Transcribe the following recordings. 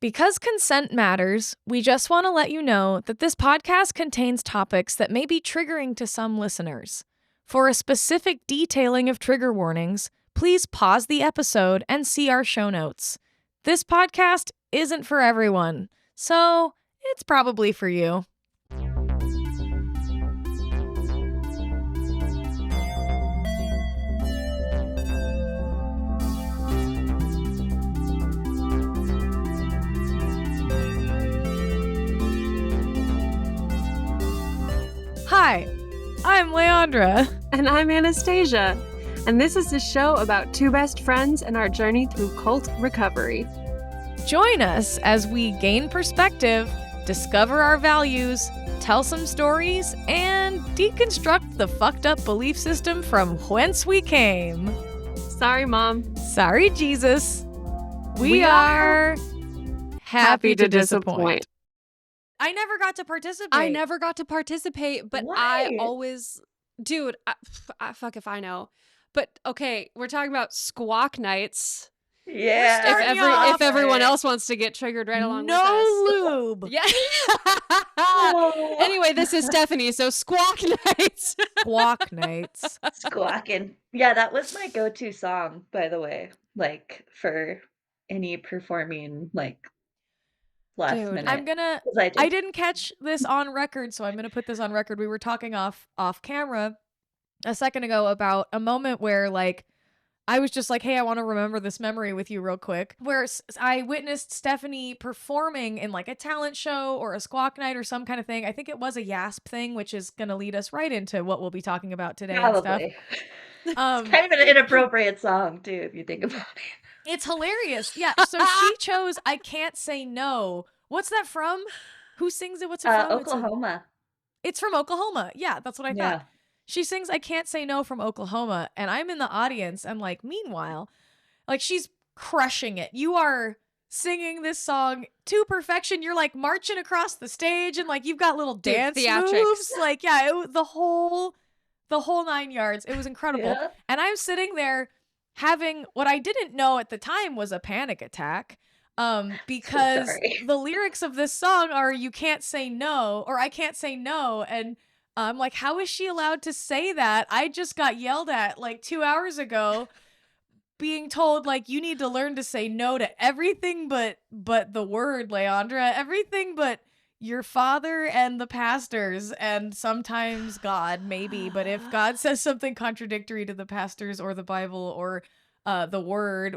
Because consent matters, we just want to let you know that this podcast contains topics that may be triggering to some listeners. For a specific detailing of trigger warnings, please pause the episode and see our show notes. This podcast isn't for everyone, so it's probably for you. Hi, I'm Leandra. And I'm Anastasia. And this is a show about two best friends and our journey through cult recovery. Join us as we gain perspective, discover our values, tell some stories, and deconstruct the fucked up belief system from whence we came. Sorry, Mom. Sorry, Jesus. We are happy to disappoint. I never got to participate. But Why? I always... Dude, fuck if I know. But, okay, we're talking about squawk nights. Yeah. starting off If everyone else wants to get triggered right along with us. No lube. Yeah. Oh. Anyway, this is Stephanie, so squawk nights. Squawk nights. Squawking. Yeah, that was my go-to song, by the way. Like, for any performing, like, last Dude, minute. I'm gonna... 'Cause I did. I didn't catch this on record, so I'm going to put this on record. We were talking off camera a second ago about a moment where, like, I was just like, hey, I want to remember this memory with you real quick, where I witnessed Stephanie performing in, like, a talent show or a squawk night or some kind of thing. I think it was a YASP thing, which is going to lead us right into what we'll be talking about today and stuff. Probably. Um, Kind of an inappropriate song, too, if you think about it. It's hilarious. Yeah, so she chose I Can't Say No. What's that from? Who sings it? What's it from? Oklahoma. It's from Oklahoma. Yeah, that's what I Yeah. thought. She sings I Can't Say No from Oklahoma, and I'm in the audience. I'm like, meanwhile, like, she's crushing it. You are singing this song to perfection. You're, like, marching across the stage, and, like, you've got little Dude, dance theatrics. moves. Like, yeah, it was the whole 9 yards. It was incredible. Yeah. And I'm sitting there having what I didn't know at the time was a panic attack. Because sorry. the lyrics of this song are "You can't say no" or "I can't say no," and I'm like, how is she allowed to say that? I just got yelled at like 2 hours ago, being told like you need to learn to say no to everything but the word, Leandra, everything but your father and the pastors and sometimes God, maybe. But if God says something contradictory to the pastors or the Bible or the word,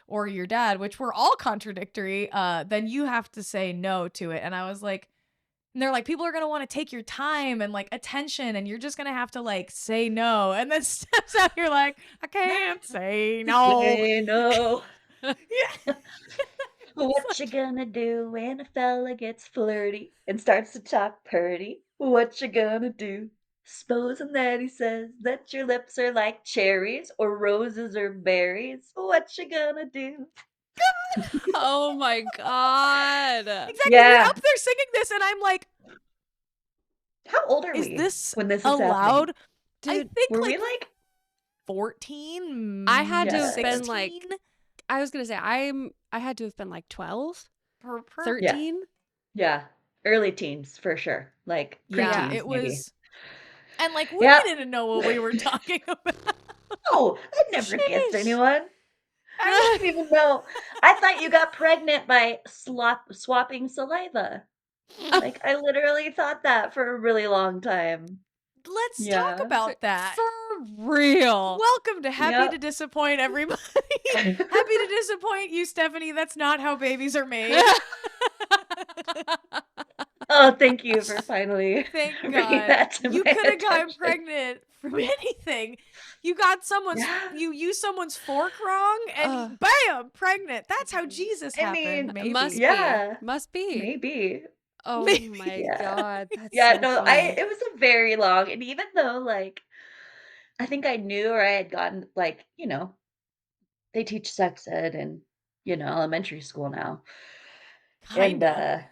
or your dad, which were all contradictory, then you have to say no to it. And I was like, and they're like, people are going to want to take your time and like attention, and you're just going to have to like say no. And then steps out, you're like, I can't say no. Say no. Yeah. What you gonna do when a fella gets flirty and starts to talk purty? What you gonna do? Supposing that he says that your lips are like cherries or roses or berries. What you gonna do? Oh my God. Exactly. Yeah. You're up there singing this, and I'm like, How old are is we this when this is allowed? I Dude, think Were like we like 14. I had to have been, like, 16? I was going to say, I had to have been like 12, Per- 13. early teens for sure? Like Yeah, preteens, it maybe. was. And like, we Yep. didn't know what we were talking about. Oh, I'd never guessed Sheesh. anyone. I didn't even know. I thought you got pregnant by swapping saliva. Like, I literally thought that for a really long time. Let's Yeah. talk about that. For real. Welcome to Happy Yep. to Disappoint, everybody. Happy to disappoint you, Stephanie. That's not how babies are made. Oh, thank you for finally Thank bringing God. that to You my could have gotten attention. pregnant from anything. You got someone's, Yeah. you used someone's fork wrong, and bam, pregnant. That's how Jesus I happened. mean, maybe. Must Yeah. be. Must be. Maybe. Oh Maybe. my Yeah. God. That's Yeah, so no, funny. it was a very long, and even though, like, I think I knew or I had gotten, like, they teach sex ed in, elementary school now. Kinda.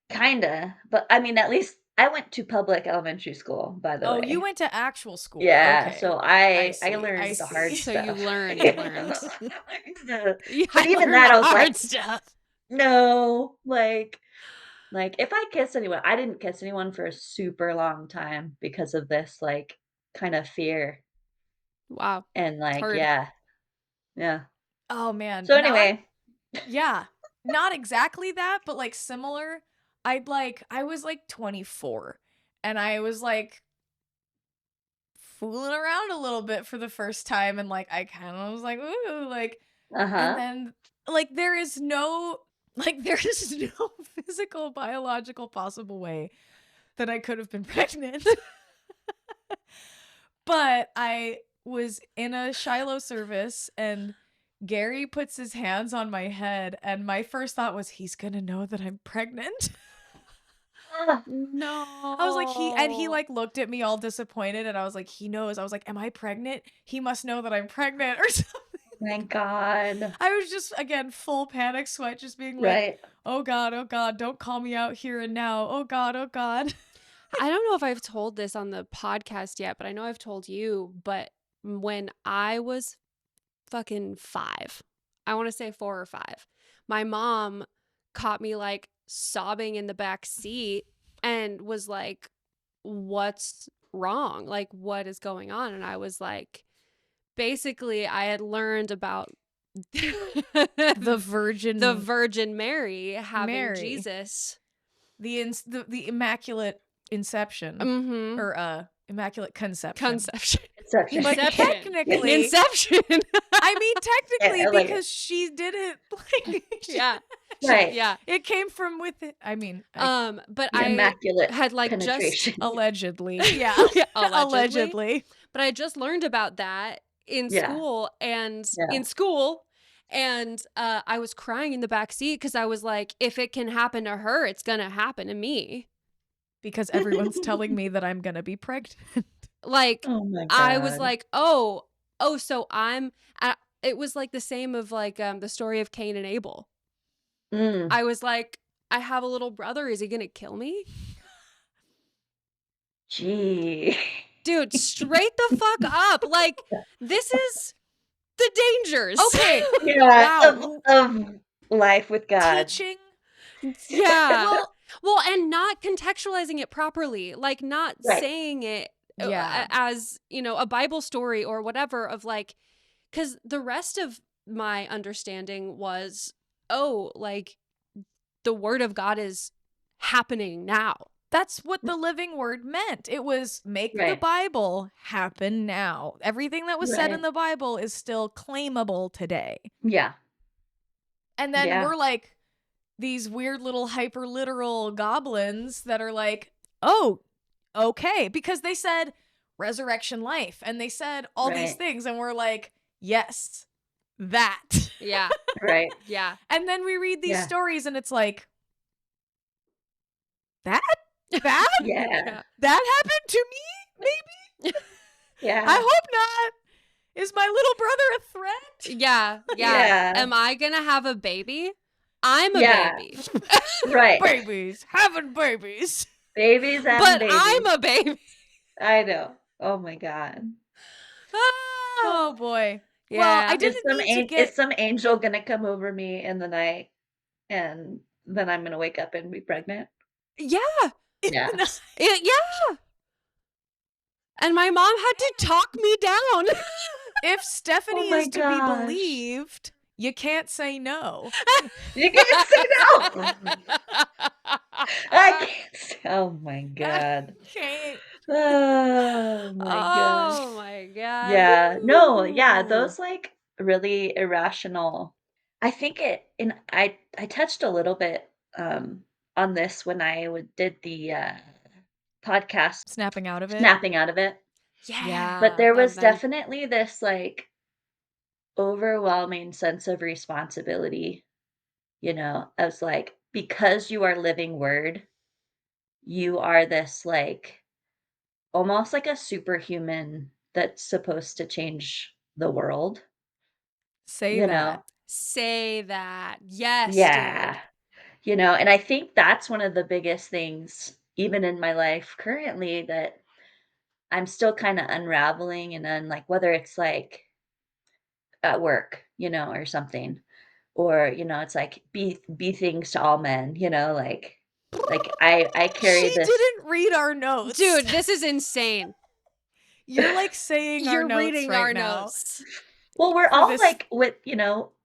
And, kinda, but I mean, at least I went to public elementary school, by the Oh, way. you went to actual school. Yeah, Okay. so I I see, learned I the hard see. So stuff. you learned. I learned the- Yeah, But even learned that, the I was hard like, stuff. no, like if I kiss anyone, I didn't kiss anyone for a super long time because of this like kind of fear Wow. and It's like hard. yeah, yeah. Oh man, So not anyway, yeah, not exactly that, but like similar. I was like 24 and I was like fooling around a little bit for the first time and like I kind of was like ooh like and uh-huh. then like there is no like there is no physical biological possible way that I could have been pregnant. But I was in a Shiloh service and Gary puts his hands on my head and my first thought was he's going to know that I'm pregnant. Ah, I was like he No. like looked at me all disappointed and I was like he knows. I was like am I pregnant? He must know that I'm pregnant or something. my God. I was just again full panic sweat just being like Right. oh god, don't call me out here and now. Oh god, oh god. I don't know if I've told this on the podcast yet, but I know I've told you. But when I was fucking 5, I want to say 4 or 5, my mom caught me like sobbing in the back seat and was like, "What's wrong? Like, what is going on?" And I was like, basically, I had learned about The Virgin the Virgin Mary having Mary. Jesus. The immaculate inception Mm-hmm. or immaculate conception. Conception. Inception. But Inception. technically, Inception. I mean technically Yeah, like- because she didn't like Yeah. Right. Yeah. it came from within. I mean, But The I immaculate had like penetration. allegedly. Yeah. allegedly. But I just learned about that in Yeah. school and Yeah. I was crying in the back seat because I was like, if it can happen to her, it's gonna happen to me. Because everyone's telling me that I'm gonna be pregnant. Like Oh my I was God. like, so it was like the same of like the story of Cain and Abel. Mm. I was like, I have a little brother. Is he gonna kill me? Gee. Dude, straight the fuck up. Like, this is the dangers. Okay. Yeah, Wow. of life with God. Teaching. Yeah. Well, and not contextualizing it properly. Like, not Right. saying it Yeah. as, a Bible story or whatever of like, because the rest of my understanding was, like, the word of God is happening now. That's what the living word meant. It was make the Right. Bible happen now. Everything that was said in Right. the Bible is still claimable today. Yeah. And then Yeah. we're like these weird little hyper literal goblins that are like, oh, okay. Because they said resurrection life and they said all these Right. things. And we're like, yes, that. Yeah. Right. Yeah. And then we read these Yeah. stories and it's like, that? That? Yeah. That happened to me? Maybe? Yeah. I hope not. Is my little brother a threat? Yeah. Yeah. Am I gonna have a baby? I'm a Yeah. baby. Right. Babies. Having babies. Babies and But babies. I'm a baby. I know. Oh my God. Oh boy. Yeah. Well, I Is didn't some mean to get is some angel gonna come over me in the night and then I'm gonna wake up and be pregnant? Yeah. Yeah. Yeah. And my mom had to talk me down. If Stephanie my is to be gosh. believed, you can't say no. You can't say no. I can't say, oh my God. Okay. Oh my gosh. Oh my God. Yeah. No, yeah, Ooh. those like really irrational. I think I touched a little bit on this when I did the podcast Snapping out of it. Snapping Out of It. Yeah. But there that was been- definitely this like overwhelming sense of responsibility, as like because you are living word, you are this like almost like a superhuman that's supposed to change the world, Say you that. know? Say that. Yes, Yeah. dude. And I think that's one of the biggest things, even in my life currently, that I'm still kind of unraveling and then like whether it's like at work, or something. or, it's like be things to all men, like I carry She this. didn't read our notes. Dude, this is insane. You're like saying our You're notes reading right our now. notes. Well, we're for all this- like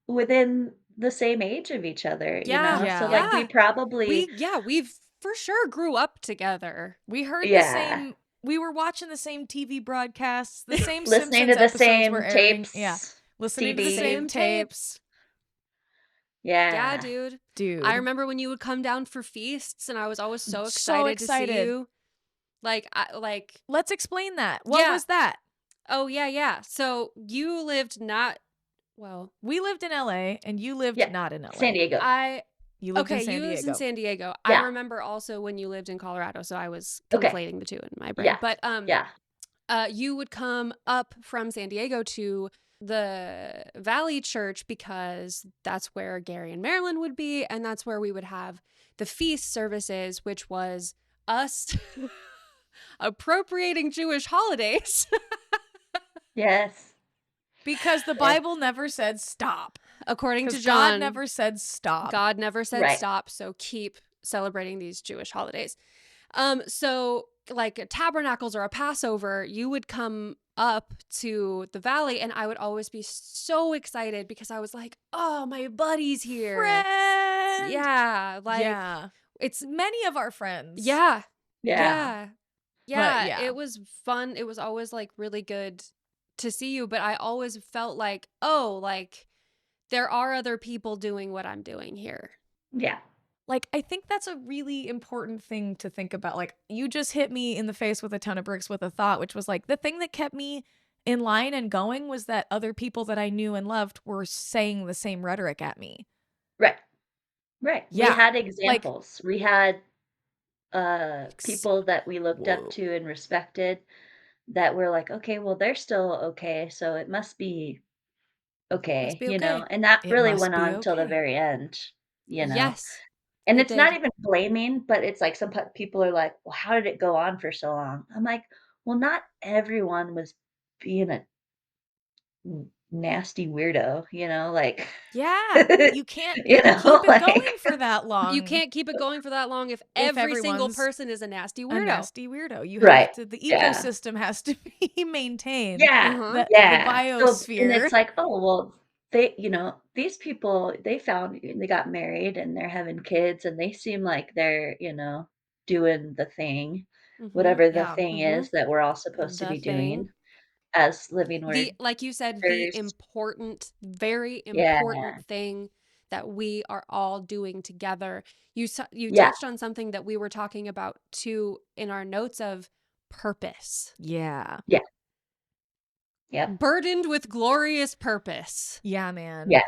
within the same age of each other, Yeah. Yeah. so like we probably We've for sure grew up together. We heard the Yeah. same. We were watching the same TV broadcasts, the same listening Simpsons to the episodes same were airing. tapes. Yeah, listening to the TV. same tapes. Yeah, dude. Dude, I remember when you would come down for feasts, and I was always so So excited to see excited. you. Like, let's explain that. What Yeah. was that? oh yeah. So you lived not well. We lived in LA, and you lived Yeah, not in LA. San Diego. You lived in San you Diego. lived in San Diego. Yeah. I remember also when you lived in Colorado, so I was Okay. conflating the two in my brain. Yeah. But Yeah. you would come up from San Diego to the Valley Church because that's where Gary and Marilyn would be, and that's where we would have the feast services, which was us appropriating Jewish holidays. Yes. Because the Bible never said stop. According to Because John, God never said stop. God never said Right. stop, so keep celebrating these Jewish holidays. So like tabernacles or a Passover, you would come up to the valley, and I would always be so excited because I was like, oh, my buddy's here. Friend. Yeah, like yeah. it's Many of our friends. yeah, Yeah. yeah. It was fun. It was always like really good to see you, but I always felt like, oh, like there are other people doing what I'm doing here. Yeah. Like, I think that's a really important thing to think about. Like, you just hit me in the face with a ton of bricks with a thought, which was like, the thing that kept me in line and going was that other people that I knew and loved were saying the same rhetoric at me. Right. Right. Yeah, We had examples. We had people that we looked Whoa. up to and respected that were like, okay, well, they're still okay, so it must be okay, Must be okay. and that It really must went be on till the okay. very end, Yes. And it it's not did. even blaming, but it's like some people are like, well, how did it go on for so long? I'm like, well, not everyone was being a nasty weirdo, like, Yeah, you can't you know, keep it like, going for that long. You can't keep it going for that long if every single everyone's person is a nasty a weirdo. nasty weirdo. You Right, have to. The yeah. ecosystem has to be maintained. Yeah, Uh-huh. The yeah. So, and biosphere. it's like, oh, well, these people, they got married and they're having kids and they seem like they're, doing the thing, Mhm. whatever the Yeah. thing Mhm. is that we're all supposed to The be thing. doing as living Like you said, the workers. important, very Yeah, important thing that we are all doing together. You yeah, touched on something that we were talking about too in our notes of purpose. Yeah. yep, Burdened with glorious purpose. Yeah, man. yeah,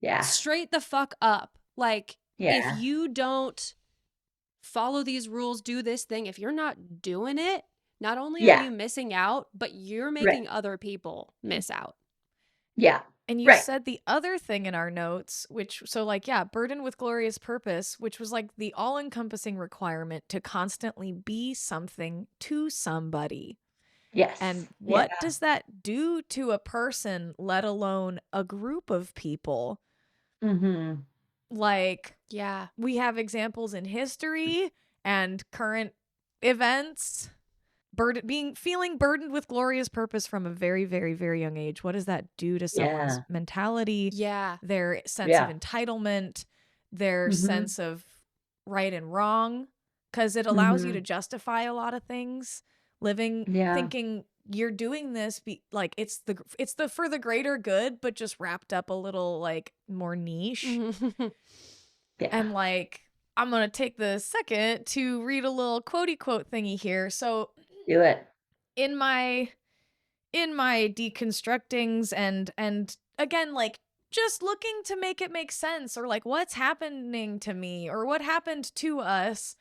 yeah, Straight the fuck up. Like, yeah, if you don't follow these rules, do this thing, if you're not doing it, not only are yeah, you missing out, but you're right, making other people miss out. yeah, And you right, said the other thing in our notes, which, so like, yeah, burdened with glorious purpose, which was like the all encompassing requirement to constantly be something to somebody. yes, And what yeah, does that do to a person, let alone a group of people? mm-hmm, Like, Yeah. we have examples in history and current events. Feeling burdened with glorious purpose from a very, very, very young age. What does that do to someone's yeah, mentality, Yeah. their sense of yeah, entitlement, their mm-hmm, sense of right and wrong? Because it allows you to justify a lot of things. yeah, Thinking you're doing this, it's the for the greater good, but just wrapped up a little like more niche. Mhm. yeah, And like, I'm gonna take the second to read a little quotey quote thingy here. So do it. in my deconstructings and again, like, just looking to make it make sense, or like what's happening to me or what happened to us,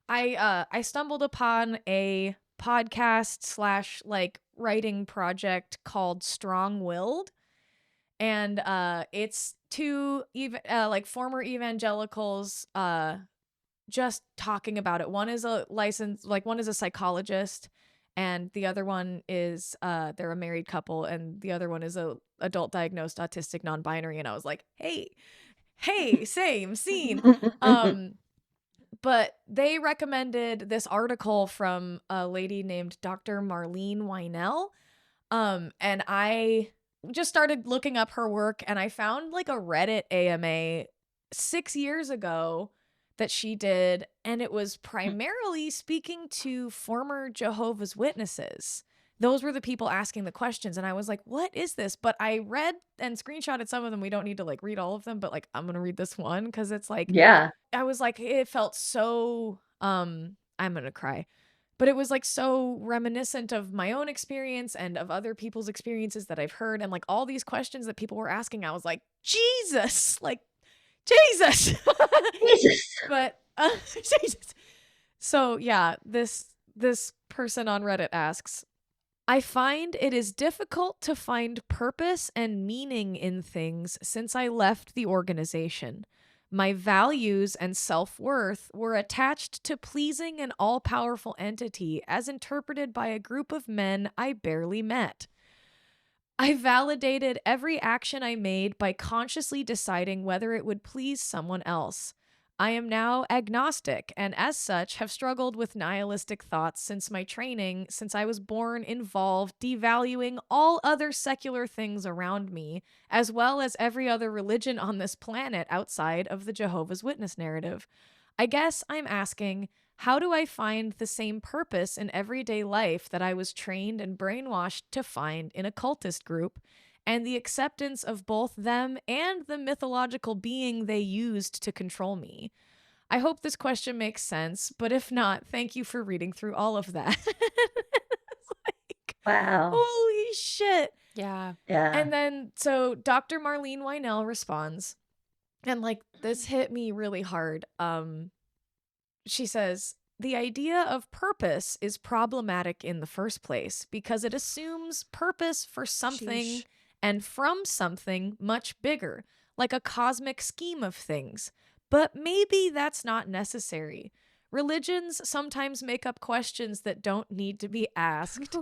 I stumbled upon a podcast / like writing project called Strong Willed. And it's two like former evangelicals just talking about it. One is a psychologist, and the other one is they're a married couple, and the other one is a adult diagnosed autistic non-binary. And I was like, hey, same scene. But they recommended this article from a lady named Dr. Marlene Weinell. And I just started looking up her work, and I found like a Reddit AMA 6 years ago that she did, and it was primarily speaking to former Jehovah's Witnesses. Those were the people asking the questions, and I was like, what is this? But I read and screenshotted some of them. We don't need to like read all of them, but like I'm gonna read this one because it's like Yeah. I was like, it felt so I'm gonna cry. But it was like so reminiscent of my own experience and of other people's experiences that I've heard, and like all these questions that people were asking. I was like, Jesus, like Jesus. Jesus. But Jesus. So yeah, this person on Reddit asks, I find it is difficult to find purpose and meaning in things since I left the organization. My values and self-worth were attached to pleasing an all-powerful entity as interpreted by a group of men I barely met. I validated every action I made by consciously deciding whether it would please someone else. I am now agnostic and, as such, have struggled with nihilistic thoughts since my training, since I was born involved, devaluing all other secular things around me, as well as every other religion on this planet outside of the Jehovah's Witness narrative. I guess I'm asking, how do I find the same purpose in everyday life that I was trained and brainwashed to find in a cultist group, and the acceptance of both them and the mythological being they used to control me? I hope this question makes sense, but if not, thank you for reading through all of that. It's like, Wow. holy shit. Yeah. Yeah. And then, so Dr. Marlene Weinell responds, and like, this hit me really hard. She says, the idea of purpose is problematic in the first place because it assumes purpose for something Sheesh. and from something much bigger, like a cosmic scheme of things. But maybe that's not necessary. Religions sometimes make up questions that don't need to be asked.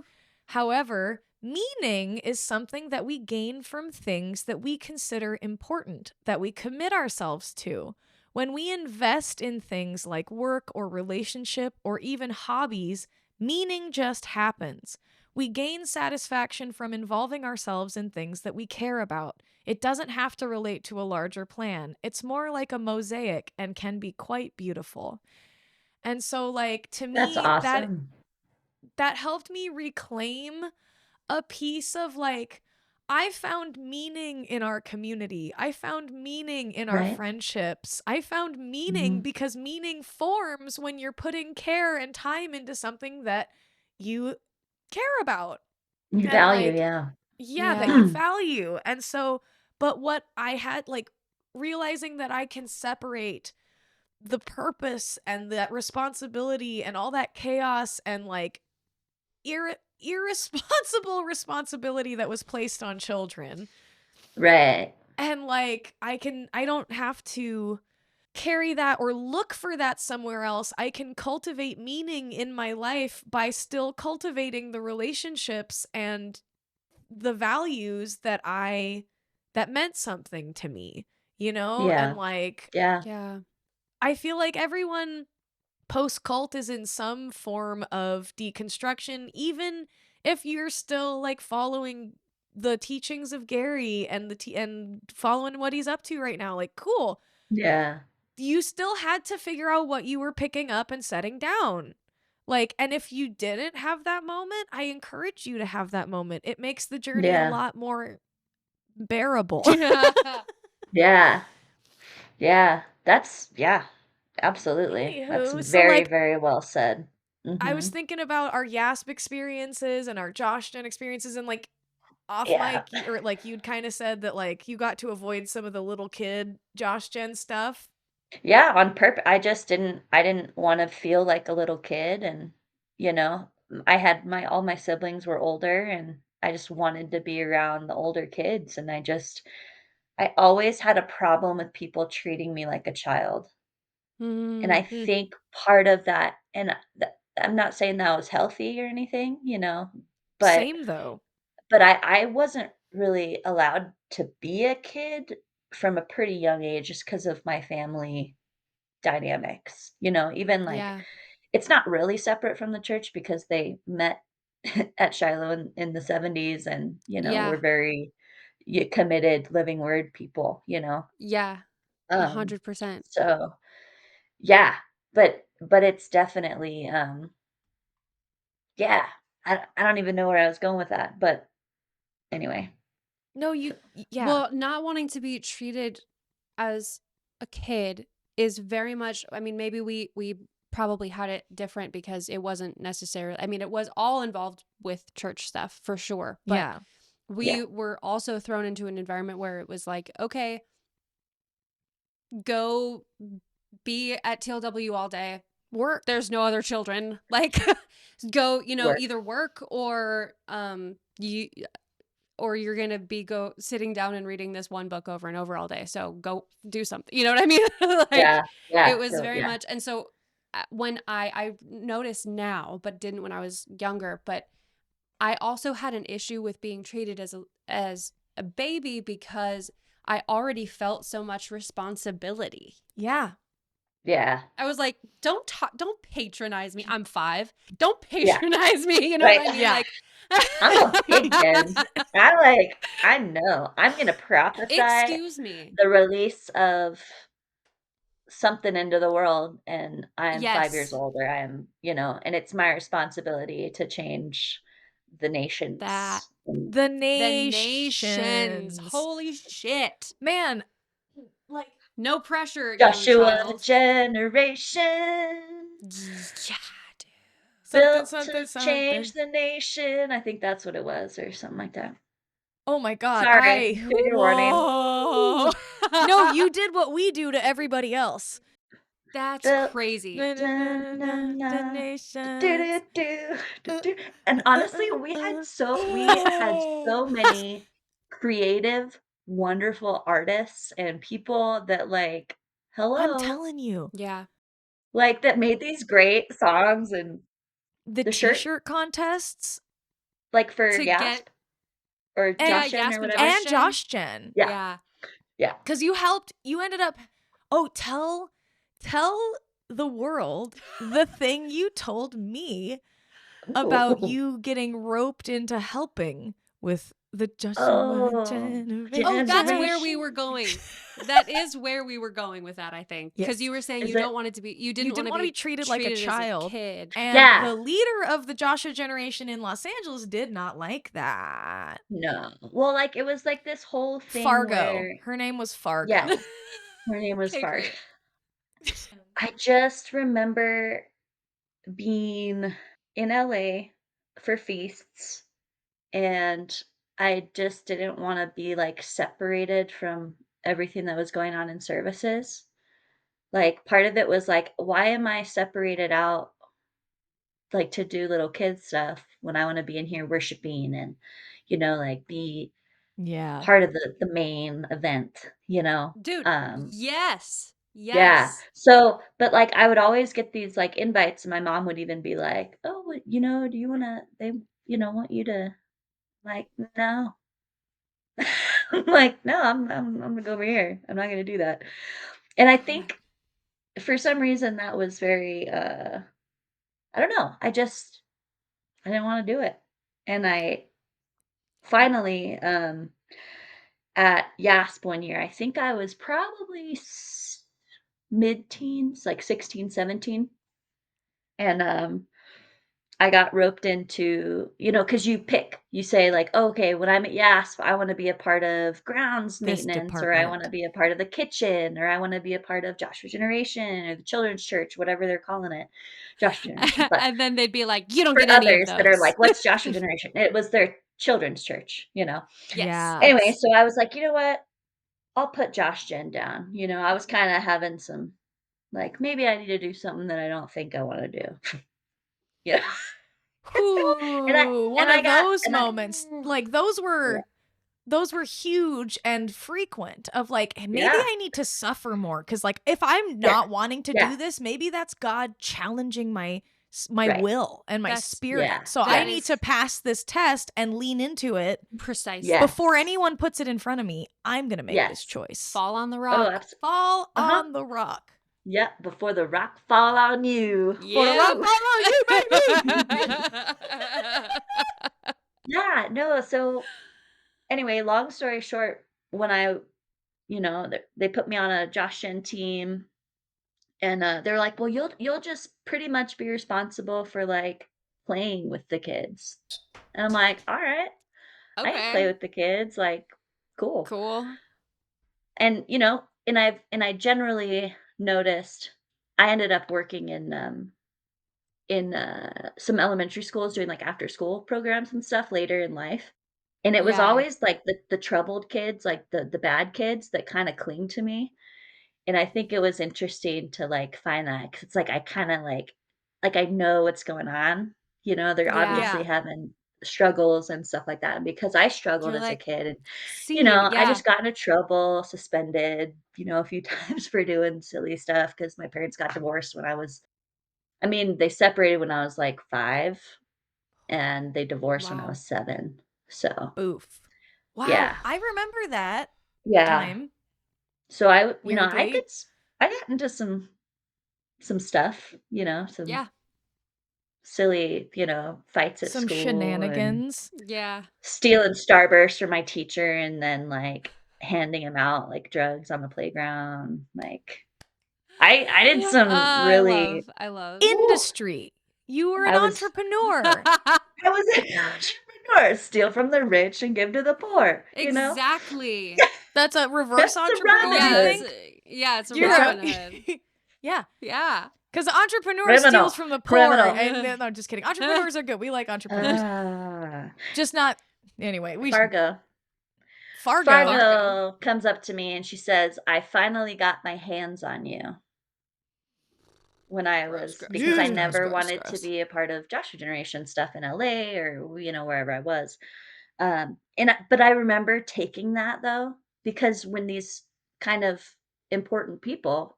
However, meaning is something that we gain from things that we consider important, that we commit ourselves to. When we invest in things like work or relationship or even hobbies, meaning just happens. We gain satisfaction from involving ourselves in things that we care about. It doesn't have to relate to a larger plan. It's more like a mosaic and can be quite beautiful. And so, like, to That's me, awesome. that helped me reclaim a piece of like, I found meaning in our community. I found meaning in our Right? friendships. I found meaning Mhm. because meaning forms when you're putting care and time into something that you care about. You And value, like, yeah. yeah, that you Yeah. value. And so, but what I had, like, realizing that I can separate the purpose and that responsibility and all that chaos and like irresponsible responsibility that was placed on children, Right. and like I don't have to carry that or look for that somewhere else. I can cultivate meaning in my life by still cultivating the relationships and the values that meant something to me, and Yeah. like Yeah. Yeah. I feel like everyone post cult is in some form of deconstruction, even if you're still like following the teachings of Gary and and following what he's up to right now. Like, cool. Yeah. You still had to figure out what you were picking up and setting down. Like, and if you didn't have that moment, I encourage you to have that moment. It makes the journey a Yeah. lot more bearable. Yeah. Yeah. Yeah, absolutely. That's Anywho, so very, like very well said. I was Mhm. thinking about our YASP experiences and our Josh Gen experiences, and like off Yeah. mic, or like you'd kind of said that like you got to avoid some of the little kid Josh Gen stuff. Yeah, on purpose. I didn't wanna feel like a little kid, and, I had my all my siblings were older, and I just wanted to be around the older kids, and I always had a problem with people treating me like a child. And I Mm. Mm. think part of that, and I'm not saying that was healthy or anything, but Same though. I wasn't really allowed to be a kid from a pretty young age just because of my family dynamics, even, like, Yeah. it's not really separate from the church because they met at Shiloh in the '70s and, Yeah. were very y committed living word people, Yeah. Um, 100%. so, yeah, but it's definitely, yeah, I don't even know where I was going with that, but anyway. No, yeah. Well, not wanting to be treated as a kid is very much, I mean, maybe we probably had it different because it wasn't necessarily, I mean, it was all involved with church stuff for sure, but Yeah. Yeah. we were also thrown into an environment where it was like, okay, go be at TLW all day. Work. There's no other children. Like, go, Work. either work or you're gonna be sitting down and reading this one book over and over all day. So go do something. You know what I mean? Like, Yeah, it was so very yeah. much. And so when I notice now, but didn't when I was younger, but I also had an issue with being treated as a baby because I already felt so much responsibility. Yeah. Yeah, I was like, don't patronize me. I'm 5. Don't yeah, patronize me. You know right. what I mean? Yeah. Like, I'm a big kid. I know. I'm gonna prophesy excuse me. the release of something into the world, and I'm 5 years Yes, old, or and it's my responsibility to change the that nations. And The the nations. nations. Holy shit. Man, like No pressure, young Joshua child. generation Yeah, dude. something, built something, to change something. the nation. I think that's what it was, or something like that. Oh my God. Sorry, trigger warning. Whoa. No, you did what we do to everybody else. That's Built crazy. na, na, The na, do, nations. do, do, do, do. And honestly, we had so many creative, wonderful artists and people that, like, I'm hello, telling you, Yeah. like, that made these great songs, and the the shirt, t-shirt contests like, for To get, Yasp or yeah, and Josh Jen or Yasmin whatever. Josh Jen. Josh Jen. Yeah, Yeah. yeah. Because you ended up, tell the world the thing you told me about Ooh. you getting roped into helping with the Joshua Oh, generation. Oh, that's where we generation. were going. That is where we were going with that, I think. Because Yes. you were saying Is you it? don't want it to be, you You didn't want didn't to want to be be treated like a as a child. kid. And Yeah. the leader of the Joshua generation in Los Angeles did not like that. No. Well, like, it was, like, this whole thing Fargo. where Her name was Fargo. yes, her name was Okay, Farg. great. I just remember being in LA for feasts, and I just didn't wanna be, like, separated from everything that was going on in services. Like, part of it was like, "Why am I separated out, like, to do little kid stuff when I wanna be in here worshiping and, like, be Yeah. part of the main event," you know? Dude, yes. Yeah. Yes. So, but, like, I would always get these, like, invites, and my mom would even be like, "Oh, do you wanna want you to," like, "No." I'm like, "No, I'm gonna go over here. I'm not gonna do that." And I Yeah. think for some reason that was very, I don't know, I didn't wanna do it. And I finally, at YASP one year, I think I was probably mid-teens, like 16, 17, and, I got roped into, because you pick. You say like, "Oh, okay, when I'm at YASP, I wanna be a part of grounds This maintenance, or I wanna department. be a part of the kitchen, or I wanna be a part of Joshua Generation or the children's church," whatever they're calling it, Joshua Generation. But And then they'd be like, you don't for get any of others that are those. like, "What's Joshua Generation?" It was their children's church. Yes. Yeah. Anyway, Yes. so I was like, "You know what? I'll put Josh Gen down." I was kinda having some, like, maybe I need to do something that I don't think I wanna do. Yeah. And I Whew, and one I of got those and I moments. Like those yeah. were huge and frequent of like, "Hey, maybe Yeah. I need to suffer more, cuz like if I'm Yeah. not wanting to Yeah. do this, maybe that's God challenging my my Right. will and my That's- spirit. Yeah. So I That need is- to pass this test and lean into it Precisely. Yes. before anyone puts it in front of me. I'm going to make this Yes. choice. Fall on the Oh, rock. absolutely. Fall Uh-huh. on the rock. Yep. Before the rock fall on you. For the rock fall on you, baby. Yeah. No. So anyway, long story short, when I, they put me on a Josh Shen team, and they're like, "Well, you'll just pretty much be responsible for like playing with the kids." And I'm like, "All right, I can play Okay. with the kids. Like, cool." Cool. And I generally noticed I ended up working in some elementary schools doing like after school programs and stuff later in life. And it was Yeah. always like the troubled kids, like the bad kids that kind of cling to me. And I think it was interesting to like find that because it's like I kind of like I know what's going on. They're Yeah. obviously having struggles and stuff like that. And because I struggled You're as a like, kid, and see, I yeah. just got into trouble, suspended, a few times for doing silly stuff because my parents got divorced when they separated when I was like 5, and they divorced when I Wow. was 7. So, Oof. Wow. yeah. I remember that Yeah. time. So I Weirdly. I got into some stuff, some Yeah. silly, fights at Some school and shenanigans. Yeah. stealing Starburst from my teacher and then like handing him out like drugs on the playground. Like I did some really I love. Industry. You were an I was entrepreneur. I was an entrepreneur. Steal from the rich and give to the poor, Exactly. That's a reverse That's the entrepreneur, Robin you Hood. think? Yeah, it's a You're Robin Hood. Yeah. Yeah. Because the entrepreneur Criminal. steals from the poor. Criminal. And no, just kidding. Entrepreneurs are good. We like entrepreneurs. Just not. Anyway, Fargo comes up to me and she says, "I finally got my hands on you." When I was because I never wanted to be a part of Joshua Generation stuff in LA or wherever I was. But I remember taking that though, because when these kind of important people,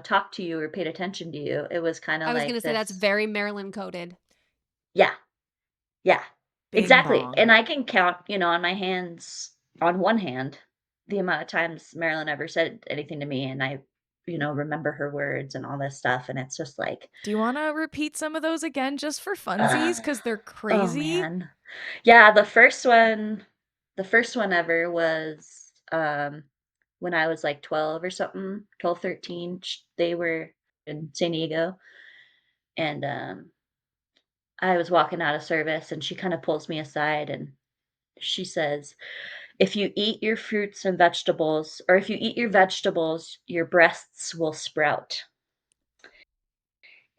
talked to you or paid attention to you, it was kind of I was like going to say that's very Maryland coded. Yeah. Yeah. Bing Exactly. bong. And I can count, on my hands, on one hand, the amount of times Marilyn ever said anything to me, and I, remember her words and all this stuff, and it's just like, Do you want to repeat some of those again just for funsies? Because they're oh crazy. man. Yeah, the first one ever was when I was like 12 or something, 12, 13. They were in San Diego, and I was walking out of service, and she kind of pulls me aside and she says, "If you eat your fruits and vegetables, or if you eat your vegetables, your breasts will sprout."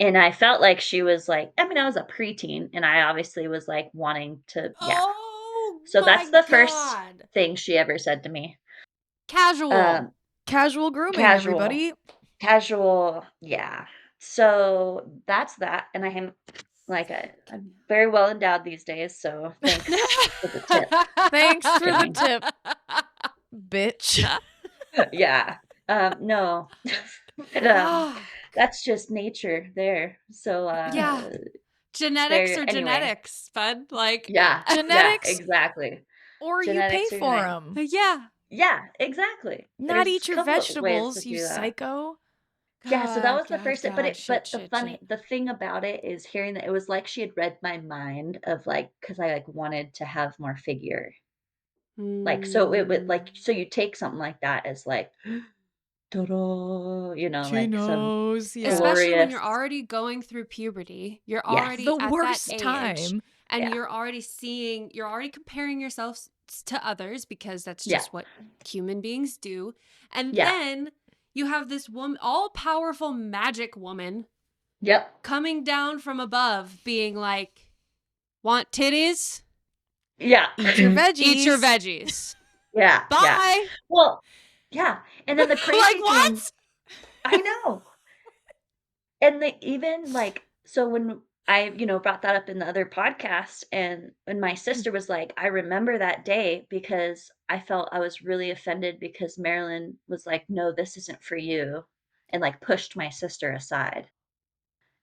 And I felt like she was like, I was a preteen, and I obviously was like wanting to, yeah. Oh, So my that's the first God. thing she ever said to me. Casual. Casual grooming, Casual. everybody. Casual, yeah. So that's that. And I am like, I'm very well endowed these days. So thanks for the tip. Thanks for the Kidding. tip, bitch. Yeah. No. But, that's just nature there. So Yeah. Genetics or genetics, bud. Like, yeah, Genetics, yeah, exactly. or Genetics you or pay for genetics. them. yeah. Yeah, exactly. Not There's eat a your couple ways vegetables, to you do that. psycho. Yeah, so that was the God, first God, but shit. the thing about it is hearing that it was like she had read my mind of like, because I like wanted to have more figure. Like, so it would like, so you take something like that as like, ta-da, She like some knows, yeah. Especially when you're glorious. already going through puberty. You're Yes. already The at worst that age. time. And Yeah. you're already comparing yourself to others because that's Yeah. just what human beings do. And Yeah. then you have this woman, all-powerful magic woman, Yep. coming down from above being like, want titties? Yeah. Eat your veggies. Eat your veggies. Yeah. Bye. Yeah. Well, yeah. And then the crazy Like, thing, what? I know. And they even like, so when I, brought that up in the other podcast, and when my sister was like, "I remember that day because I felt I was really offended because Marilyn was like, 'No, this isn't for you,' and like pushed my sister aside."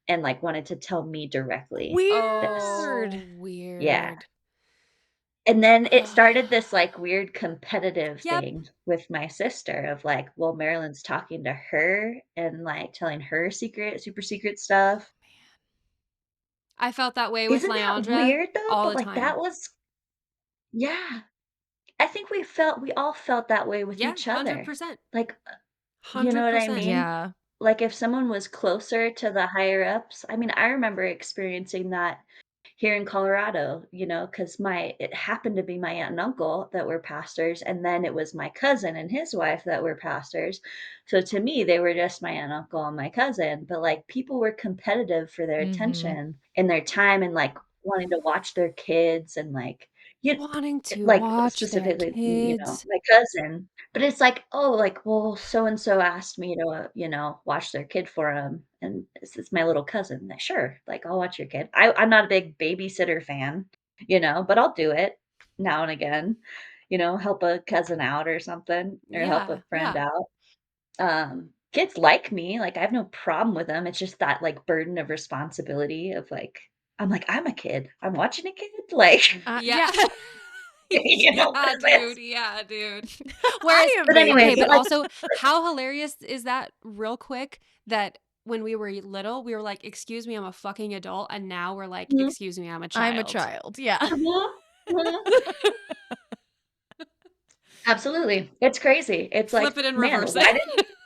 and, like, wanted to tell me directly this. Weird. Oh, Yeah. weird. And then it started this, like, weird competitive Yep. thing with my sister of, like, well, Marilyn's talking to her and, like, telling her super secret stuff. I felt that way with Isn't that Leandra weird though? all But, the like, that time. was yeah. I think we all felt that way with Yeah, each other. 100%. Like, you know what I 100%. mean? Yeah. Like, if someone was closer to the higher ups, I mean, I remember experiencing that here in Colorado, because it happened to be my aunt and uncle that were pastors, and then it was my cousin and his wife that were pastors. So to me, they were just my aunt, uncle, and my cousin, but, like, people were competitive for their Mm-hmm. attention and their time and, like, wanting to watch their kids and, like, you Wanting to like, watch their specifically, kids. my cousin, but it's like, "Oh, like, well, so and so asked me to, watch their kid for 'em, and this is my little cousin." Like, "Sure, like, I'll watch your kid." I'm not a big babysitter fan, but I'll do it now and again, help a cousin out or something, or help a Yeah, friend yeah. out. Kids like me, like, I have no problem with them, it's just that, like, burden of responsibility of, like I'm like, "I'm a kid. I'm watching a kid?" Like, Yeah. Yeah. Yeah, 'cause dude. it's Yeah, dude. Whereas I am but a anyway, okay, but, but kid. like also how hilarious is that real quick that when we were little, we were like, "Excuse me, I'm a fucking adult," and now we're like, Mhm, "Excuse me, I'm a I'm a child." child. Yeah. mhm, mhm. Absolutely. It's crazy. It's Flip like, it and "Man, reverse it.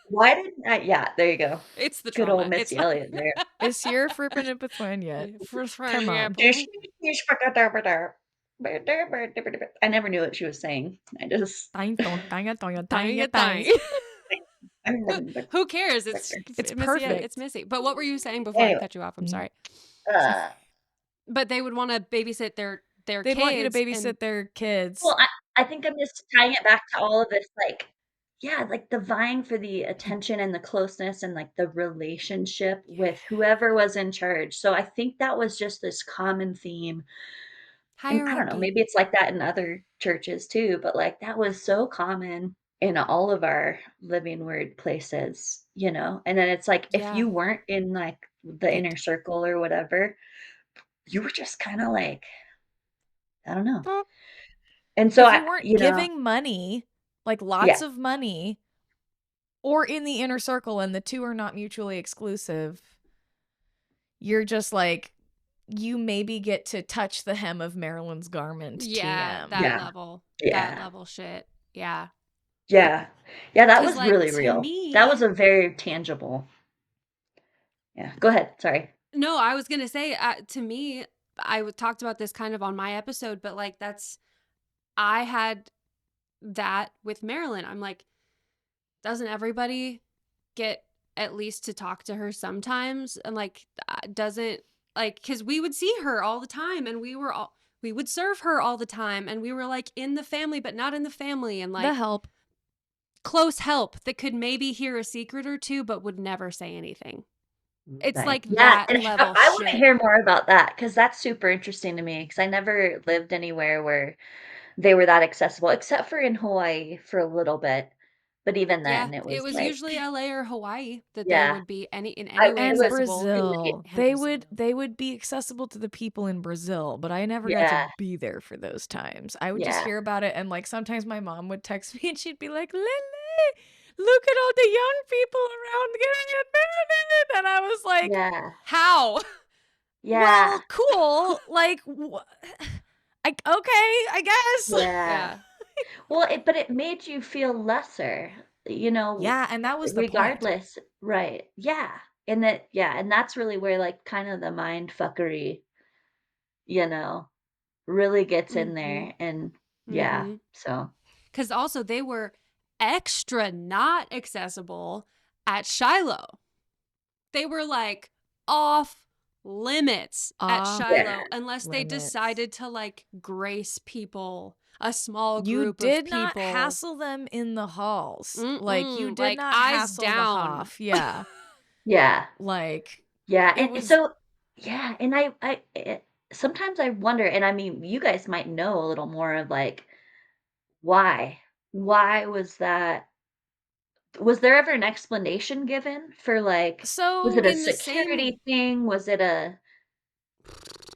why didn't I" yeah, there you go. It's the Good old trauma. It's Missy Elliott there. Is your frippin' in between yet? for Come on. I never knew what she was saying. I just Dang, dong, dang it, dong, dang Dang it, it, dang. dang. Who cares? It's It's Missy. It's perfect. Missy. But what were you saying before I Anyway, cut you off? I'm Mm. sorry. uh, But they would want to babysit their They'd want you to kids, and babysit their kids. well, I think I'm just tying it back to all of this, like yeah, like, the vying for the attention and the closeness and, like, the relationship with whoever was in charge. So I think that was just this common theme. And I don't know, hierarchy. maybe it's like that in other churches too, but, like, that was so common in all of our living word places, And then it's like, if Yeah. you weren't in, like, the It inner circle or whatever, you were just kinda like, I don't know. well, And so if I you weren't giving money, like lots yeah, of money, or in the inner circle and the two are not mutually exclusive, you're just like, you maybe get to touch the hem of Marilyn's garment Yeah, TM. that yeah, level. That yeah, level shit. Yeah. yeah. Yeah, that 'Cause was like really to real. That was me, a very tangible yeah, go ahead, sorry. no, I was going to say to me, talked about this kind of on my episode, but like I had that with Marilyn. I'm like, doesn't everybody get at least to talk to her sometimes? And like, doesn't like, cause we would see her all the time and we would serve her all the time. And we were like in the family, but not in the family. And The like help. close help that could maybe hear a secret or two, but would never say anything. It's Right. like Yeah, that and level I wanna shit. hear more about that because that's super interesting to me because I never lived anywhere where they were that accessible, except for in Hawaii for a little bit, but even Yeah, then, it it was was like usually LA or Hawaii that they yeah, would be in I any way it And was accessible. too late. Brazil. And They would Brazil. they would be accessible to the people in Brazil, but I never got to Yeah, be there for those times. I would just yeah, hear about it and like sometimes my mom would text me and she'd be like, "Lily, look at all the young people around getting admitted." And I was like, yeah, How? yeah, "Well, cool. Like okay, I guess." yeah. Yeah. Well, but it made you feel lesser, Yeah, and that was the point. regardless right, yeah, and that's really where, like, kinda the mind fuckery, you know? Really gets in Mhm. there and yeah, Mhm. so Cuz also they were extra not accessible at Shiloh. They were like off limits at Off yeah, Shiloh unless they limits. decided to like grace people, a small You group of did not people. hassle them in the halls. Like, you Mm-mm, did like not eyes hassle the down. Hoff. Yeah. yeah, Like, yeah, it and was so yeah, and sometimes I wonder, and I mean, you guys might know a little more of, like, why? Why was that Was there ever an explanation given for, like, was it So a In the same security thing? Was it a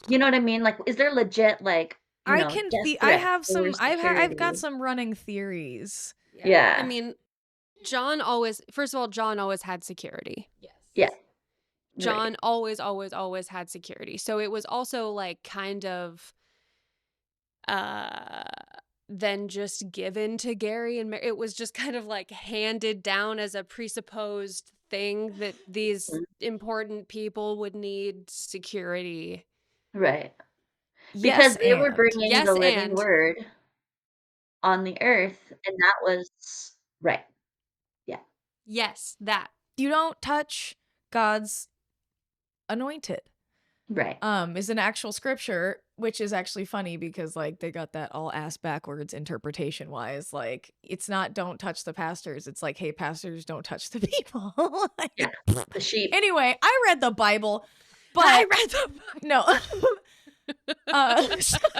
you know what I mean? Like, is there legit, like, yes, I yes, have there some was I've got security. some running theories. Yeah. I Yeah. mean, first of all, John always had security. Yeah. Right. John always had security. So it was also like kind of uh then just given to Gary and it was just kind of like handed down as a presupposed thing that these Mhm. important people would need security. Right. Because Yes, they were and bringing the Yes, living and word on the earth, and that was right. Yeah. yes, that. you don't touch God's anointed. Right. Is an actual scripture, which is actually funny because like they got that all ass backwards interpretation wise. Like it's not don't touch the pastors. It's like, hey, pastors, don't touch the people. Yeah. Like, The sheep. anyway, I read the Bible, I but read the no. Sorry.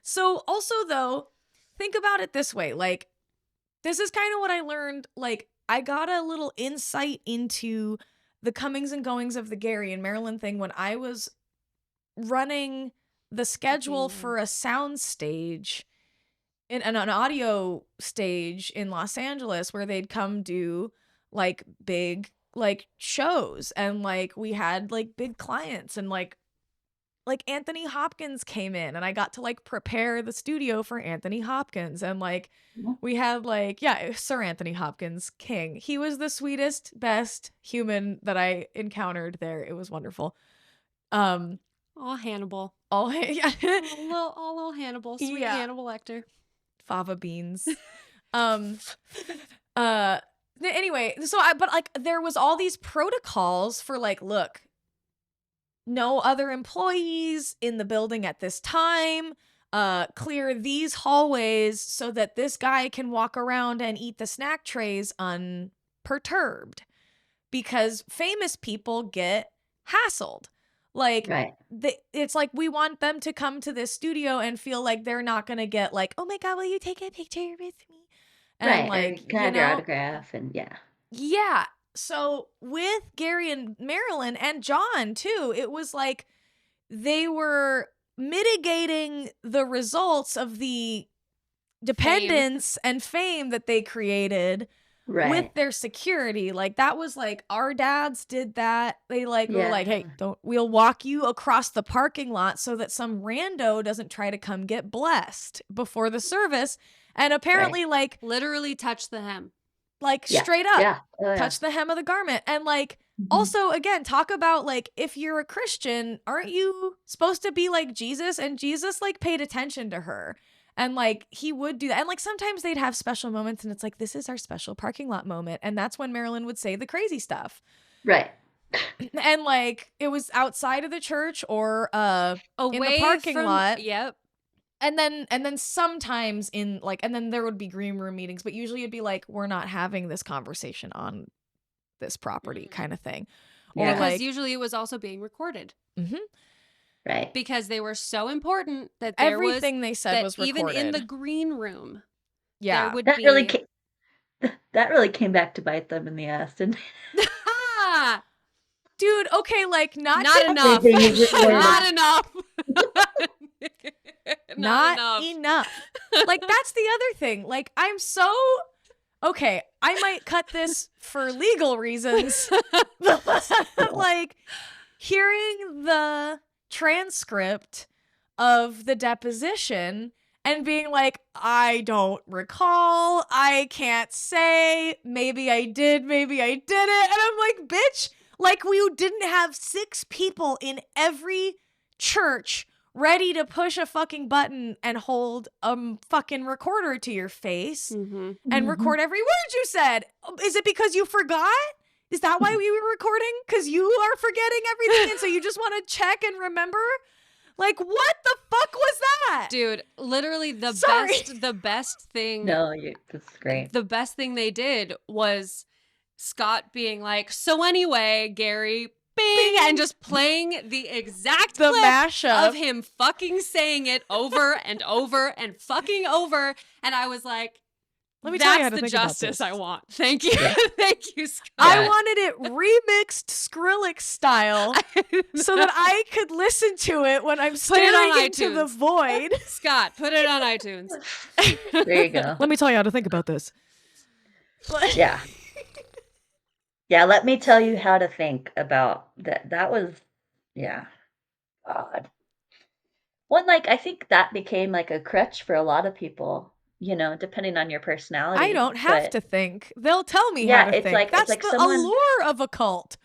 So also though, think about it this way. Like this is kind of what I learned. Like I got a little insight into the comings and goings of the Gary and Marilyn thing when I was running the schedule for a sound stage in an audio stage in Los Angeles where they'd come do like big like shows and like we had like big clients and like Anthony Hopkins came in and I got to like prepare the studio for Anthony Hopkins and like Mhm. we had like Sir Anthony Hopkins King. He was the sweetest, best human that I encountered there. It was wonderful. Oh, Hannibal. Yeah. All little Hannibal, sweet Yeah. Hannibal Lecter. Fava beans. um uh anyway, but like there was all these protocols for like, look, no other employees in the building at this time. Clear these hallways so that this guy can walk around and eat the snack trays unperturbed. Because famous people get hassled. Like, Right. it's like we want them to come to this studio and feel like they're not going to get like, oh my God, will you take a picture with me? And Right. Or like, you can have your autograph and yeah. yeah. So with Gary and Marilyn and John too, it was like they were mitigating the results of the dependence and fame that they created with Right. their security. Like that was like our dads did that. They like were like, Yeah. hey, we'll walk you across the parking lot so that some rando doesn't try to come get blessed before the service. And apparently like Literally touch the hem. like Yeah. straight up Yeah. Oh, yeah. touch the hem of the garment. And like Mhm. also again, talk about like if you're a Christian, aren't you supposed to be like Jesus? And Jesus like paid attention to her. And like he would do that. And like sometimes they'd have special moments and it's like, this is our special parking lot moment. And that's when Marilyn would say the crazy stuff. Right. And like it was outside of the church or in the parking from, lot. Yep. And then sometimes in like, and then there would be green room meetings, but usually it'd be like, we're not having this conversation on this property kind of thing. Or Yeah. Because like, usually it was also being recorded. Right. Because they were so important that there everything they said was was even recorded. in the green room, yeah. there would That be really that really came back to bite them in the ass, didn't it? Dude, okay, like not enough. Everything is recorded. Not enough. not enough. Like that's the other thing. Like I'm so okay, I might cut this for legal reasons. Like hearing the transcript of the deposition and being like, I don't recall, I can't say, maybe I did, maybe I didn't. And I'm like, bitch, like we didn't have 6 people in every church ready to push a fucking button and hold a fucking recorder to your face Mm-hmm. and record every word you said. Is it because you forgot? Is that why we were recording? Because you are forgetting everything and so you just want to check and remember? Like, what the fuck was that? Dude, literally Sorry. the best thing. No, that's great. The best thing they did was Scott being like, so anyway, Gary, bing, and just playing the exact The clip mashup of him fucking saying it over and over and fucking over. And I was like, Let me tell you how That's to the think about justice this. I want. Thank you. Yeah. Thank you, Scott. I Yeah. wanted it remixed Skrillex style so that I could listen to it when I'm Put it staring on into the iTunes. void. Scott, put it on iTunes. There you go. Let me tell you how to think about this. Yeah. Yeah, let me tell you how to think about that. That was, yeah, God. Well, like, I think that became like a crutch for a lot of people, depending on your personality. I don't have But to think. They'll tell me yeah, how to think. it's That's like the someone, allure of a cult.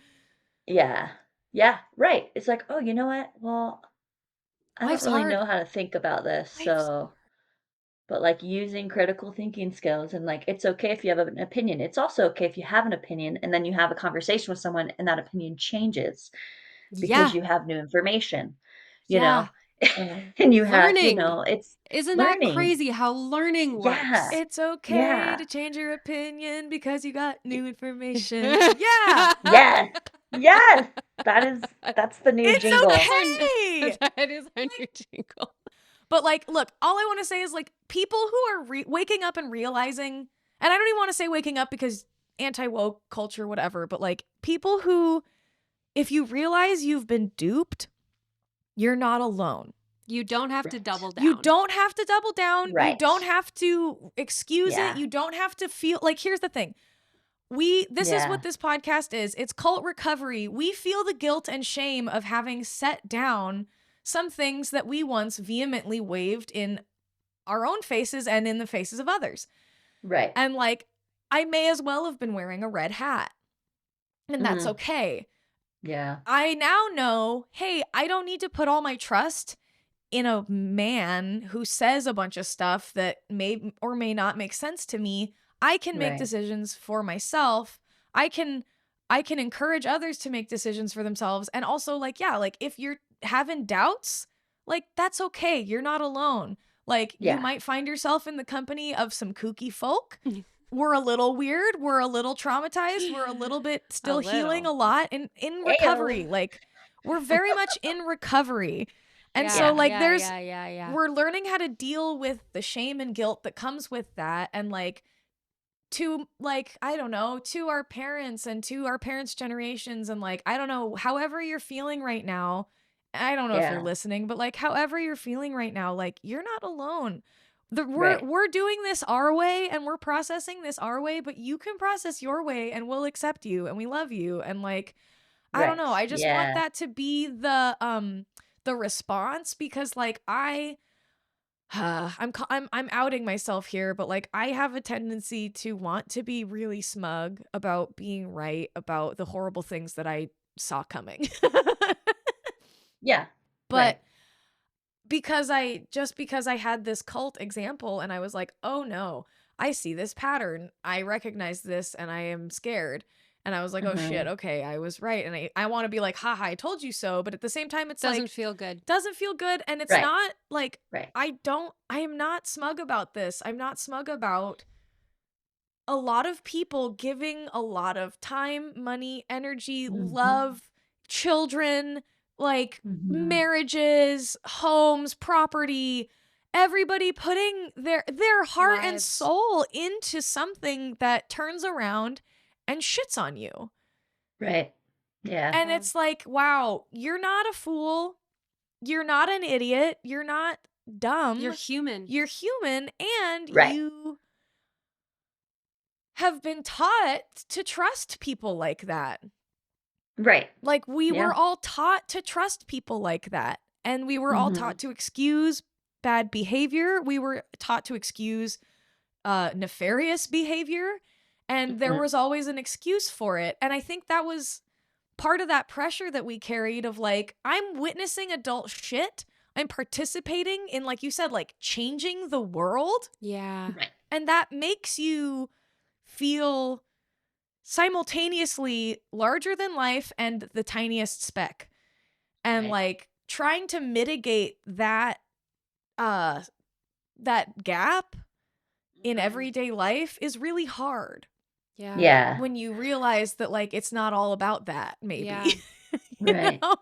yeah, yeah, right. It's like, oh, you know what? Well, I don't Life's really hard. know how to think about this, Life's so, but like using critical thinking skills and like it's okay if you have an opinion. It's also okay if you have an opinion and then you have a conversation with someone and that opinion changes because Yeah. you have new information, you Yeah. know. And you have, Learning. it's Isn't that learning. crazy how learning Yeah. works? It's okay Yeah. to change your opinion because you got Y- new information. Yeah. Yes. Yes. That's the new It's jingle. okay. That is our new jingle. But like, look, all I want to say is like people who are waking up and realizing, and I don't even want to say waking up because anti-woke culture, whatever, but like people who, if you realize you've been duped, you're not alone. You don't have to Right. double down. You don't have to double down. You Right. don't have to excuse Yeah. it. You don't have to feel like, here's the thing. This is Yeah. what this podcast is. It's cult recovery. We feel the guilt and shame of having set down some things that we once vehemently waved in our own faces and in the faces of others. Right. And like, I may as well have been wearing a red hat. And that's Mhm. okay. Yeah. I now know, hey, I don't need to put all my trust in a man who says a bunch of stuff that may or may not make sense to me. I can make Right. decisions for myself. I can encourage others to make decisions for themselves. And also like, yeah, like if you're having doubts, like that's okay. You're not alone. Like you Yeah. might find yourself in the company of some kooky folk. We're a little weird. We're a little traumatized. We're a little bit still healing a little. lot in recovery. Like we're very much in recovery. And so like yeah. we're learning how to deal with the shame and guilt that comes with that. And like to like, I don't know, to our parents and to our parents' generations and like, I don't know, however you're feeling right now. I don't know if you're Yeah. listening, but like however you're feeling right now, like you're not alone. Right. We're doing this our way and we're processing this our way, but you can process your way and we'll accept you and we love you. And like, I don't know, Right. I just want Yeah. that to be the response because like I'm outing myself here, but like I have a tendency to want to be really smug about being right about the horrible things that I saw coming. Yeah. But Right. because I had this cult example and I was like, "Oh no, I see this pattern. I recognize this and I am scared." And I was like, "Oh shit, Mhm. okay, I was right." And I want to be like, "Haha, I told you so." But at the same time, it's Doesn't like feel good. doesn't feel good and it's Right. not like Right. I am not smug about this. I'm not smug about a lot of people giving a lot of time, money, energy, Mhm. love, children, like Mhm. marriages, homes, property, everybody putting their heart and Lives. soul into something that turns around and shits on you. Right. Yeah. And it's like, wow, you're not a fool. You're not an idiot. You're not dumb. You're human. You're human and Right. you have been taught to trust people like that. Right. Like we Yeah. were all taught to trust people like that. And we were all Mhm. taught to excuse bad behavior. We were taught to excuse nefarious behavior. And there Mhm. was always an excuse for it. And I think that was part of that pressure that we carried of like, I'm witnessing adult shit. I'm participating in, like you said, like changing the world. Yeah. Right. And that makes you feel simultaneously larger than life and the tiniest speck. And Right. like trying to mitigate that that gap in Mhm. everyday life is really hard Yeah. Yeah. when you realize that like it's not all about that maybe. Yeah. You Right. know?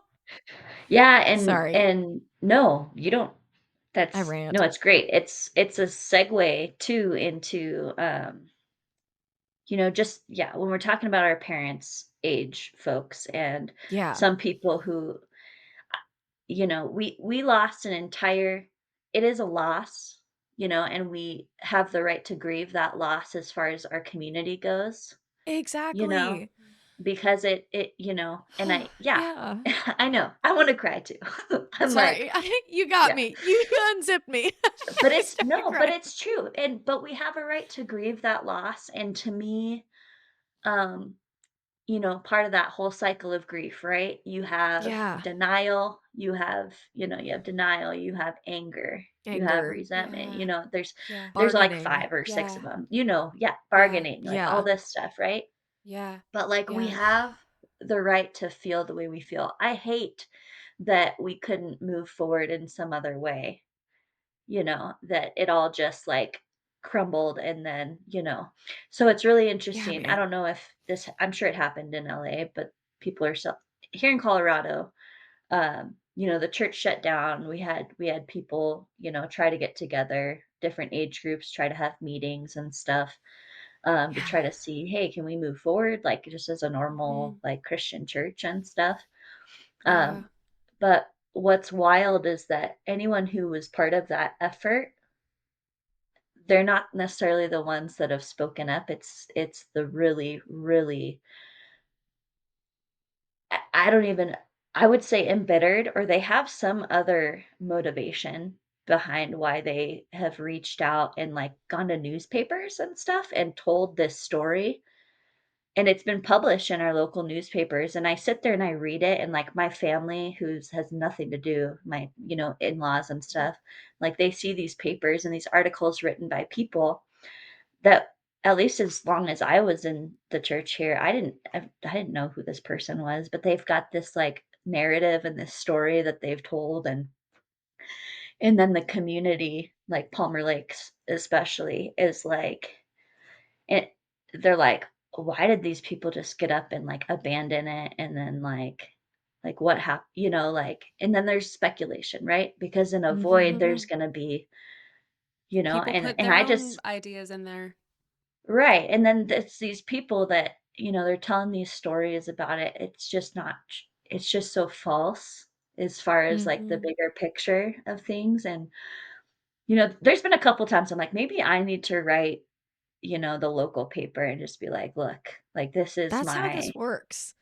Yeah, and Sorry. and no, you don't I No, rant. it's great. It's a segue too into, just yeah, when we're talking about our parents' age folks and Yeah. some people who, we lost an entire it is a loss, and we have the right to grieve that loss as far as our community goes, you know, Exactly. because and yeah, Yeah. I know. I wanna cry too. I'm Sorry. like, You got yeah. me. You unzipped me. But I it's started no, but crying. it's true, but we have a right to grieve that loss, and to me, um, part of that whole cycle of grief, right? You have Yeah. denial, you have denial, you have anger, you have Anger. resentment, Yeah. Yeah. there's like Bargaining. 5 or 6 of Yeah. them, yeah, Yeah. bargaining, like all Yeah. this stuff, right? Yeah. But like we Yeah. have the right to feel the way we feel. I hate that we couldn't move forward in some other way, that it all just like crumbled and then, so it's really Yeah, interesting. I man. don't know if I'm sure it happened in LA, but people are still here in Colorado. The church shut down. We had people, try to get together, different age groups, try to have meetings and stuff, to Yeah. try to see, hey, can we move forward like just as a normal Mhm. like Christian church and stuff. Yeah. Um, but what's wild is that anyone who was part of that effort, they're not necessarily the ones that have spoken up. It's the really, really I don't even I would say embittered, or they have some other motivation behind why they have reached out and, like, gone to newspapers and stuff and told this story, and it's been published in our local newspapers, and I sit there and I read it, and, like, my family who's has nothing to do, my, in-laws and stuff, like, they see these papers and these articles written by people that, at least as long as I was in the church here, I didn't know who this person was, but they've got this, like, narrative and this story that they've told, and then the community, like Palmer Lakes especially, is like it they're like, "Why did these people just get up and, like, abandon it?" And then, like, what happened? And then there's speculation, right? Because in a void, Mhm. there's Mhm. gonna be, People and put and their I own just ideas in there. right, and then it's these people that, they're telling these stories about it. It's just not it's just so false as far as, like, the Mhm. bigger picture of things, and, there's been a couple times I'm like, "Maybe I need to write, the local paper and just be like, 'Look, like, this is That's how my'" this works.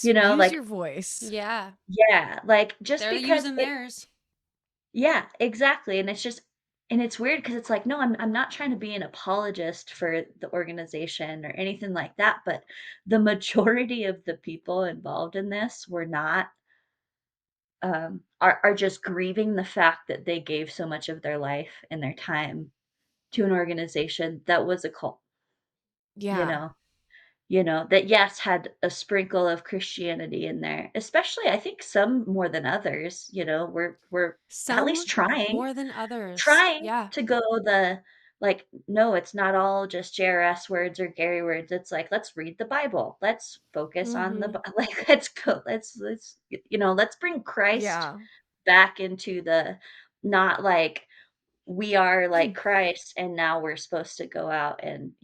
Use like your voice. Yeah. yeah, like, just They're because using it theirs. yeah, exactly, and it's weird because it's like, no, I'm not trying to be an apologist for the organization or anything like that, but the majority of the people involved in this were not, are just grieving the fact that they gave so much of their life and their time to an organization that was a cult, you Yeah. know? That, yes, had a sprinkle of Christianity in there, especially I think some more than others, were at least Some trying. more than others. Trying Yeah. to go the like, no, it's not all just JRS words or Gary words. It's like, let's read the Bible. Let's focus on the Mhm. Bi like, let's go let's bring Christ Yeah. back into the not like we are like Christ and now we're supposed to go out and,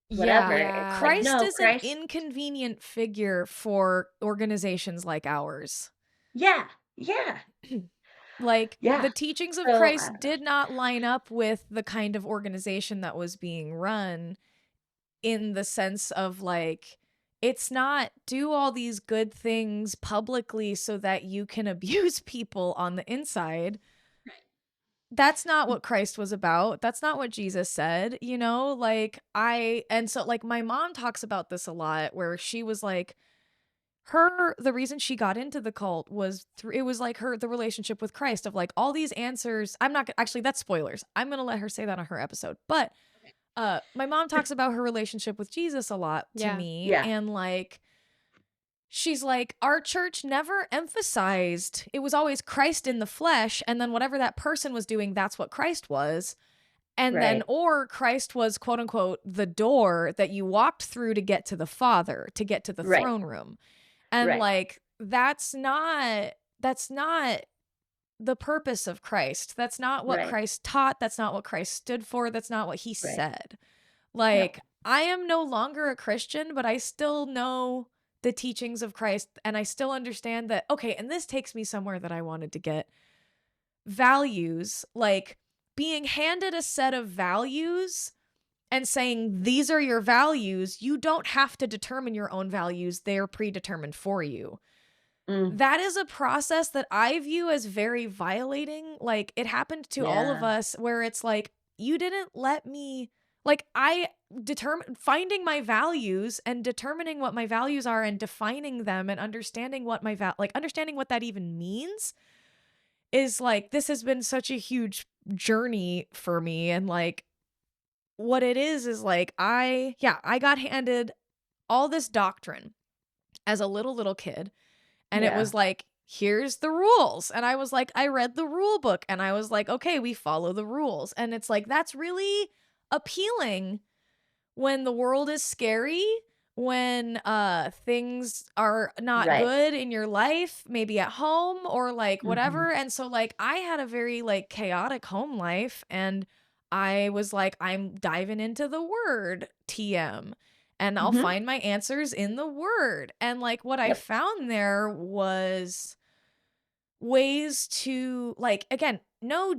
whatever. Yeah. It's like, Yeah. Christ no, is an Christ inconvenient figure for organizations like ours. yeah, yeah, Like, yeah. the teachings of So, I Christ don't know. did not line up with the kind of organization that was being run, in the sense of, like, it's not do all these good things publicly so that you can abuse people on the inside. That's not what Christ was about. That's not what Jesus said, Like, and so, like, my mom talks about this a lot, where she was like, the reason she got into the cult was through it was like the relationship with Christ, of like all these answers. I'm not actually, that's spoilers. I'm gonna let her say that on her episode. But my mom talks about her relationship with Jesus a lot to Yeah. me, Yeah, and like she's like, our church never emphasized, it was always Christ in the flesh, and then whatever that person was doing, that's what Christ was. And then, right, or Christ was, quote unquote, the door that you walked through to get to the Father, to get to the right, throne room. And right, like, that's not the purpose of Christ. That's not what Right. Christ taught. That's not what Christ stood for. That's not what he Right. said. No. Like, I am no longer a Christian, but I still know the teachings of Christ, and I still understand that, okay, and this takes me somewhere that I wanted to get. Values, like being handed a set of values and saying, these are your values, you don't have to determine your own values. They're predetermined for you. Mm. That is a process that I view as very violating. Like, it happened to all of Yeah. us where it's like, you didn't let me, like, I determine finding my values and determining what my values are and defining them and understanding what my understanding what that even means is like, this has been such a huge journey for me. And like, what it is like, I got handed all this doctrine as a little kid. And it Yeah. was like, here's the rules. And I was like, I read the rule book and I was like, okay, we follow the rules. And it's like, that's really appealing when the world is scary, when things are not Right. good in your life, maybe at home or like Mm-hmm. whatever. And so like I had a very like chaotic home life, and I was like, I'm diving into the word TM, and I'll Mm-hmm. find my answers in the word. And like what I Yep. found there was ways to, like, again, no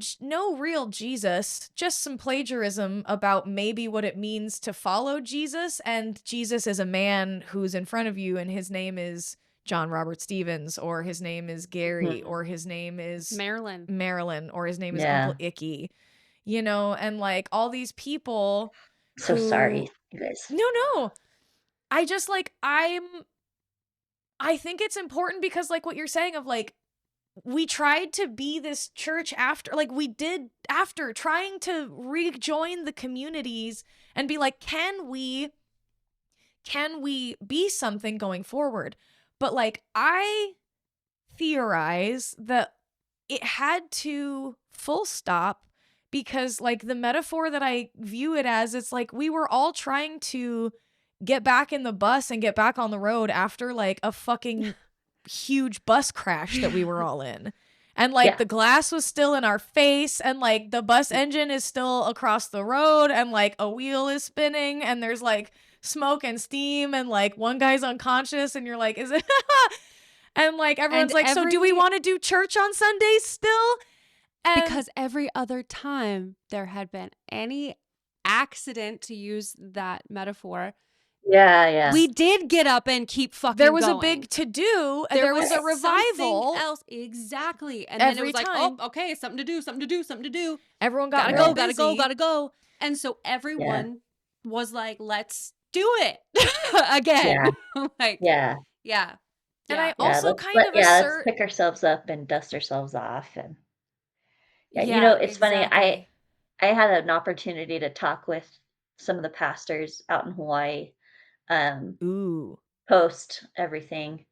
real Jesus, just some plagiarism about maybe what it means to follow Jesus. And Jesus is a man who's in front of you, and his name is John Robert Stevens, or his name is Gary, Mm-hmm. or his name is Marilyn. Marilyn, or his name is Yeah. Uncle Icky, and like all these people So sorry, who, you guys. no, I just like, I think it's important because like what you're saying of like, we tried to be this church after, like we did after trying to rejoin the communities and be like, can we be something going forward? But like, I theorize that it had to full stop, because like the metaphor that I view it as, it's like we were all trying to get back in the bus and get back on the road after like a fucking huge bus crash that we were all in. And like Yeah. the glass was still in our face, and like the bus engine is still across the road, and like a wheel is spinning, and there's like smoke and steam, and like one guy's unconscious, and you're like, is it? And like everyone's And like, so do we every want to do church on Sundays still? And because every other time there had been any accident, to use that metaphor, Yeah. Yeah. we did get up and keep fucking there was a going. big to do, and there was a something revival else. Exactly. And then it every was like, time. oh, okay, something to do, something to do, something to do. Everyone got Gotta real go, gotta go, busy. gotta go. And so Yeah. everyone was like, let's do it again. Like, Yeah. yeah. And I Yeah. Yeah. also Let's kind of let's assert, pick ourselves up and dust ourselves off. And yeah, Yeah, it's funny. exactly. I had an opportunity to talk with some of the pastors out in Hawaii, um, ooh, post everything.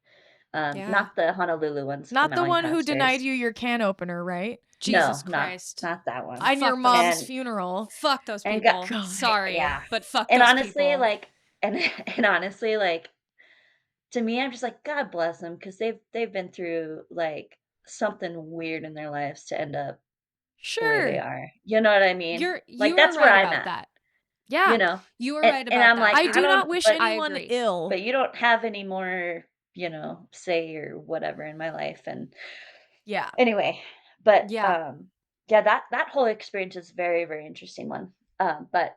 Yeah. Not the Honolulu ones, the not the mountain one who denied pastors. you your can opener, right? No, Jesus not Christ. not that one. On your Fuck those. mom's And funeral. Fuck those and got people. God. Sorry, yeah. but fuck And those honestly, people. like and and honestly, like to me, I'm just like, God bless them, because they've been through like something weird in their lives to end up the way they Sure. are. You know what I mean? You Like are that's where right I'm about at, that. you Yeah. know? You are right And about I'm that. like, I I do And not don't wish but I anyone agree. ill. but you don't have any more, say or whatever in my life. And Yeah. anyway, but Yeah. yeah, that whole experience is very, very interesting one. But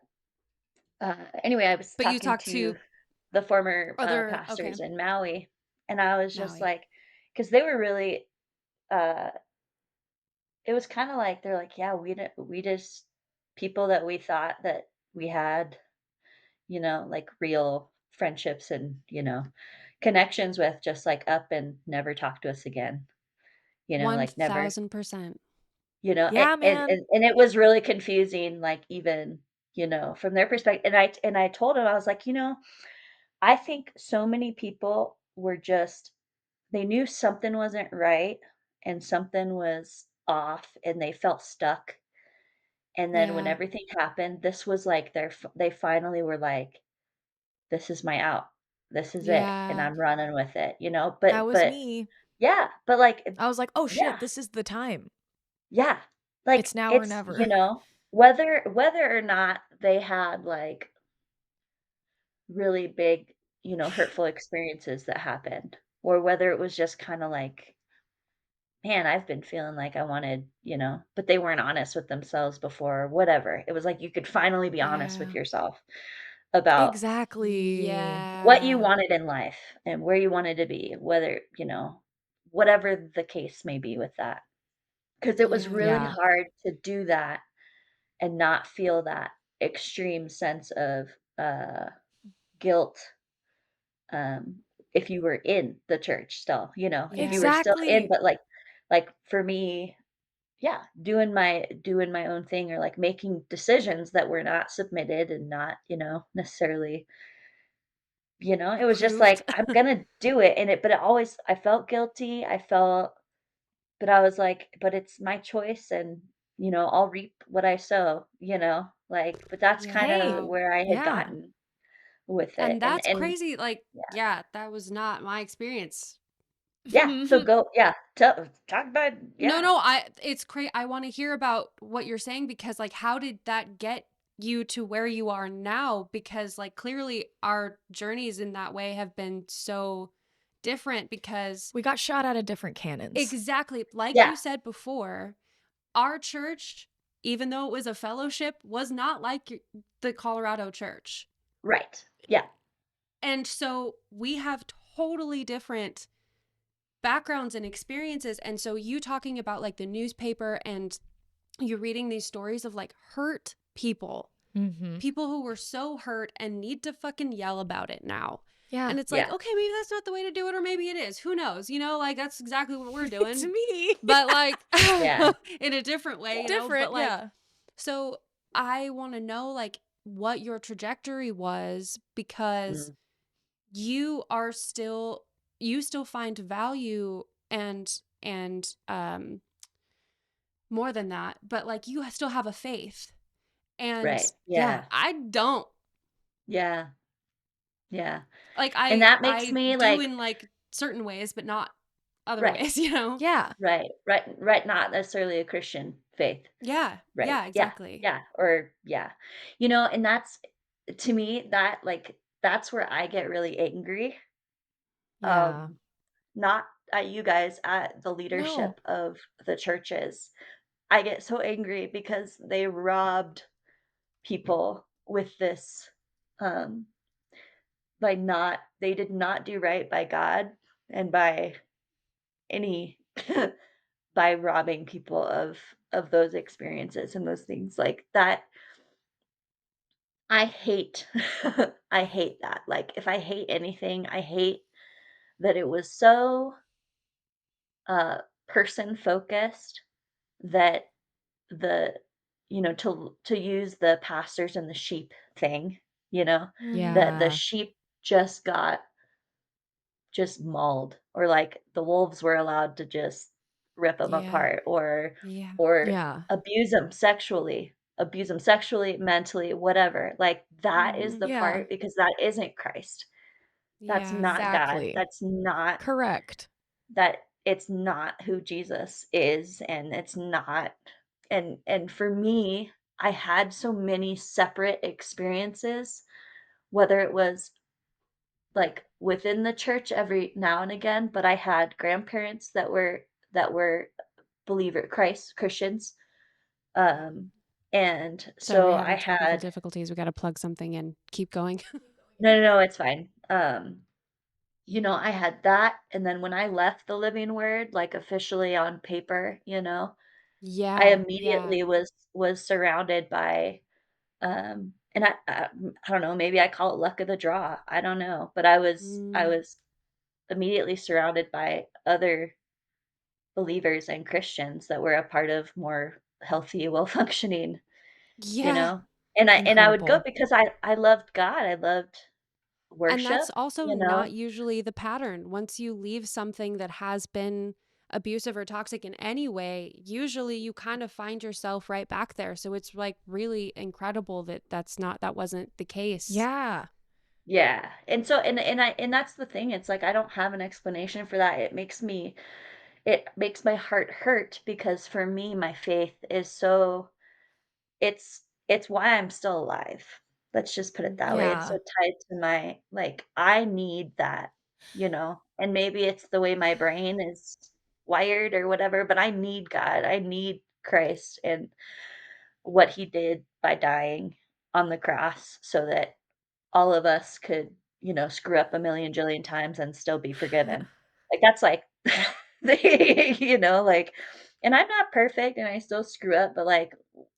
anyway, I was But you talking talk to to the former okay. pastors in Maui, and I was just Maui. like, because they were really, uh, it was kind of like they're like, yeah, we just people that we thought that we had, like real friendships and connections with, just like up and never talk to us again. Like never, 1000%. Yeah, and man. and it was really confusing, like even from their perspective. And I told him, I was like, I think so many people were just they knew something wasn't right and something was off and they felt stuck. And then when Yeah. everything happened, this was like they finally were like, "This is my out. This is it, and Yeah. I'm running with it," That was But me. yeah, but like I was like, oh shit, yeah, this is the time. Yeah. Like, It's now or it's, never. whether or not they had, like, really big, hurtful experiences that happened, or whether it was just kinda like, "Man, I've been feeling like I wanted," but they weren't honest with themselves before, or whatever. It was like you could finally be honest with Yeah. yourself about Exactly. what you Yeah. wanted in life and where you wanted to be, whether, whatever the case may be with that. Because it was Yeah. really Yeah. hard to do that and not feel that extreme sense of, uh, guilt, um, if you were in the church still, if you Yeah. were still in, Exactly. but, like, for me, yeah, doing my own thing, or, like, making decisions that were not submitted and not, necessarily, it was just Approved. like, "I'm gonna do it," but I felt guilty, but I was like, "But it's my choice, and, I'll reap what I sow," like, but that's Yeah. kinda Hey. where I had Yeah. gotten with it, And and that's crazy. Like, yeah. yeah, that was not my experience. Yeah, so talk about No, yeah. no, it's crazy. I want to hear about what you're saying because like how did that get you to where you are now? Because like clearly our journeys in that way have been so different because We got shot out of different cannons. exactly like Yeah, you said before, our church, even though it was a fellowship, was not like the Colorado church. right. Yeah, And so we have totally different backgrounds and experiences. And so you talking about like the newspaper and you're reading these stories of like hurt people, Mm-hmm. people who were so hurt and need to fucking yell about it now. Yeah. And it's like, yeah, okay, maybe that's not the way to do it, or maybe it is. Who knows? Like that's exactly what we're It's doing, me. but like yeah, in a different way, yeah. But Different. like, Yeah. so I want to know like what your trajectory was because Mm, you are still, you still find value and more than that, but like you still have a faith. And right. Yeah. Yeah, I don't. yeah, yeah, Like and I that makes I me, do like in like certain ways, but not other right, ways. Yeah. right, not necessarily a Christian faith. Yeah. Right. Yeah, Yeah. exactly. Yeah. Or yeah. And that's, to me, that's where I get really angry. Yeah. Um, not at you guys, at the No. leadership of the churches. I get so angry because they robbed people with this, um they did not do right by God, and by any by robbing people of those experiences and those things like that. I hate I hate that. Like, if I hate anything, I hate that it was so, uh, person focused, that the to use the pastors and the sheep thing, Mhm. that the Yeah. sheep just got just mauled, or, like, the wolves were allowed to just rip them Yeah. apart, or Yeah. or Yeah. abuse them sexually, mentally, whatever. Like, that is Mhm. the Yeah. part, because that isn't Christ. That's Yeah. not God. Exactly. That's not Correct. that it's not who Jesus is, and it's not, and for me, I had so many separate experiences, whether it was, like, within the church every now and again, but I had grandparents that were believer Christians, um, and Sorry, we're so I having technical had difficulties. We got to plug something in. Keep going. no, no, no, it's fine. I had that, and then when I left the Living Word, like, officially on paper, I Yeah. Yeah. immediately was surrounded by, and I don't know, maybe I call it luck of the draw, I don't know, but I Mm. was immediately surrounded by other believers and Christians that were a part of more healthy, well-functioning, you Yeah. know? And I would go Incredible. because I loved God, I loved And worship, that's also you know? not usually the pattern. Once you leave something that has been abusive or toxic in any way, usually you kind of find yourself right back there. So it's like really incredible that that wasn't the case. Yeah. Yeah, and so and that's the thing, it's like I don't have an explanation for that, it makes me it makes my heart hurt because for me, my faith is so it's why I'm still alive. Let's just put it that way. It's Yeah. so tied to my like, I need that, and maybe it's the way my brain is wired or whatever, but I need God. I need Christ and what he did by dying on the cross so that all of us could, screw up a million jillion times and still be forgiven. Like, that's like like and I'm not perfect and I still screw up, but, like,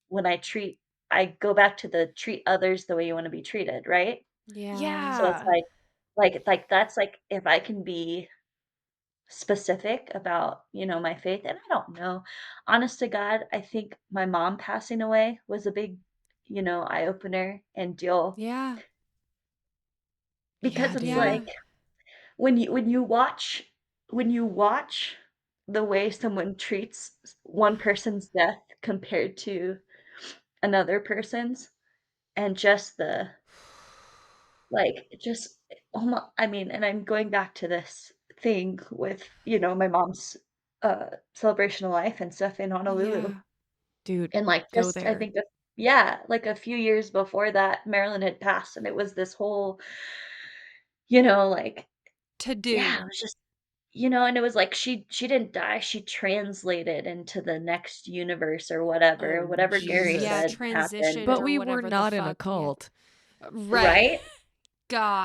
when I go back to the treat others the way you wanna be treated, right? Yeah. So it's Yeah. that's, like, if I can be specific about, my faith, and I don't know. Honest to God, I think my mom passing away was a big, eye opener and deal Yeah. because Yeah, it's dude. Yeah. like when you watch the way someone treats one person's death compared to another person's and just the like just almost I mean, and I'm going back to this thing with, my mom's celebration of life and stuff in Honolulu. Yeah. Dude, And like go just I there. think yeah, like a few years before that, Marilyn had passed and it was this whole, like To yeah, it do. was just and it was like she didn't die, she translated into the next universe or Oh, whatever Gary Yeah, Jesus. said happened, transitioned But or we were whatever the not in a fuck. Yeah. cult. Right. right?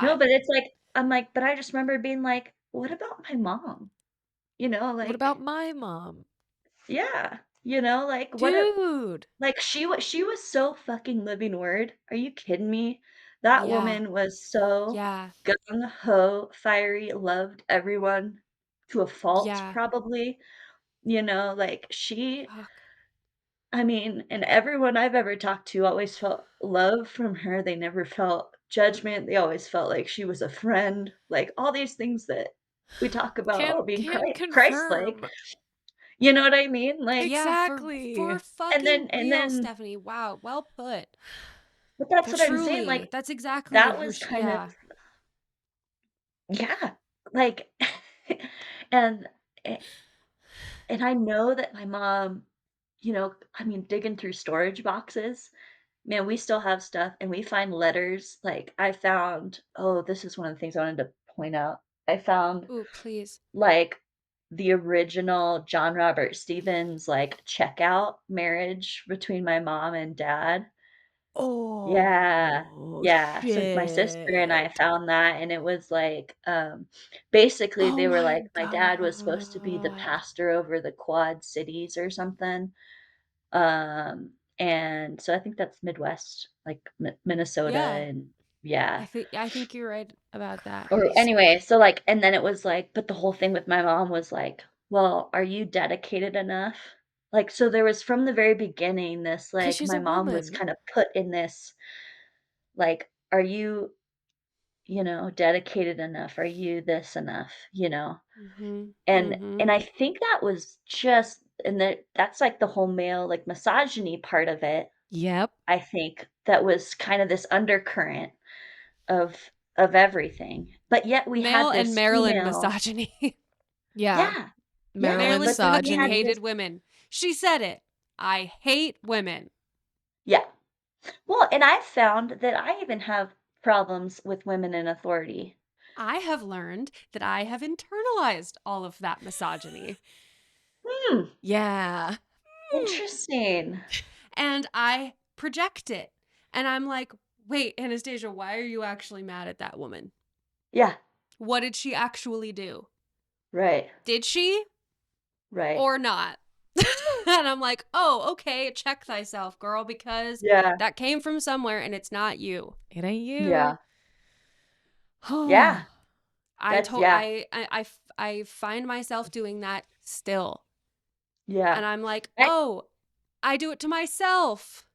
No, God. but it's like I'm like, but I just remember being like, "What about my mom?" What Like, about my mom? yeah, like Dude. like she was so fucking living word. Are you kidding me? That Yeah. woman was so Yeah. gung ho, fiery, loved everyone to a fault, Yeah. probably. Like Fuck. I mean, and everyone I've ever talked to always felt love from her. They never felt judgment. They always felt like she was a friend. Like all these things that we talk about, Can oh, being can Christ-like. confirm. You know what I mean? Like, Yeah, Exactly. for and fucking then and real, then Stephanie. Wow, well put. but that's what I'm saying. Truly. Like That's exactly that who was she, kind of yeah. yeah. Like and and I know that my mom, I mean, digging through storage boxes, man, we still have stuff and we find letters. Like I found, oh, this is one of the things I wanted to point out. I found Ooh, please. like the original John Robert Stevens like checkout marriage between my mom and dad. Yeah. Oh, Yeah, so my sister and I shit. found that, and it was like, basically, Oh they were my like my dad was supposed to be the God. pastor over the Quad Cities or something, and so I think that's Midwest, like Minnesota Yeah. and yeah. I think you're right about that. Or anyway, so, like and then it was like but the whole thing with my mom was like, "Well, are you dedicated enough?" Like, so there was from the very beginning this, 'Cause like she's a my mom was woman. kinda put in this, like, "Are you dedicated enough? Are you this enough?" Mm-hmm. And Mm-hmm. I think that was just and that's like the whole male like misogyny part of it, Yep. I think, that was kind of this undercurrent of everything. But yet we Male had and this Marilyn female. misogyny. Yeah. Yeah. Yeah, Marilyn Marilyn but then we fucking had misogyny. this hated women. She said it. I hate women. yeah. Well, and I've found that I even have problems with women in authority. I have learned that I have internalized all of that misogyny. Hmm, Yeah. interesting. And I project it. And I'm like, wait, Anastasia, why are you actually mad at that woman? Yeah, What did she actually do? right, Did she right. or not? And I'm like, oh, okay, check thyself, girl, because Yeah, that came from somewhere and it's not you. It ain't yeah, you. yeah. I That's told yeah, I find myself doing that still. yeah. And I'm like, I oh, I do it to myself.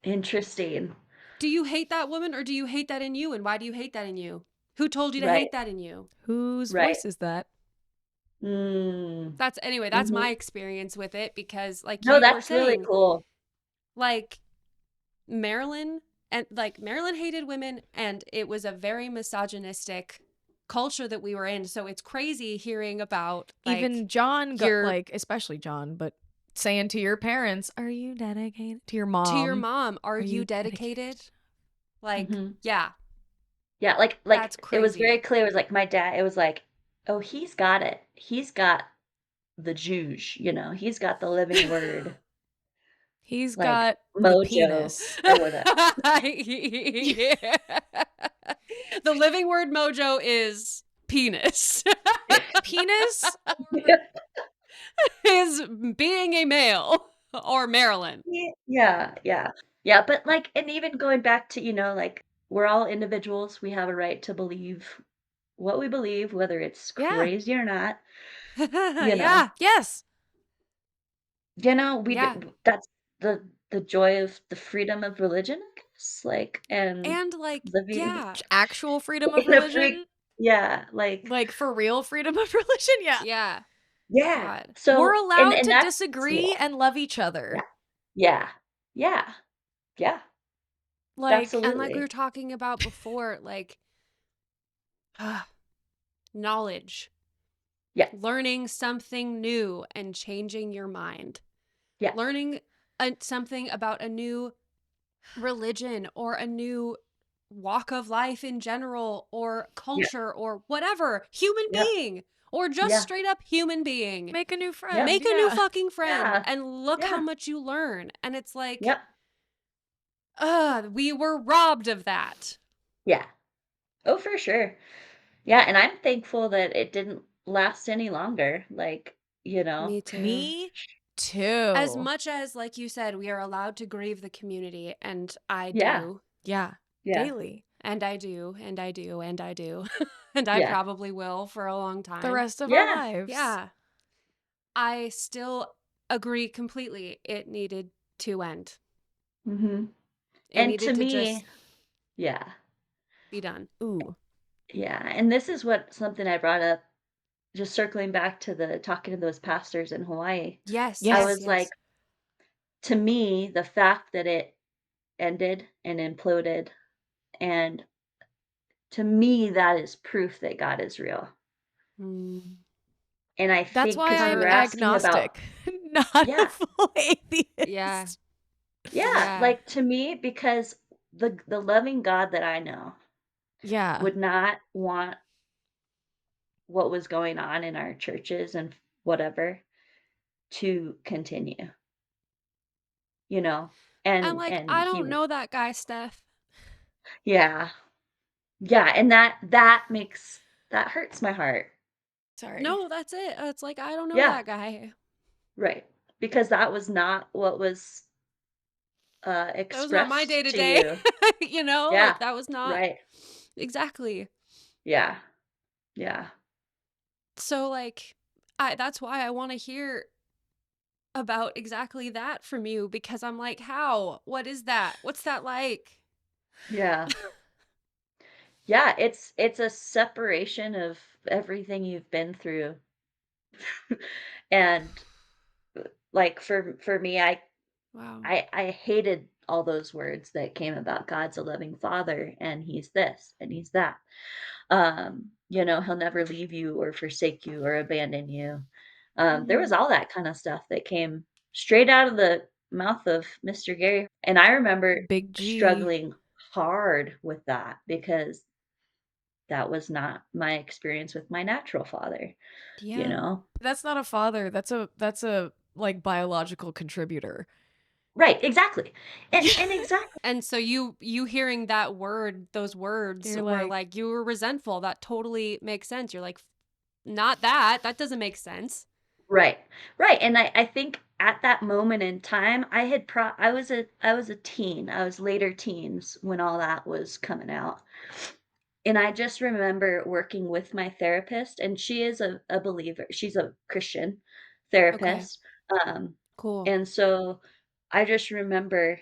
interesting. Do you hate that woman or do you hate that in you? And why do you hate that in you? Who told you to Right, hate that in you? Whose right. voice is that? That's Mhm. my experience with it because like No, you were that's really saying, cool. like Marilyn and like Marilyn hated women and it was a very misogynistic culture that we were in. So it's crazy hearing about Even John got your like, especially John, but saying to your parents, "Are you dedicated to your to your mom? mom, are you you dedicated? Like, Mhm. yeah, Yeah, that's it was very crazy. clear, it was like my dad it was like, "Oh, he's got it. He's got the juice, you know, he's got the living word, He's like, got the mojo penis." or whatever." Yeah. The living word mojo is penis. Penis? Is being a male or Marilyn. Yeah, yeah. Yeah, but, like and even going back to, like, we're all individuals, we have a right to believe what we believe, whether it's Yeah. crazy or not, you know? Yeah. Yes. We d Yeah. that's the joy of the freedom of religion, I guess, like, and And like, living yeah. Actual freedom of in a free religion? yeah, like Like, for real freedom of religion? Yeah. Yeah. yeah. God. We're So allowed and to that's yeah, disagree and love each yeah, other. yeah, yeah, yeah, Like, And like we were absolutely. talking about before, like knowledge, Yeah, learning something new and changing your mind, yeah, learning something about a new religion or a new walk of life in general or yeah, culture or whatever, human yep, being or just yeah, straight up human being. make a new yep, friend. Make a new Yeah. fucking friend yeah, and look how yeah, much you learn. And it's like, yep, we were robbed of that. yeah. Oh, for sure. Yeah, and I'm thankful that it didn't last any longer, like, you know? Me too. Me As too. much as, like you said, we are allowed to grieve the community, and I Yeah, do, Yeah. yeah, Daily. and I do, and I do, and I do, and I yeah, probably will for a long The time. rest of our yeah, lives. Yeah. I still agree completely. It needed to end. mhm. It And to needed to just me yeah, be done. Ooh. yeah, and this is what something I brought up, just circling back to the talking to those pastors in Hawaii. Yes, I yes, Yes. was like, yes. to me, the fact that it ended and imploded, and to me, that is proof that God is real. Mm. And I That's think why because you I'm were Permanent. asking about agnostic, not a yeah, full Yeah. atheist. yeah, Yeah. like, to me, because the loving God that I know Yeah. would not want what was going on in our churches and whatever to continue, you know? And like, And I he don't know that guy, Steph. yeah. Yeah, and that hurts my heart. Sorry. No, that's it. It's like, I don't know Yeah, that guy. right. Because that was not what was, That was not my day expressed to to day. you. Like Yeah, that was not right. exactly. Yeah, yeah, So like I that's why I want to hear about exactly that from you because I'm like, how? What is that? What's that like? yeah. Yeah, it's a separation of everything you've been through. And, like, for me, Wow. I hated all those words that came about God's a loving father, and he's this, and he's that. He'll never leave you or forsake you or abandon you. There was Mhm. all that kind of stuff that came straight out of the mouth of Mr. Gary. And I remember Big G. struggling hard with that because that was not my experience with my natural father, you Yeah. know? That's not a father. That's a like biological contributor. Right, exactly. And exactly. And so you hearing that word, those words You're were like, like you were resentful. That totally makes sense. You're like, not that. That doesn't make sense. Right. Right. And I think at that moment in time, I was a teen. I was later teens when all that was coming out. And I just remember working with my therapist, and she is a believer. She's a Christian Okay. therapist. Um, Cool. and so I just remember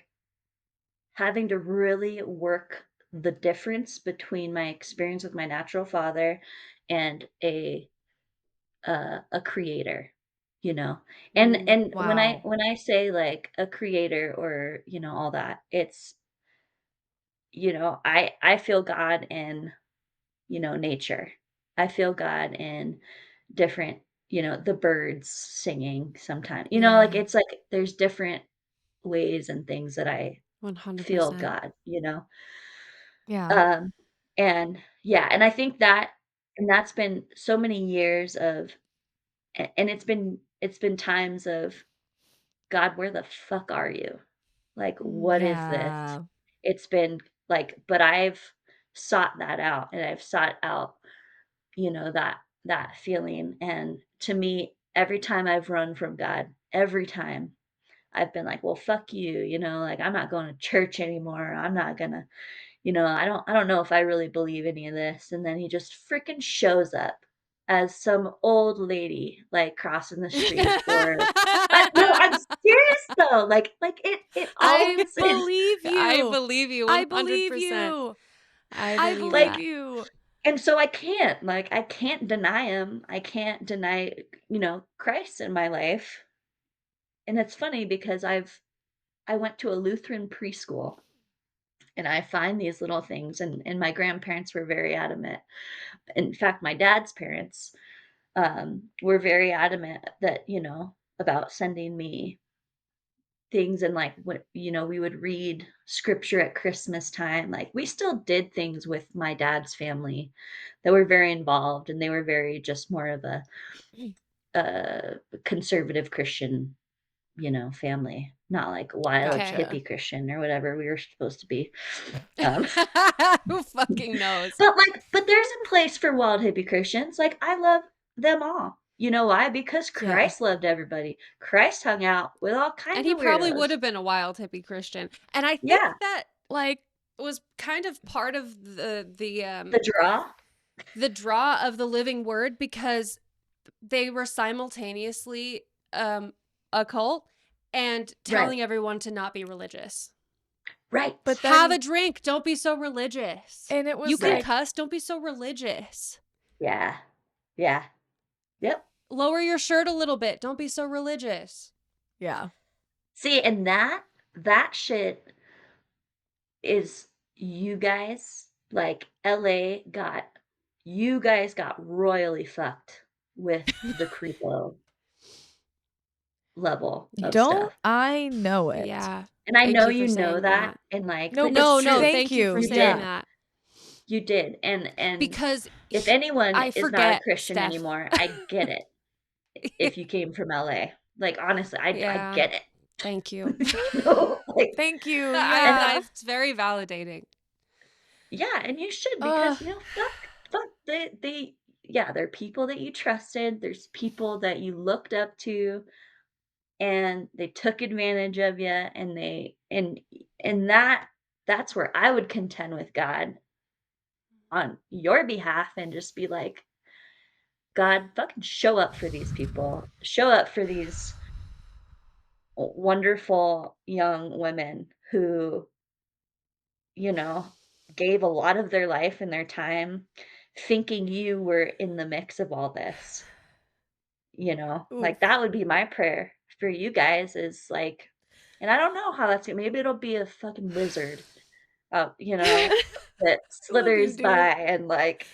having to really work the difference between my experience with my natural father and a creator, you know? Mm. And wow. when I say, like, a creator or, all that, it's, I feel God in, nature. I feel God in different, the birds singing sometimes. Like Yeah. it's like there's different ways and things that I feel 100%. God, Yeah. Um, and yeah, and I think that's been so many years of and it's been times of, "God, where the fuck are you? Like, what is this?" Yeah. It's been but I've sought that out, and I've sought out, that feeling, and to me, every time I've run from God, every time, I've been like, "Well, fuck you," like, "I'm not going to church anymore. I'm not gonna" I don't know if I really believe any of this, and then he just freaking shows up as some old lady, like, crossing the street or no, I'm serious though, it I always is, believe I you. believe you I believe 100%. you. I I believe believe that. like you. and so I can't deny him, I can't deny, Christ in my life, and it's funny because I went to a Lutheran preschool, and I find these little things, and my grandparents were very adamant. In fact, my dad's parents, were very adamant that, about sending me things and like what, we would read scripture at Christmas time. Like we still did things with my dad's family that were very involved and they were very just more of a conservative Christian, family, not like wild Okay. Gotcha. hippie Christian or whatever we were supposed to be. Um, Who fucking knows? but there's a place for wild hippie Christians, like, I love them all. You know why? Because Yeah. Christ loved everybody. Christ hung out with all And kinds he of probably would weirdos. have been a wild hippie Christian. And I think Yeah, that like was kind of part of the draw. the draw of the living word because they were simultaneously a cult and Right, telling everyone to not be religious. right, But Have then a drink, don't be so religious. and it You was can right. like cuss, don't be so religious. Yeah, yeah, yep. Lower your shirt a little bit, don't be so religious. yeah. See, and that shit is you guys, like, LA got you guys got royally fucked with the creepo level of Don't stuff. I know it? Yeah. And I Thank know you for you know saying that, that. and, No, but but it's No, true. thank thank you you. for You saying did. Yeah. that. You did, and Because if anyone I is not a forget, Christian Steph. anymore, I get it, if you came from LA. Like, honestly, I Yeah, get thank you. it. Like Thank you. and Yeah. It's very validating. yeah, and you should Uh because, fuck, yeah, they're people that you trusted, there's people that you looked up to, and they took advantage of you, and that's where I would contend with God on your behalf and just be like, God, fucking show up for these people. Show up for these wonderful young women who, you know, gave a lot of their life and their time thinking you were in the mix of all this, oof. like that would be my prayer for you guys is like, and I don't know how that's maybe it'll be a fucking lizard, that I love you, slithers by dude. and like,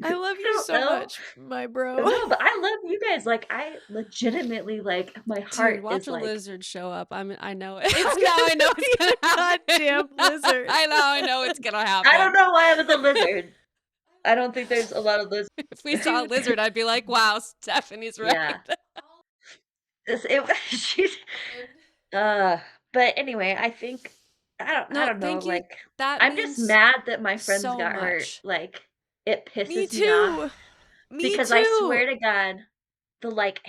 I I love you don't so know. much, my bro. No, but I love you guys, like, I legitimately, like, my Dude, heart watch is a like lizard show up. I know it. It's Now I know gonna it's be gonna a happen. goddamn lizard. I know it's gonna I don't happen. know why I was a lizard. I don't think there's a lot of lizards. If we saw a Dude. lizard, I'd be like, wow, Stephanie's Yeah. right. She's uh, but anyway, I think I No, don't know, thank you. like, That I'm just means mad that my friends so got hurt, much. like, it Me pisses me off too. Me because I too. swear to God, the, like,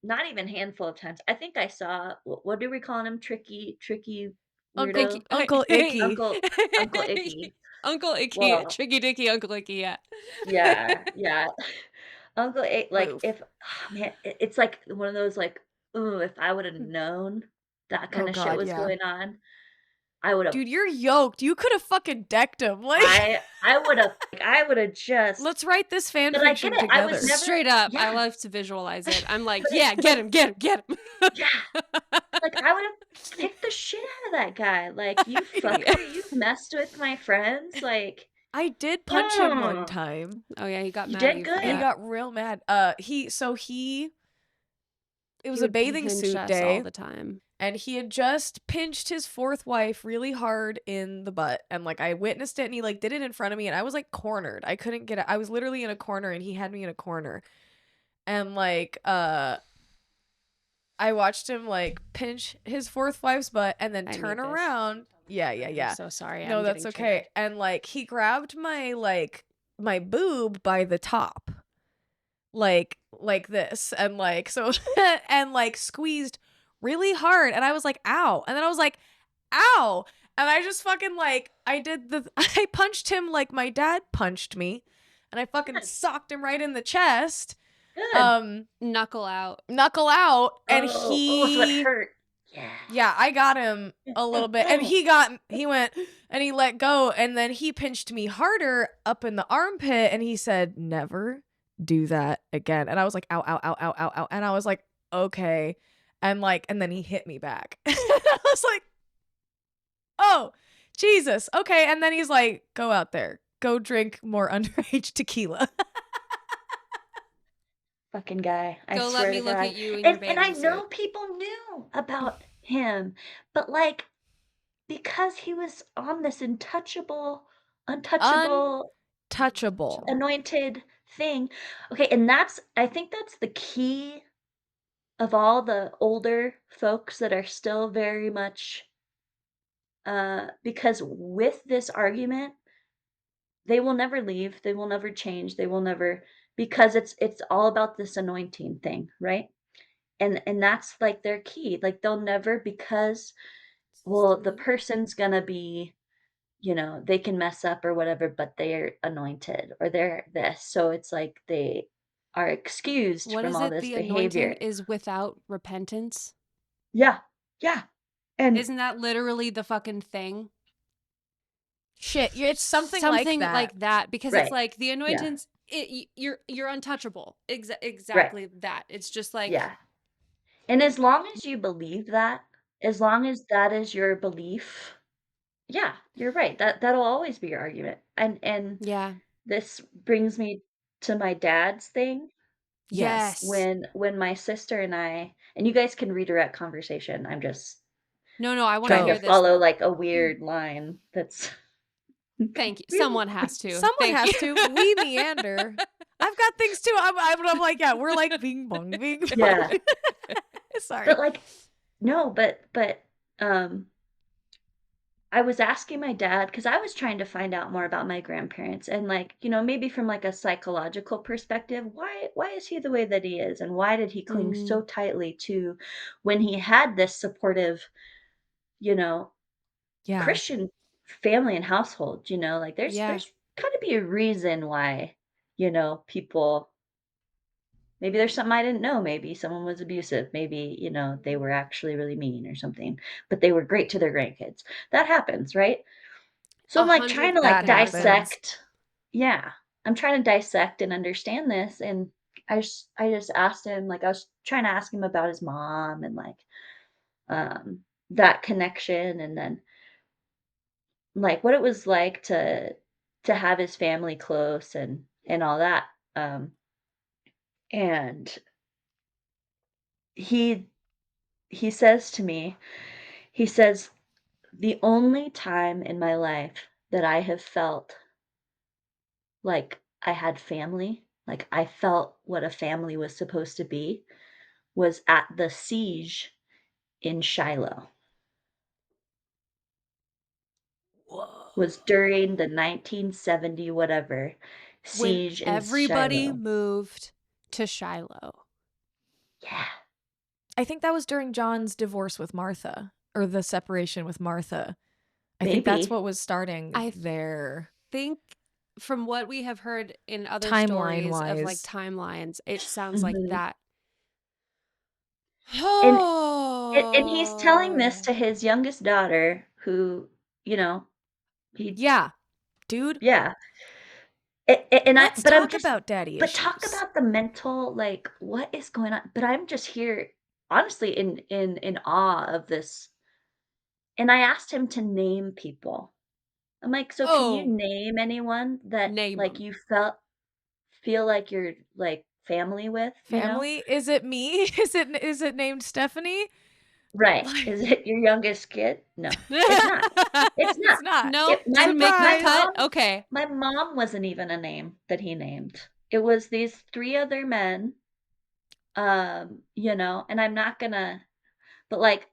not even handful of times, I think I saw what do we call him? Tricky Uncle weirdo? Uncle Icky. Uncle Icky. Uncle Icky, Well, Tricky Dicky, Uncle Icky, yeah. yeah, yeah. Uncle A like, Oof. if man, it's like one of those, like, "Ooh, if I would've known that Oh kinda shit god, was yeah. going on, I would've Dude, you're yoked. You could have fucking decked him. Like, I would've just let's write this fan but I get fiction it, I was together. never Straight up, I yeah, love to visualize it. I'm like, but yeah, but get him, get him, get him. yeah, like, I would've kicked the shit out of that guy, like, "You Yeah. fucker, you messed with my friends," like I did punch him one Mm. time. Oh yeah, he got You mad at did you good. for He that. got real mad. It was He a would bathing pinch suit us all day, the time. and he had just pinched his fourth wife really hard in the butt, and like I witnessed it, and he like did it in front of me, and I was like cornered. I couldn't get it. I was literally in a corner, and he had me in a corner, and like I watched him like pinch his fourth wife's butt and then I turn need this. around. Yeah. I'm so sorry. No, I'm that's getting okay. triggered. And like he grabbed my boob by the top. Like this, and like so and like squeezed really hard, and I was like, ow. And then I was like, ow. And I just fucking like I punched him like my dad punched me, and I fucking Good. socked him right in the chest. Good. Knuckle out. Knuckle out, and So it hurt. yeah, I got him a little bit, and he went and he let go, and then he pinched me harder up in the armpit, and he said, never do that again. And I was like, ow, ow, ow, ow, ow, ow. And I was like, okay. And like, and then he hit me back. I was like, oh, Jesus. Okay. And then he's like, go out there, go drink more underage tequila. Fucking guy. I Go swear let me to look God. at you in your And I bathing know suit. people knew about him, but like because he was on this untouchable, Untouchable. anointed thing. Okay, and I think that's the key of all the older folks that are still very much because with this argument, they will never leave, they will never change, they will never because it's all about this anointing thing, right? And that's like their key. Like they'll never because well, the person's gonna be, they can mess up or whatever, but they're anointed or they're this. So it's like they are excused What from is all it? this The anointing behavior. is without repentance. Yeah. Yeah. And Isn't that literally the fucking thing? Shit. It's something Something like like that. that, because it's right. like the Yeah. anointings. You're untouchable. Right. Exactly that. It's just like Yeah. And as long as you believe that, as long as that is your belief, yeah, you're right. That'll always be your argument. And yeah. this brings me to my dad's thing. Yes. When my sister and you guys can redirect conversation. I'm just No, I want to trying to hear this follow though. like a weird line that's Thank you. Someone has to. Someone Thank has you. to. We meander. I've got things too. I'm like, yeah, we're like bing bong, bing bong. yeah. Sorry. But like no, but um I was asking my dad because I was trying to find out more about my grandparents and like, maybe from like a psychological perspective, why is he the way that he is and why did he cling so Mm, tightly to when he had this supportive, you know, Yeah. Christian family and household, like yeah. there's got to be a reason why, people maybe there's something I didn't know, maybe someone was abusive, maybe, they were actually really mean or something, but they were great to their grandkids. That happens, right? So A I'm like hundred trying to like That fucking percent. happens. dissect. Yeah. I'm trying to dissect and understand this and I just asked him like I was trying to ask him about his mom and like um that connection and then like what it was like to have his family close and all that. And he he says to me, he says, "The only time in my life that I have felt like I had family, like I felt what a family was supposed to be, was at the siege in Shiloh." Was Whoa. during the 1970 whatever When siege in everybody Shiloh. moved to Shiloh. Yeah, I think that was during John's divorce with Martha, or the separation with Martha. I think that's maybe. what was starting I there, think from what we have heard in other timeline stories of like wise. timelines, it sounds like Mhm. that. And and he's telling this Oh. to his youngest daughter who, you know, he Yeah, dude. yeah. And I Let's but I'm talk just about daddy but talk issues. about the mental, like, what is going on? But I'm just here, honestly, in awe of this. And I asked him to name people. I'm like, "So can you Oh, name anyone that, Name like, them. you feel like you're, like, family with, you know?" family? Is it me? Is it named Stephanie? Right. Like, Is it your youngest kid? No, it's not. It's it's not. not. No, It didn't make the cut. Surprise. Okay. my mom wasn't even a name that he named. It was these 3 other men, you know, and I'm not gonna but, like,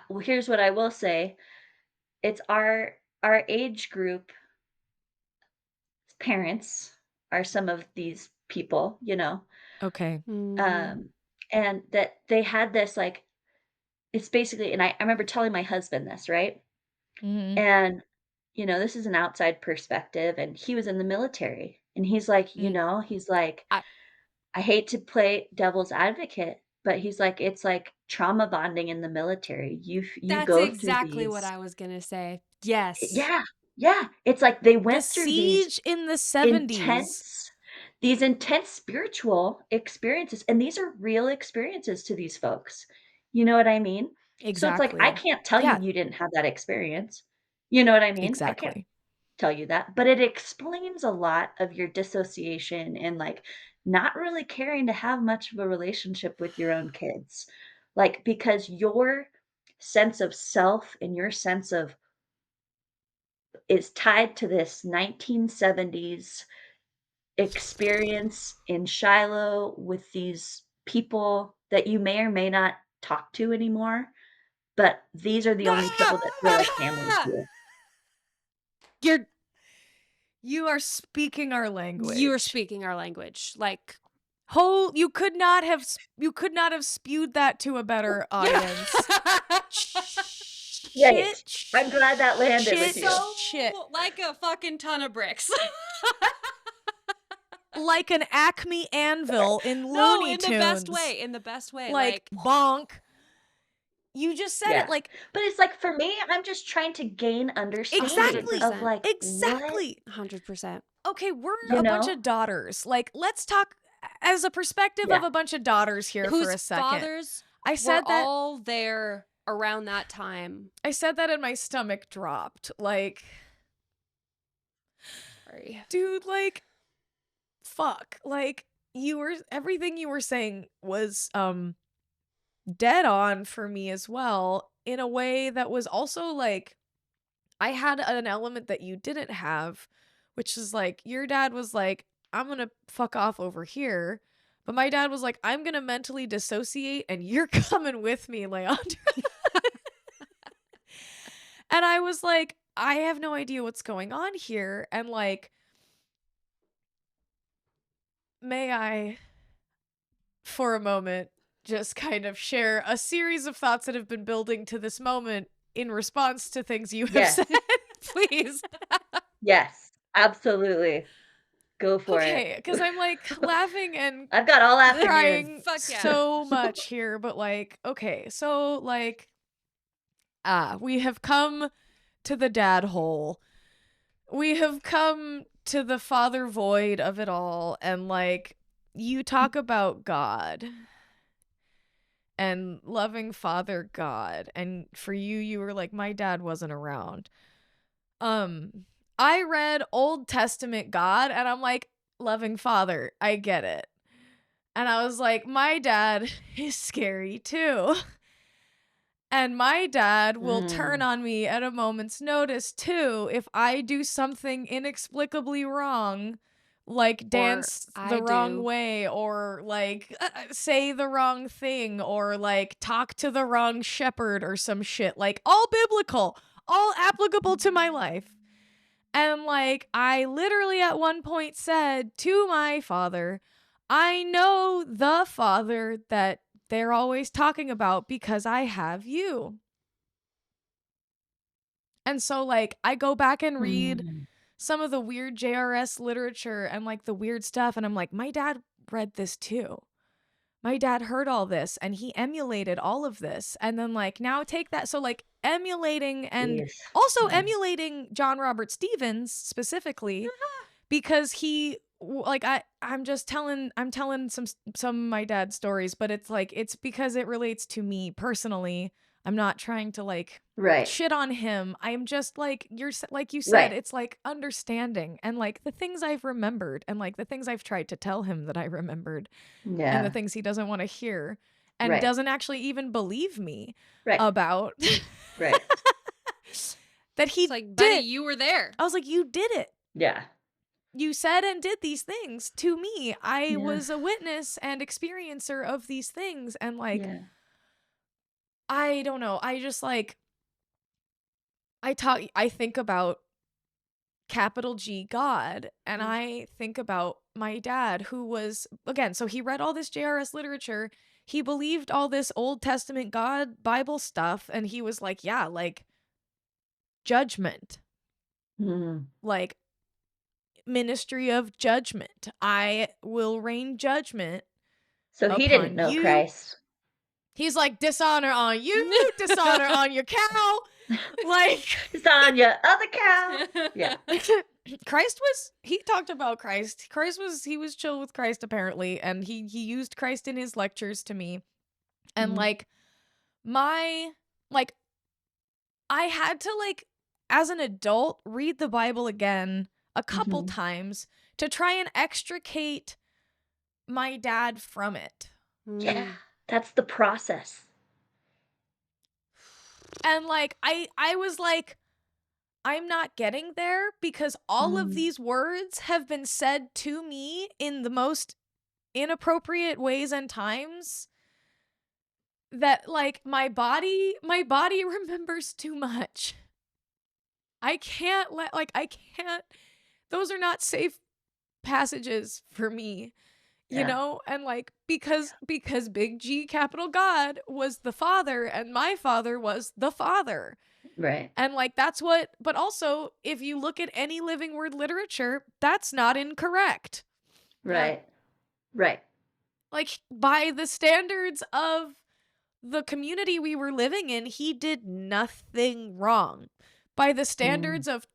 well, here's what I will say, it's our age group parents are some of these people, you know, Okay. Mhm. um, and that they had this, like it's basically and I remember telling my husband this, right? Mhm. And, you know, this is an outside perspective, and he was in the military, and he's like, you Mm. know, he's like, I "I hate to play devil's advocate," but he's like, "It's like trauma bonding in the military. You That's go through exactly what these." I was gonna say. Yes. Yeah, yeah, it's like they The went through siege in the 70s. intense these intense spiritual experiences, and these are real experiences to these folks. You know what I mean? So it's like, I Exactly. can't tell you Yeah, you didn't have that experience. You know what I mean? I can't exactly. tell you that, but it explains a lot of your dissociation and, like, not really caring to have much of a relationship with your own kids. Like, because your sense of self and your sense of is tied to this 1970s experience in Shiloh with these people that you may or may not talk to anymore, but these are the only people that feel like family to you. You're You are speaking our you're language. speaking our language. Like You could not have spewed that to a better audience. Yeah, Shit, I'm glad that landed with shit, you. shit. So like a fucking ton of bricks. Like an Acme anvil in No, Looney in the best Tunes. way. In the best way. Like, Like bonk. You just said it Yeah. like But it's like, for me, I'm just trying to gain understanding of, exactly. 100%. like, what Exactly. 100%. Okay, we're you a bunch know? of daughters. Like, let's talk as a perspective of Yeah. a bunch of daughters here for Whose a second. fathers I were said that all there around that time. I said that and my stomach dropped. Like, Sorry. dude, like fuck. Like everything you were saying was dead on for me as well in a way that was also like I had an element that you didn't have, which is like your dad was like, I'm gonna fuck off over here. But my dad was like, I'm gonna mentally dissociate and you're coming with me, Leandra. And I was like, I have no idea what's going on here. And like, may I, for a moment, just kind of share a series of thoughts that have been building to this moment in response to things you have said, Yes. please. Yes. Absolutely. Go for it. Okay, because I'm like laughing and I've got all afternoon. crying Fuck yeah. so much here, but like, okay, so like, we have come to the dad hole. We have come to the father void of it all, and like, you talk about God and loving Father God, and for you were like, my dad wasn't around. I read Old Testament God, and I'm like, loving Father, I get it. And I was like, my dad is scary too. And my dad will turn Mm. on me at a moment's notice too if I do something inexplicably wrong, like Or dance I the wrong do. way, or like say the wrong thing, or like talk to the wrong shepherd or some shit. Like, all biblical, all applicable to my life. And like, I literally at one point said to my father, I know the father that they're always talking about because I have you. And so like, I go back and read Mm. some of the weird JRS literature and like the weird stuff, and I'm like, my dad read this too. My dad heard all this and he emulated all of this. And then like, now take that. So like, emulating and Jeez. also Yeah. emulating John Robert Stevens specifically, because I'm telling some of my dad's stories, but it's like, it's because it relates to me personally. I'm not trying to like Right. shit on him. I'm just like like you said, Right. it's like understanding and like the things I've remembered and like the things I've tried to tell him that I remembered and the Yeah. things he doesn't want to hear and Right. doesn't actually even believe me Right. about Right. that he It's like, buddy, did. you were there. I was like, you did it. Yeah. You said and did these things to me. I Yeah. was a witness and experiencer of these things. And like, Yeah. I don't know. I just like, I think about capital G God, and Mm. I think about my dad who was, again, so he read all this JRS literature. He believed all this Old Testament God Bible stuff. And he was like, yeah, like judgment, Mm. like ministry of judgment. I will rain judgment So he didn't upon know you. Christ. He's like, dishonor on you, dishonor on your cow. Like, It's on your other cow. Yeah. Christ was, he talked about Christ. He was chill with Christ apparently. And he used Christ in his lectures to me. And Mhm. like, I had to like, as an adult, read the Bible again a couple Mhm. times to try and extricate my dad from it. Yeah. Mm. That's the process. And like I was like, I'm not getting there because all of Mm. these words have been said to me in the most inappropriate ways and times that like my body remembers too much. I can't those are not safe passages for me. You Yeah. know, and like because big G capital God was the father and my father was the father. Right. And like that's what, but also if you look at any living word literature, that's not incorrect. Right. Right. Like by the standards of the community we were living in, he did nothing wrong. By the standards of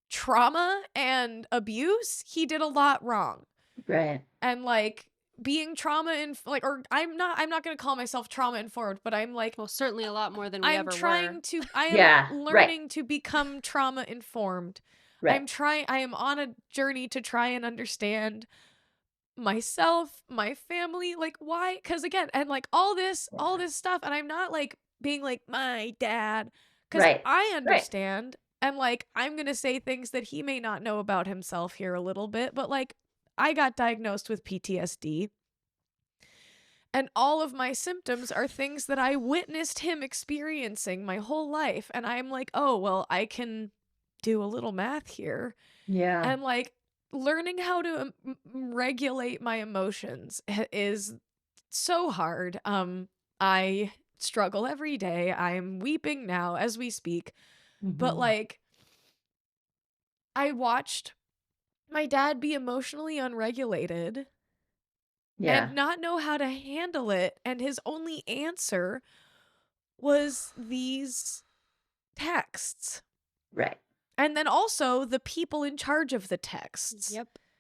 trauma and abuse, he did a lot wrong. Right. And like being trauma like, or I'm not gonna call myself trauma informed, but I'm like, Well, certainly a lot more than we I'm ever trying were. to I am Yeah. Right. learning to become trauma informed. Right. I am on a journey to try and understand myself, my family, like why, because again, and like all this stuff, and I'm not like being like my dad, because Right. I Right. understand, and like I'm gonna say things that he may not know about himself here a little bit, but like I got diagnosed with PTSD. And all of my symptoms are things that I witnessed him experiencing my whole life. And I'm like, oh, well, I can do a little math here. Yeah. And like learning how to regulate my emotions is so hard. I struggle every day. I'm weeping now as we speak. But Mhm. like, I watched my dad be emotionally unregulated Yeah. and not know how to handle it. And his only answer was these texts. Right. And then also the people in charge of the texts.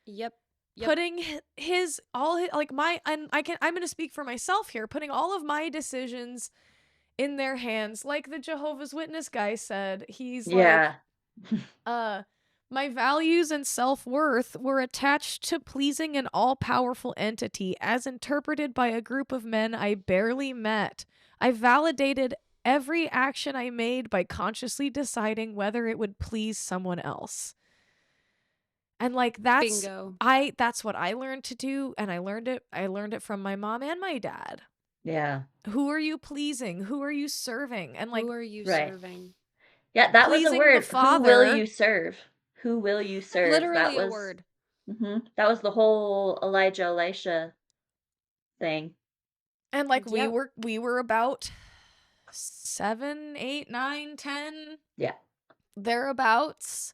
Yep. Putting like I'm going to speak for myself here, putting all of my decisions in their hands. Like the Jehovah's Witness guy said, he's Yeah. like, my values and self-worth were attached to pleasing an all-powerful entity as interpreted by a group of men I barely met. I validated every action I made by consciously deciding whether it would please someone else. And like that's Bingo. that's what I learned to do, and I learned it from my mom and my dad. Yeah. Who are you pleasing? Who are you serving? And like Who are you Right. serving? Yeah, that was a pleasing the word. Who will Father. you serve? Who will you serve? Literally That a was word. that was the whole Elisha thing. And like Yep. we were about 7, 8, 9, 10 Yeah. thereabouts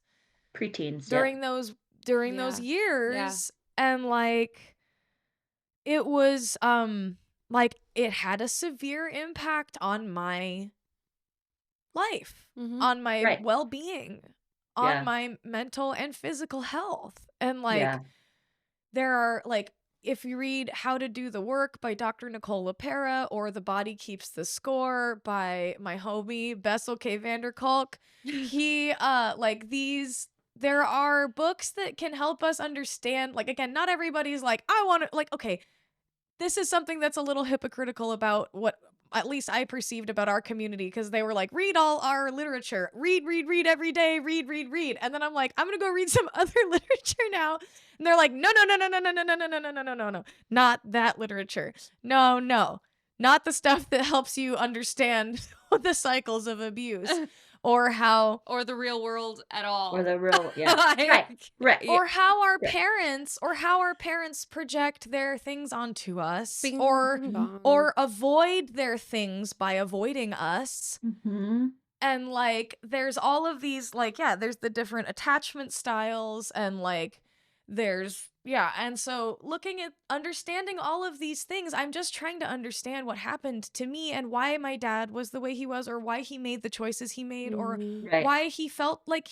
Preteens. during those Yeah. years. And like it was like it had a severe impact on my life, Mhm. on my Right. well-being, on Yeah. my mental and physical health. And like Yeah. there are like if you read How to Do the Work by Dr. Nicole LaPera or The Body Keeps the Score by my homie Bessel K. Vanderkolk, he like these there are books that can help us understand, like, again, not everybody's like, I want to, like, okay, this is something that's a little hypocritical about what at least I perceived about our community, because they were like, read all our literature, read every day, read. And then I'm like, I'm gonna go read some other literature now. And they're like, no, not that literature. No, not the stuff that helps you understand the cycles of abuse or how or the real world at all. Or the real, right. or how our parents project their things onto us, Bing, or bong. or avoid their things by avoiding us. Mm-hmm. And like there's all of these, like, there's the different attachment styles, and like there's and so looking at understanding all of these things, I'm just trying to understand what happened to me and why my dad was the way he was, or why he made the choices he made, or Right. why he felt like,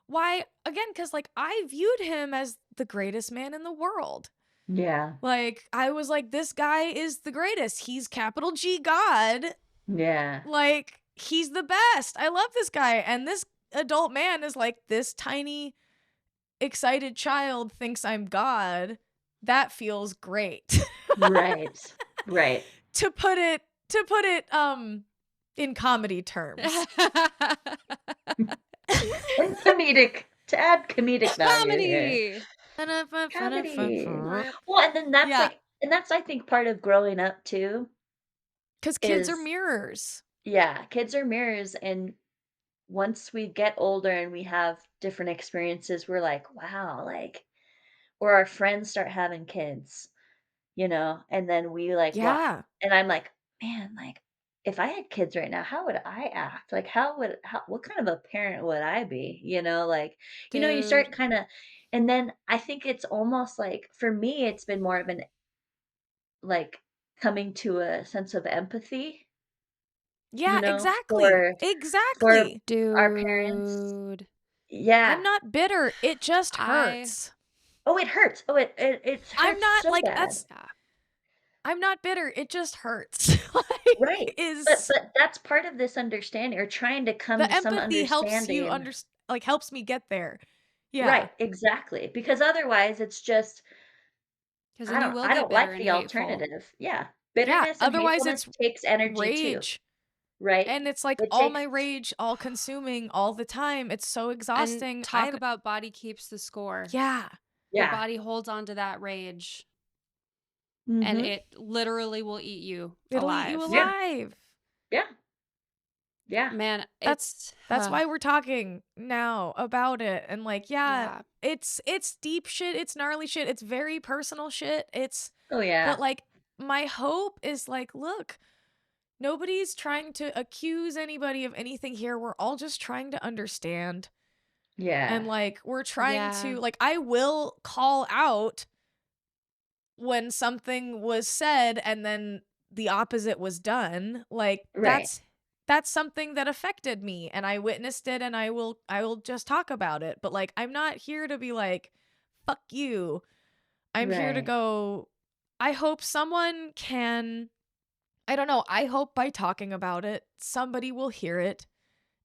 why, again, because like I viewed him as the greatest man in the world. Yeah. Like I was like, this guy is the greatest, he's capital G God, Yeah. like he's the best, I love this guy. And this adult man is like, this tiny excited child thinks I'm God. That feels great. Right. to put it in comedy terms. And comedic, to add comedic value here. Comedy. Well, and then that's Yeah. like, and that's, I think, part of growing up too. Because kids are Is, mirrors. kids are mirrors, and once we get older and we have different experiences, we're like, wow, like, or our friends start having kids, and then we like what, Yeah. and I'm like, man, like, if I had kids right now, how would I act? Like, what kind of a parent would I be? Like, you start Dude. kind of, and then I think it's almost like, for me, it's been more of an, like, coming to a sense of empathy, Yeah, exactly. for Exactly. our parents. Dude. Yeah. I'm not bitter. It just hurts. Oh, it hurts. Oh, it I'm hurts not so like bad. that's I'm not bitter. It just hurts. Right. Is But that's part of this understanding, or trying to come the to some empathy helps you understanding. helps me get there. Yeah. Right, exactly. Because otherwise it's just, Because I then you don't will I get don't bitter like and the hateful. alternative. Yeah. Yeah. Bitterness and Otherwise hatefulness it's takes energy too, rage. right? And it's like It all takes my rage, all consuming, all the time. It's so And exhausting. talk about body keeps the score. Yeah. Your Yeah. body holds on to that rage, and Mhm. it literally will eat you It'll eat you alive. Yeah. alive. Yeah. Yeah. Man, That's it's why we're talking now about it. And like, yeah. it's deep shit, it's gnarly shit, it's very personal shit. Oh, yeah. But like my hope is like, look, nobody's trying to accuse anybody of anything here. We're all just trying to understand. Yeah. And like we're trying Yeah. to, like, I will call out when something was said and then the opposite was done. Like Right. that's something that affected me, and I witnessed it, and I will just talk about it. But like I'm not here to be like, fuck you. I'm here to Right. go, I hope someone can, I don't know, I hope by talking about it somebody will hear it,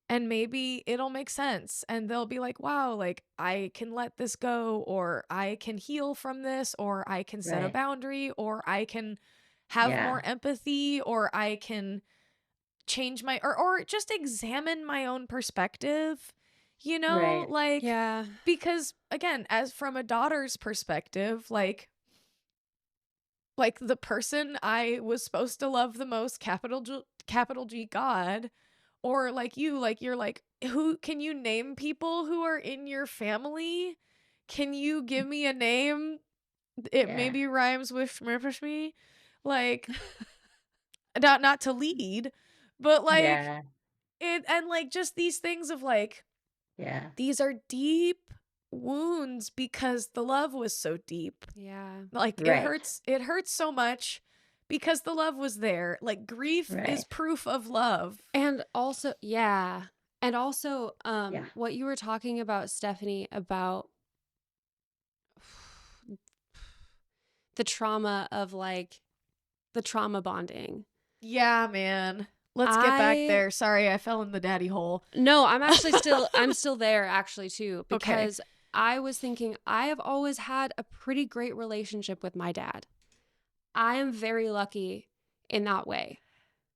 and maybe it'll make sense, and they'll be like, wow, like I can let this go, or I can heal from this, or I can set a Right. boundary, or I can have Yeah. more empathy, or I can change my, or just examine my own perspective, Right. like, Yeah. because again, as from a daughter's perspective, like the person I was supposed to love the most, capital G God, or like you're like, who can you name people who are in your family? Can you give me a name? It Yeah. maybe rhymes with me, like, not to lead, but like Yeah. it, and like just these things of like, Yeah. these are deep wounds because the love was so deep. Yeah. Like Right. it hurts so much because the love was there. Like grief is Right. proof of love. And also, yeah. And also, Yeah. what you were talking about, Stephanie, about the trauma of like the trauma bonding. Yeah, man. Let's get back there. Sorry, I fell in the daddy hole. No, I'm still there actually too, Okay. because I was thinking I have always had a pretty great relationship with my dad. I am very lucky in that way.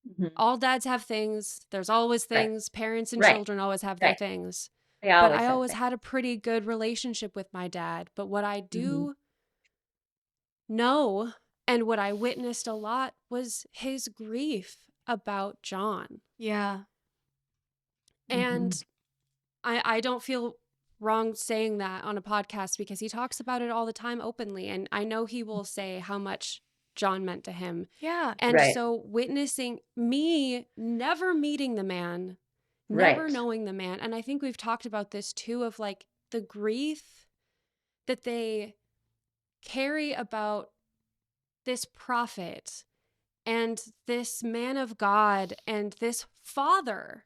Mhm. All dads have things. There's always Right. things. Parents and Right. children always have their Right. things. They But always I have always things. had a pretty good relationship with my dad. But what I Mhm. do know and what I witnessed a lot was his grief about John. Yeah. And Mhm. I don't feel wrong saying that on a podcast because he talks about it all the time openly. And I know he will say how much John meant to him. Yeah. And Right. so witnessing me never meeting the man, never Right. knowing the man. And I think we've talked about this too, of like the grief that they carry about this prophet and this man of God and this father,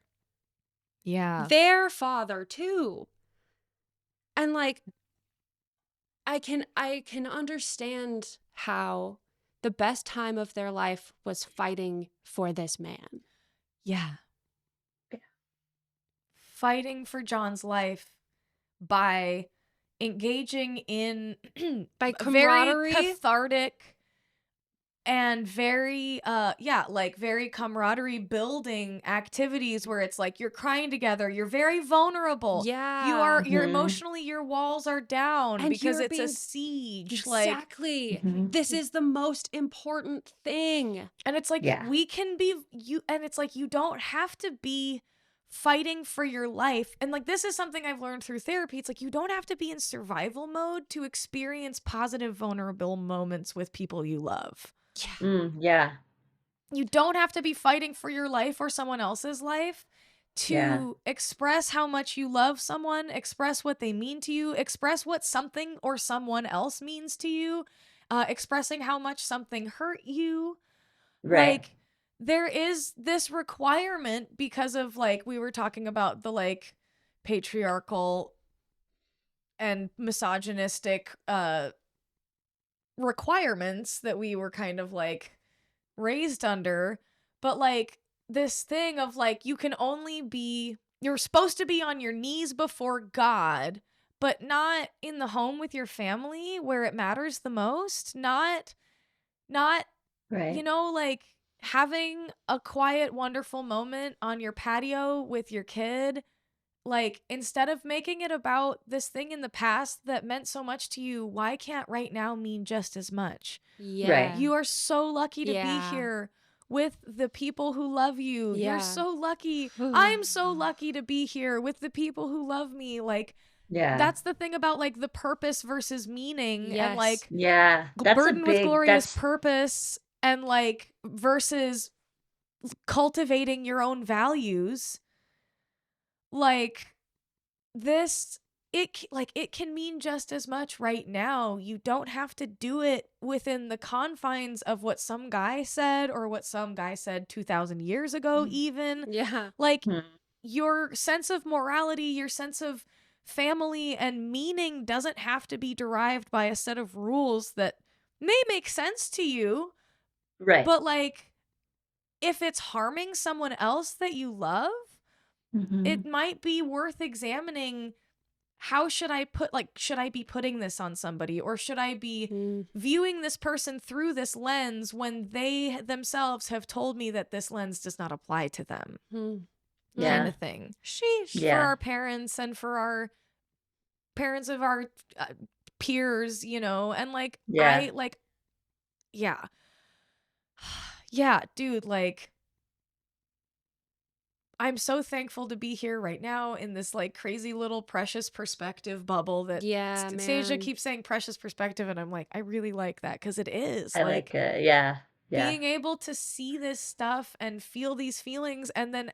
Yeah. their father too. And like, I can understand how the best time of their life was fighting for this man. Yeah. Yeah. Fighting for John's life by engaging in By very camaraderie. cathartic and very very camaraderie building activities where it's like you're crying together, you're very vulnerable. Yeah. You're Mhm. emotionally, your walls are down And because you're it's a being siege. Like, exactly. Mhm. This is the most important thing. and it's like Yeah. we can be you, and it's like you don't have to be fighting for your life. And like this is something I've learned through therapy. It's like you don't have to be in survival mode to experience positive vulnerable moments with people you love. Yeah. Yeah. You don't have to be fighting for your life or someone else's life Yeah. to express how much you love someone, express what they mean to you, express what something or someone else means to you, expressing how much something hurt you. Right. Like, there is this requirement because of, like, we were talking about the, like, patriarchal and misogynistic requirements that we were kind of, like, raised under. But, like, this thing of, like, you're supposed to be on your knees before God, but not in the home with your family where it matters the most. Not Right. like having a quiet, wonderful moment on your patio with your kid, like instead of making it about this thing in the past that meant so much to you, why can't right now mean just as much? Yeah. You are so lucky to be Yeah. here with the people who love you. You're Yeah. so lucky. I'm so lucky to be here with the people who love me. Like, Yeah. that's the thing about like the purpose versus meaning and like Yes. Yeah. That's a burdened with big. glorious That's purpose and like versus cultivating your own values. Like this, it can mean just as much right now. You don't have to do it within the confines of what some guy said or what some guy said 2,000 years ago even. Yeah. Like, Mhm. your sense of morality, your sense of family and meaning doesn't have to be derived by a set of rules that may make sense to you, Right. but like if it's harming someone else that you love, Mhm. it might be worth examining. How should I should I be putting this on somebody, or should I be Mm. viewing this person through this lens when they themselves have told me that this lens does not apply to them? Mm. Yeah. Kind of thing. Sheesh. For Yeah. our parents and for our parents of our peers, and like Yeah. yeah. Yeah, dude, like I'm so thankful to be here right now in this like crazy little precious perspective bubble that Yeah, Stasia man. keeps saying precious perspective, and I'm like, I really like that because it is I like like it. Yeah. Yeah. being able to see this stuff and feel these feelings and then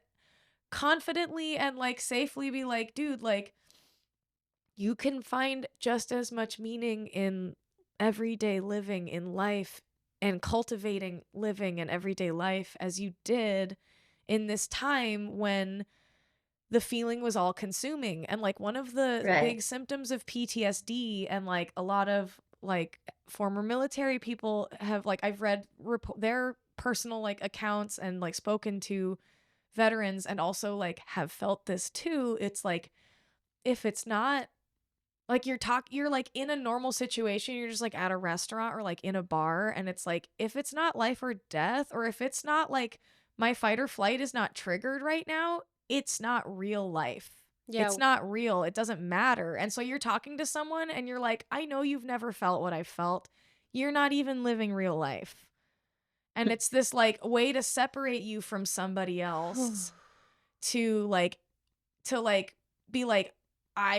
confidently and like safely be like, dude, like you can find just as much meaning in everyday living in life and cultivating living in everyday life as you did in this time when the feeling was all consuming. And like one of the Right. big symptoms of PTSD and like a lot of like former military people have like I've read their personal like accounts and like spoken to veterans and also like have felt this too. It's like if it's not like you're like in a normal situation, you're just like at a restaurant or like in a bar, and it's like if it's not life or death, or if it's not like my fight or flight is not triggered right now, it's not real life. Yeah. It's not real. It doesn't matter. And so you're talking to someone and you're like, I know you've never felt what I felt. You're not even living real life. And it's this like way to separate you from somebody else to be like,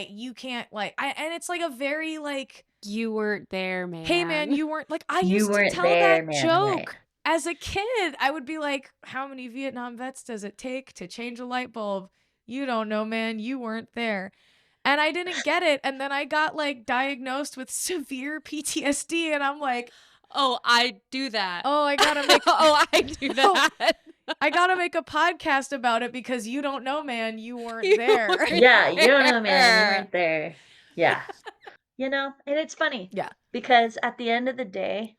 you can't like, and it's like a very like, You weren't there, man. hey man, you weren't like, I You used to weren't tell there, that man, joke right. as a kid. I would be like, how many Vietnam vets does it take to change a light bulb? You don't know, man. You weren't there. And I didn't get it. And then I got like diagnosed with severe PTSD. And I'm like, Oh, I do that. oh, I gotta make Oh, I do that. I gotta make a podcast about it because you don't know, man. You weren't You there. weren't Yeah, you don't know, man. You there. weren't there. Yeah. You know, and it's funny Yeah. because at the end of the day,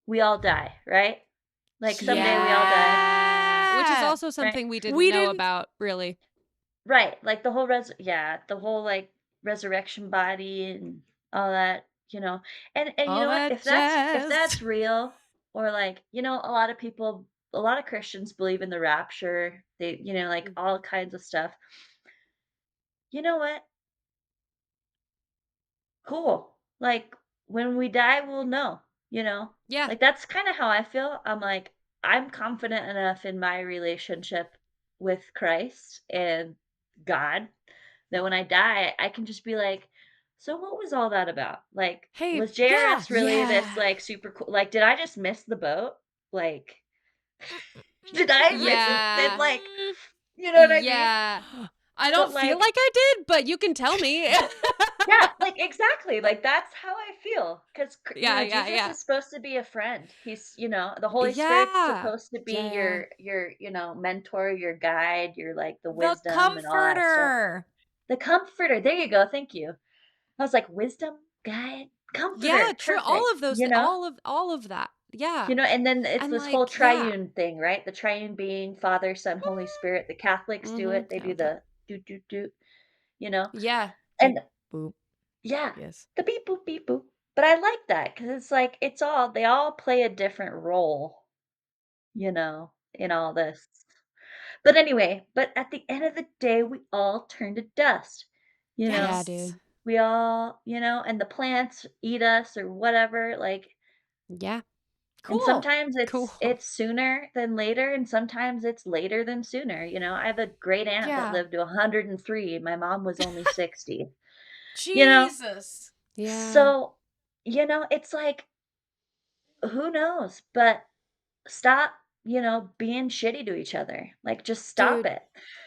we all die, right? Like someday we all die, Which is Yeah. also right? something we didn't We know didn't- about, really. Right, like the whole the whole like resurrection body and all that, you know. And you All know what? that If jazz. that's real, or like, you know, a lot of people, a lot of Christians believe in the rapture. They, you know, like all kinds of stuff. You know what? Cool. Like when we die, we'll know, you know? Yeah. Like that's kind of how I feel. I'm like, I'm confident enough in my relationship with Christ and God that when I die, I can just be like, so what was all that about? Like, Hey, was yeah. JRS really this Yeah. like super cool? Like, did I just miss the boat? Like, did I miss it? Yeah. Like, you know what I mean? Yeah. I But don't feel like, like I did, but you can tell me. yeah, like exactly. Like that's how I feel. Because you Yeah, know, yeah, Jesus yeah. is supposed to be a friend. He's, you know, the Holy Spirit's Yeah. supposed to be Yeah. your, you know, mentor, your guide, your like the The wisdom and all that stuff. comforter. The comforter. There you go. Thank you. I was like, wisdom, guide, Yeah, comforter. true. All Perfect. of those, You know? all of that. Yeah. You know, and then it's And this whole like, yeah. triune thing, right? The triune being Father, Son, Holy Spirit. The Catholics do it. They do the do, you know? Yeah. And Boop. yeah, Yes. the beep boop. But I like that because it's like they all play a different role, you know, in all this. But anyway, but at the end of the day, we all turn to dust, you know. Yeah, Yes. dude. We all, you know, and the plants eat us or whatever, like, Yeah. and Cool. sometimes Cool. it's sooner than later, and sometimes it's later than sooner. You know, I have a great aunt that Yeah. lived to 103. My mom was only 60. You know, Jesus. Yeah. so you know, it's like who knows? But stop, you know, being shitty to each other. Like just stop Dude, it.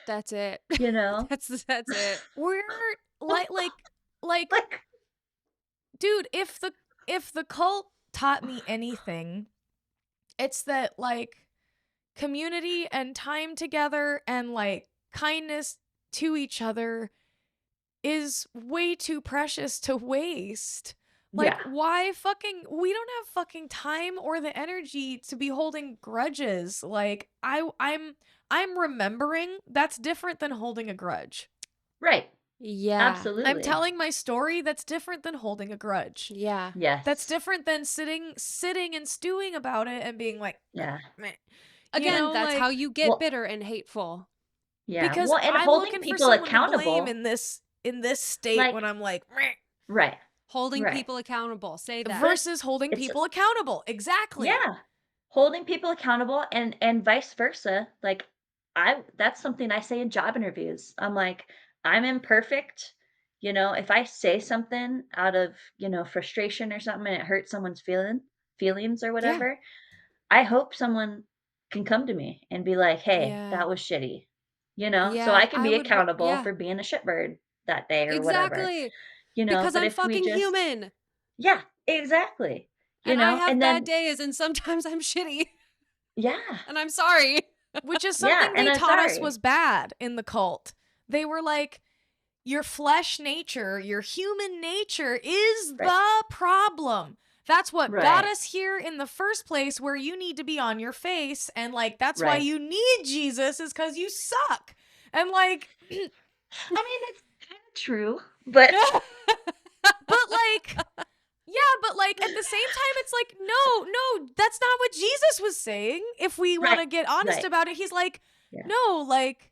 that's it. You know? That's it. We're like Like dude, if the cult taught me anything, it's that like community and time together and like kindness to each other is way too precious to waste. Like yeah. why fucking we don't have fucking time or the energy to be holding grudges. Like I'm remembering that's different than holding a grudge. Right. Yeah. Absolutely. I'm telling my story that's different than holding a grudge. Yeah. Yes. That's different than sitting and stewing about it and being like, Yeah. meh. Again, that's how like, you get Well, bitter and hateful. yeah. because Well, and I'm holding looking for people someone to blame accountable. in this state Like when I'm like, meh, right. Holding Right. people accountable. Say that. versus holding It's people accountable. Exactly. yeah. Holding people accountable and vice versa. Like that's something I say in job interviews. I'm like, I'm imperfect. You know, if I say something out of, you know, frustration or something and it hurts someone's feelings or Yeah. whatever, I hope someone can come to me and be like, "Hey, Yeah. that was shitty." You know, so Yeah. I can I be would. accountable Yeah. for being a shitbird that day or whatever. Exactly. You know, Because but I'm if we fucking just human. yeah, exactly. You And I know, have and bad then days and sometimes I'm shitty. yeah. And I'm sorry. Which is Yeah, something and they I'm taught us sorry. was bad in the cult. They were like, your flesh nature, your human nature is Right. the problem. That's what got Right. us here in the first place, where you need to be on your face. And like, that's why Right. you need Jesus, is because you suck. And like, I mean, it's kind of true, but but like, yeah, but like at the same time, it's like, no, that's not what Jesus was saying. If we want right. to get honest Right. about it, he's like, Yeah. no, like,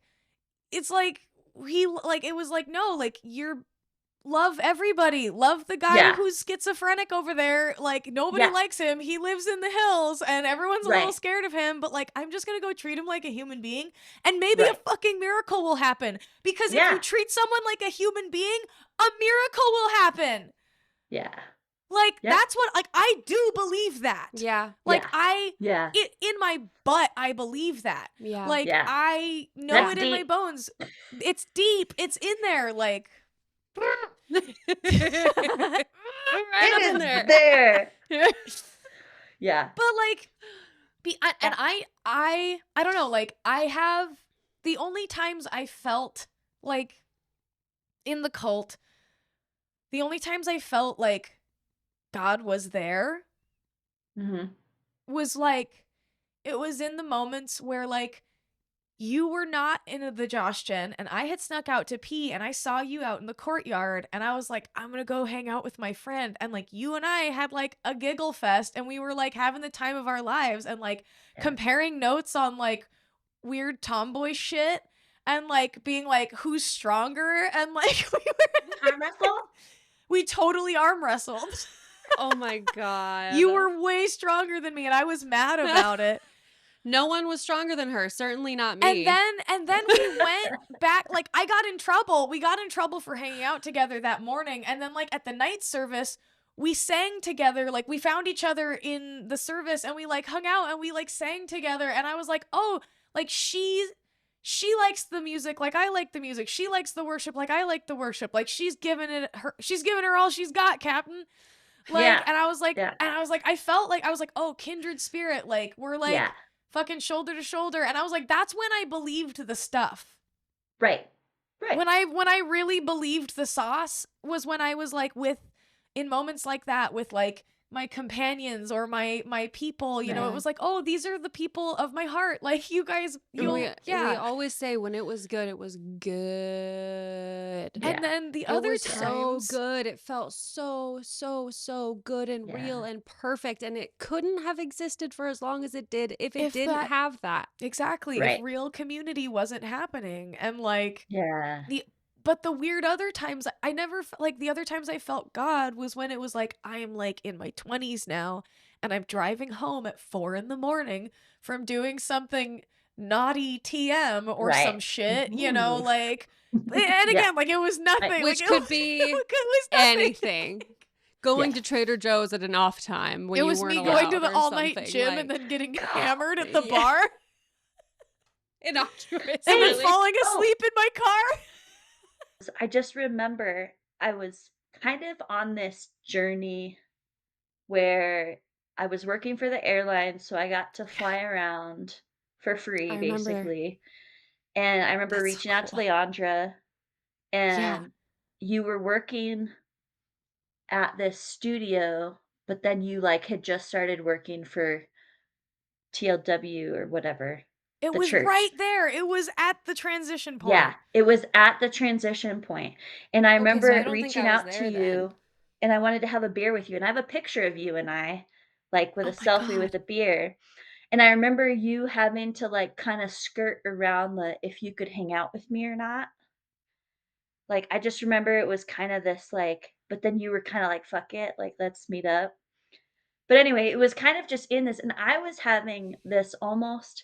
it's like, it was like, no, like, you're, love everybody. Love the guy Yeah. who's schizophrenic over there. Like, nobody Yeah. likes him. He lives in the hills and everyone's a little Right. scared of him, but like, I'm just gonna go treat him like a human being, and maybe a Right. fucking miracle will happen. Because if you Yeah. treat someone like a human being, a miracle will happen. Yeah. Like, Yep. that's what, like, I do believe that. Yeah. Like, Yeah. in my butt, I believe that. Yeah. Like, Yeah. I know That's it in my deep. bones. It's deep. It's in there. Like, Right It up in is there. there. Yeah. but like, and I don't know. Like, I have, the only times I felt like in the cult, the only times I felt like God was there Mm-hmm. was like, it was in the moments where like, you were not in the Josh Gen, and I had snuck out to pee, and I saw you out in the courtyard, and I was like, I'm gonna go hang out with my friend. And like, you and I had like a giggle fest, and we were like having the time of our lives, and like Yeah. comparing notes on like weird tomboy shit, and like being like, who's stronger? And like, Arm wrestle? we totally arm wrestled. Oh my God. You were way stronger than me, and I was mad about it. No one was stronger than her. Certainly not me. And then we went back, like, I got in trouble. We got in trouble for hanging out together that morning. And then like at the night service, we sang together. Like, we found each other in the service, and we like hung out, and we like sang together. And I was like, oh, like she likes the music like I like the music. She likes the worship like I like the worship. Like, she's given her all she's got, Captain. Like, Yeah. and I was like, Yeah. I felt like, I was like, oh, kindred spirit. Like, we're like, Yeah. fucking shoulder to shoulder. And I was like, that's when I believed the stuff. Right. Right. When I really believed the sauce was when I was like in moments like that with like my companions or my people, you know, it Right. was like, oh, these are the people of my heart. Like, you guys, we yeah. always say when it was good, it was good. Yeah. And then the It other was so times, good. It felt so good and real Yeah. and perfect. And it couldn't have existed for as long as it did if it If didn't that- have that. exactly, Right. if real community wasn't happening. And like, Yeah. but the weird other times, I never, like, the other times I felt God was when it was like, I am like in my 20s now, and I'm driving home at 4 a.m. from doing something naughty TM or some Right. shit, you know, Ooh. like, and Yeah. again, like, it was nothing. Which like, could be it was nothing. anything. Going Yeah. to Trader Joe's at an off time when It you was weren't me going to allowed the or all-night something, gym like, and then getting hammered at the yeah. bar, innocuous. and then really. falling Oh. asleep in my car. I just remember I was kind of on this journey where I was working for the airline, so I got to fly around for free, I remember. basically. And I remember That's so reaching out to cool. Leandra, Yeah. and you were working at this studio, but then you like had just started working for TLW or whatever, It the was church. right there. It was at the transition point. Yeah, it was at the transition point. And I Okay, remember so I don't think reaching I was out to there then. you, and I wanted to have a beer with you. And I have a picture of you and I, like with Oh a my selfie God. with a beer. And I remember you having to like kind of skirt around the if you could hang out with me or not. Like, I just remember it was kind of this like, but then you were kind of like, fuck it, like, let's meet up. But anyway, it was kind of just in this, and I was having this almost,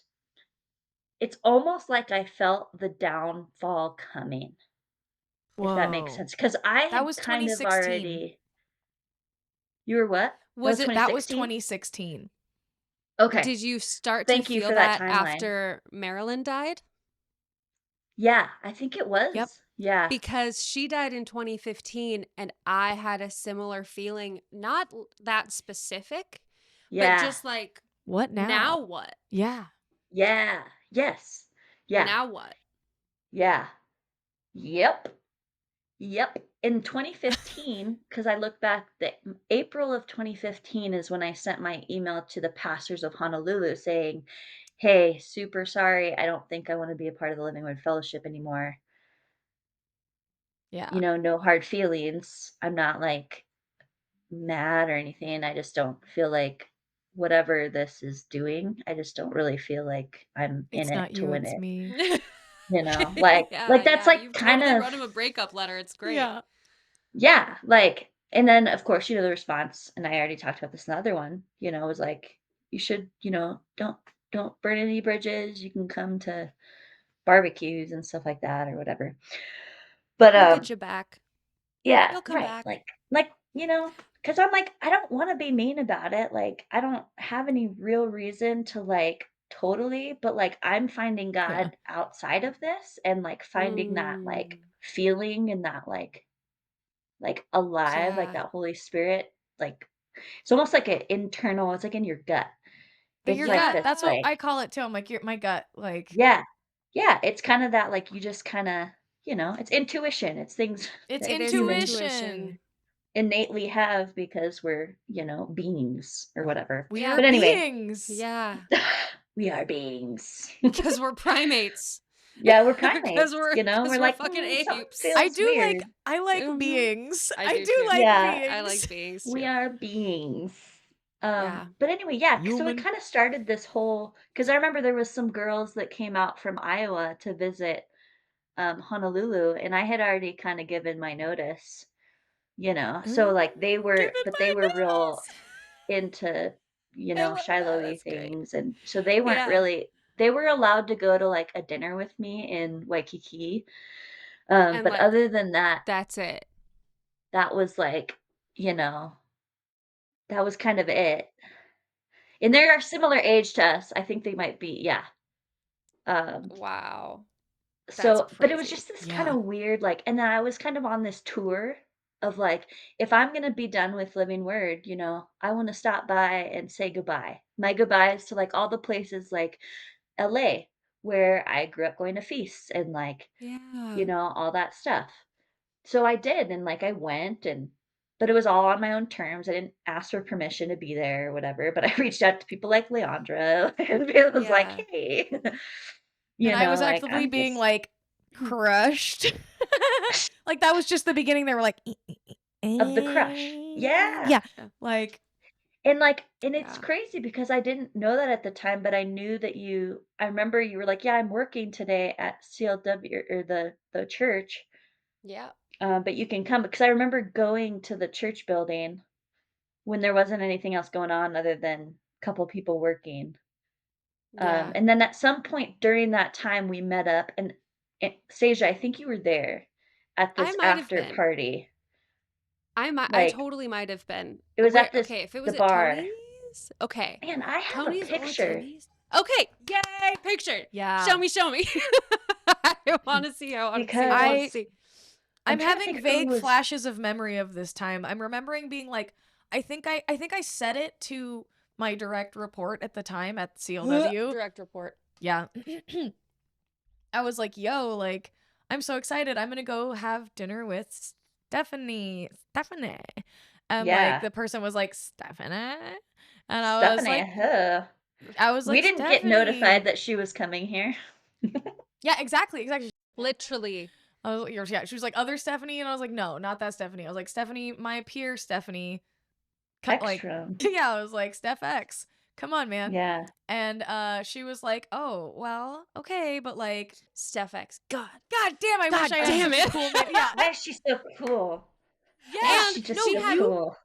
it's almost like I felt the downfall coming, if that makes Whoa. sense. Because I That had was kind of 2016. already, you were what? Was it? That was 2016? 2016. Okay. Did you start Thank to you feel for that that timeline. after Marilyn died? Yeah, I think it was. Yeah. Because she died in 2015 and I had a similar feeling, not that specific, but Yeah. just like, What now? now what? Yeah. Yeah. Yes. Yeah. Now what? Yeah. Yep. Yep. In 2015, because I look back, the April of 2015 is when I sent my email to the pastors of Honolulu saying, "Hey, super sorry. I don't think I want to be a part of the Living Word Fellowship anymore. Yeah. No hard feelings. I'm not like mad or anything. I just don't feel like whatever this is doing, I just don't really feel like I'm in It's it not to you, win it's it." me. Like Yeah, that's yeah. like You've kind totally of wrote him a breakup letter. It's great. Yeah. yeah, like and then of course, the response, and I already talked about this in the other one, was like, you should, don't burn any bridges. You can come to barbecues and stuff like that or whatever. But We'll get you back. yeah, You'll come right. back. Like, because I'm like, I don't want to be mean about it. Like, I don't have any real reason to like totally, but like I'm finding Yeah. God outside of this and like finding that like Mm, feeling and that like alive, like yeah. that Holy Spirit, like it's almost like an internal, it's like in your gut. But It's your like Yeah. gut, this that's what like I call it too. I'm like, my gut, like, yeah. Yeah, it's kind of that like you just kind of, it's intuition. It's things it's that It is humans intuition. intuition. innately have because we're, beings or whatever. We Yeah. are But anyway, beings. Yeah. we are beings. Because we're primates. Yeah, we're Because primates, we're we're because we're like, fucking something apes. I feels do like weird. I like Hmm. beings. I I do do too. like Yeah, I like beings. beings we too. are beings. Yeah. But anyway, yeah, so it Human. kind of started this whole because I remember there was some girls that came out from Iowa to visit Honolulu, and I had already kind of given my notice, so like Given they my were real notice. into, I love that. Shiloh-y That's great. things, and so they weren't Yeah. really they were allowed to go to, like, a dinner with me in Waikiki, And but like other than that, that's it. that was, like, you know, that was kind of it, and they are similar age to us, I think they might be yeah, um, Wow. That's but it was crazy. just this Yeah. kinda weird, like and then I was kind of on this tour of, like, if I'm gonna be done with Living Word, I wanna stop by and say goodbye. My goodbyes to, like, all the places, like, LA, where I grew up going to feasts and, like, Yeah. all that stuff. So I did, and, like, I went but it was all on my own terms. I didn't ask for permission to be there or whatever, but I reached out to people like Leandra, and it was like, Yeah. "Hey," And I was like, actively "I'm being just" like crushed. Like that was just the beginning. They were like, of the crush. Yeah. yeah, Yeah. like And it's Yeah. crazy because I didn't know that at the time, but I knew that I remember you were like, "Yeah, I'm working today at CLW or the church, Yeah. but you can come." Because I remember going to the church building when there wasn't anything else going on other than a couple people working. Yeah. And then at some point during that time, we met up, and Stasia, I think you were there at I this might have after been. party. I Like, totally might have been. it was Where at okay, if it the was at bar. Tony's? Okay. Man, I have a Tony's or picture Timmy's? Okay. Yay, picture. yeah. Show me. I want to see. I want to see. I want to because I see. I'm I'm trying to having think who vague was flashes of memory of this time. I'm remembering being like, I think I said it to my direct report at the time at CLW. Direct report. Yeah. I was like, yo, like, I'm so excited. I'm gonna go have dinner with Stephanie. And like yeah, the person was like, Stephanie? And Stephanie, huh. I was We like, didn't get notified Stephanie. that she was coming here. Yeah, exactly. Literally. Yeah, she was like, other Stephanie, and I was like, no, not that Stephanie. I was like, Stephanie, my peer Stephanie. Like, Extra. yeah, I was like, Steph X, come on, man. Yeah. And she was like, oh, well, okay, but like, Steph X. god damn, I wish God I had damn such a it. cool name. Yeah. Why is she so cool? Why is Yeah. And she just No, she so had cool?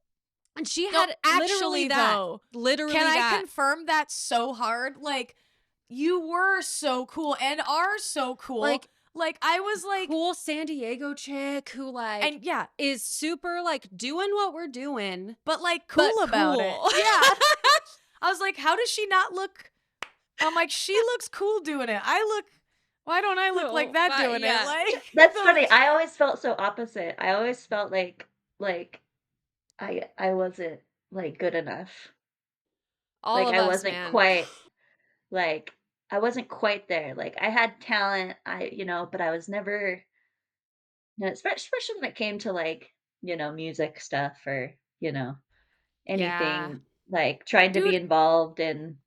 and she no, had literally actually that. though, Literally can I that. confirm that so hard? Like, you were so cool and are so cool. Like I was like, cool San Diego chick who like and yeah, is super like doing what we're doing, but like cool but about it. cool. Yeah. I was like, how does she not look? I'm like, she looks cool doing it. Why don't I look like Oh, that but doing it? yeah. Like, That's funny. I always felt so opposite. I always felt like I wasn't like good enough. All Like of us, man. like I wasn't quite there. Like I had talent, but I was never Yeah, especially when it came to, like, music stuff or, Yeah. anything, like, trying to be Dude, involved in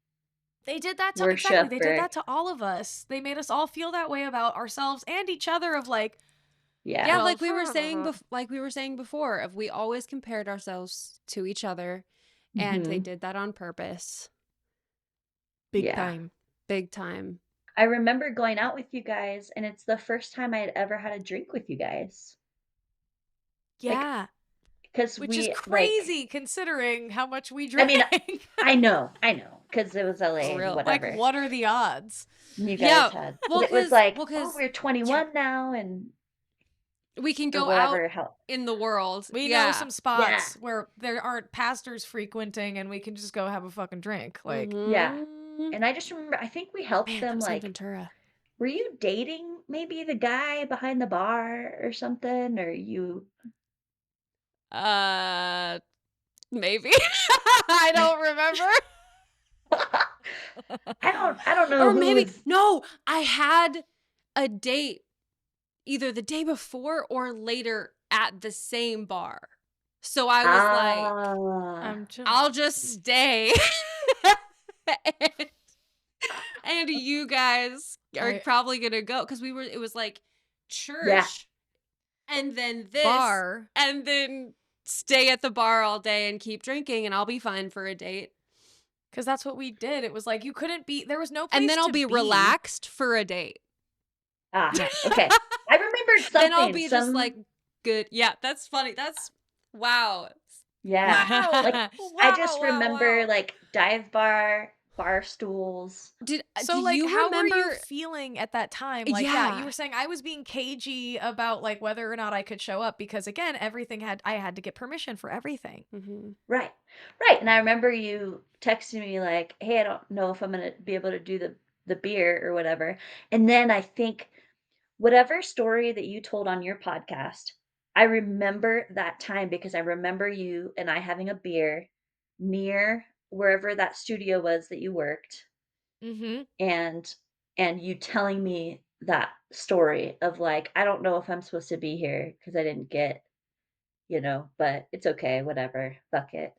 they did that to exactly, worship they did or that to all of us. They made us all feel that way about ourselves and each other of like, Yeah, yeah. well, like we were saying before, of we always compared ourselves to each other, and they Mhm. did that on purpose. big Yeah. time. Big time. I remember going out with you guys, and it's the first time I had ever had a drink with you guys. Like, Yeah. because Which is we, like crazy considering how much we I mean, drank. I know, because it was For LA, real. Like, whatever. what are the odds? You guys Yeah. had but Well, it was cause like, well, "Oh, cause we're Yeah. 21 now," and we can or go out whatever, how in the world. We know Yeah. some Yeah, spots where there aren't pastors frequenting and we can just go have a fucking drink. Like, yeah, Mm-hmm. and I just remember I think we helped Man, that them, was on like Ventura. were you dating maybe the guy behind the bar or something? Or you Uh, Maybe. I don't remember. I don't know Or who maybe was no, I had a date either the day before or later at the same bar. So I was like, ah, I'm just. I'll just stay. and, and you guys are I probably gonna go because it was like yeah, church and then this bar. and then stay at the bar all day and keep drinking and I'll be fine for a date. Because that's what we did. It was like you couldn't be, there was no And place then I'll to be be. relaxed for a date. ah, okay. I remembered Then I'll something, be just like good. Yeah, that's funny. That's wow. yeah, Wow. like, I Wow, just wow, remember, wow. like, dive bar, bar stools. Do So, like, you how were you remember? feeling at that time? Like, yeah, you Yeah. were saying I was being cagey about like whether or not I could show up because again, I had to get permission for everything. Mhm. Right, right, and I remember you texting me like, "Hey, I don't know if I'm gonna be able to do the beer or whatever," and then I think whatever story that you told on your podcast, I remember that time because I remember you and I having a beer near wherever that studio was that you worked, Mm-hmm. and you telling me that story of, like, "I don't know if I'm supposed to be here because I didn't get, but it's okay, whatever, fuck it."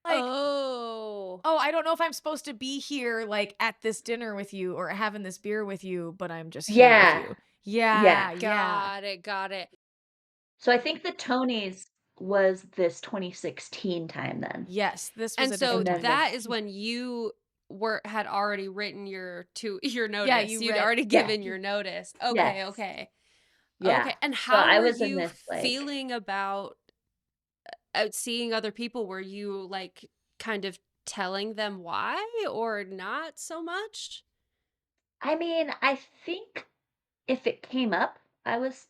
Like, Oh. oh, I don't know if I'm supposed to be here, like at this dinner with you or having this beer with you, but I'm just here with Yeah, you. yeah. Yeah, yeah. Got it. Got it. So I think the Tonys was this 2016 time then, Yes, this was And a so different and then time. that this is when you had already written your Yeah, notice. you You'd read. already yeah, given your notice. Okay, yes, okay. yeah. Okay. And So how I were was in you this, like feeling about seeing other people? Were you like kind of telling them why or not so much? I mean, I think if it came up, I was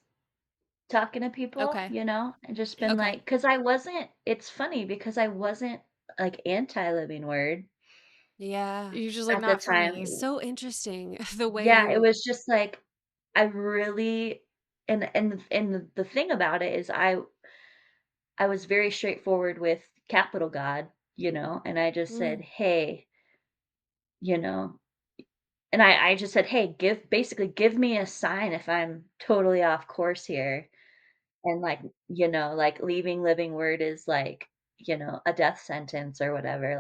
talking to people, Okay. and just been Okay. like, because I wasn't it's funny because I wasn't, like, anti-living word Yeah. You're just like at the not for time. me. So interesting the way Yeah, it you was just like, I really and the thing about it is I was very straightforward with capital God, and I just said, Mm, "Hey," you know, and I just said, "Hey, give me a sign if I'm totally off course here." And, like, like, leaving living word is, like, a death sentence or whatever,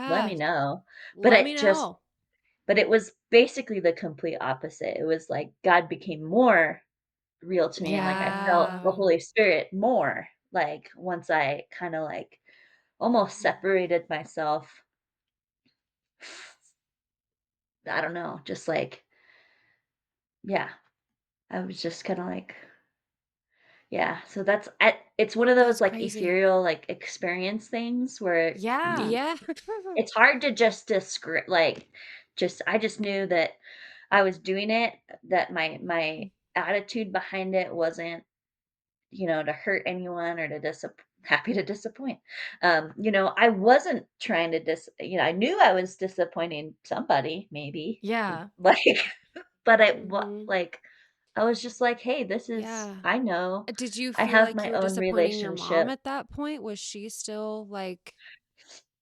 let yeah. me know. But Let me it just know. but it was basically the complete opposite. It was like God became more real to me, and, like, I felt the Yeah. Holy Spirit more, like, once I kinda, like, almost separated myself. I don't know, just, like yeah, I was just kinda like yeah, so it's one of That's those, like, crazy. ethereal, like, experience things where Yeah. you Yeah. it's hard to just describe like, I just knew that I was doing it, that my attitude behind it wasn't, to hurt anyone or to happy to disappoint. I wasn't trying to I knew I was disappointing somebody maybe, Yeah. like, but Mhm. like, I was just like, "Hey, this is Yeah. I know. Did you I feel have like my you were own disappointing your mom relationship." at that point? Was she still like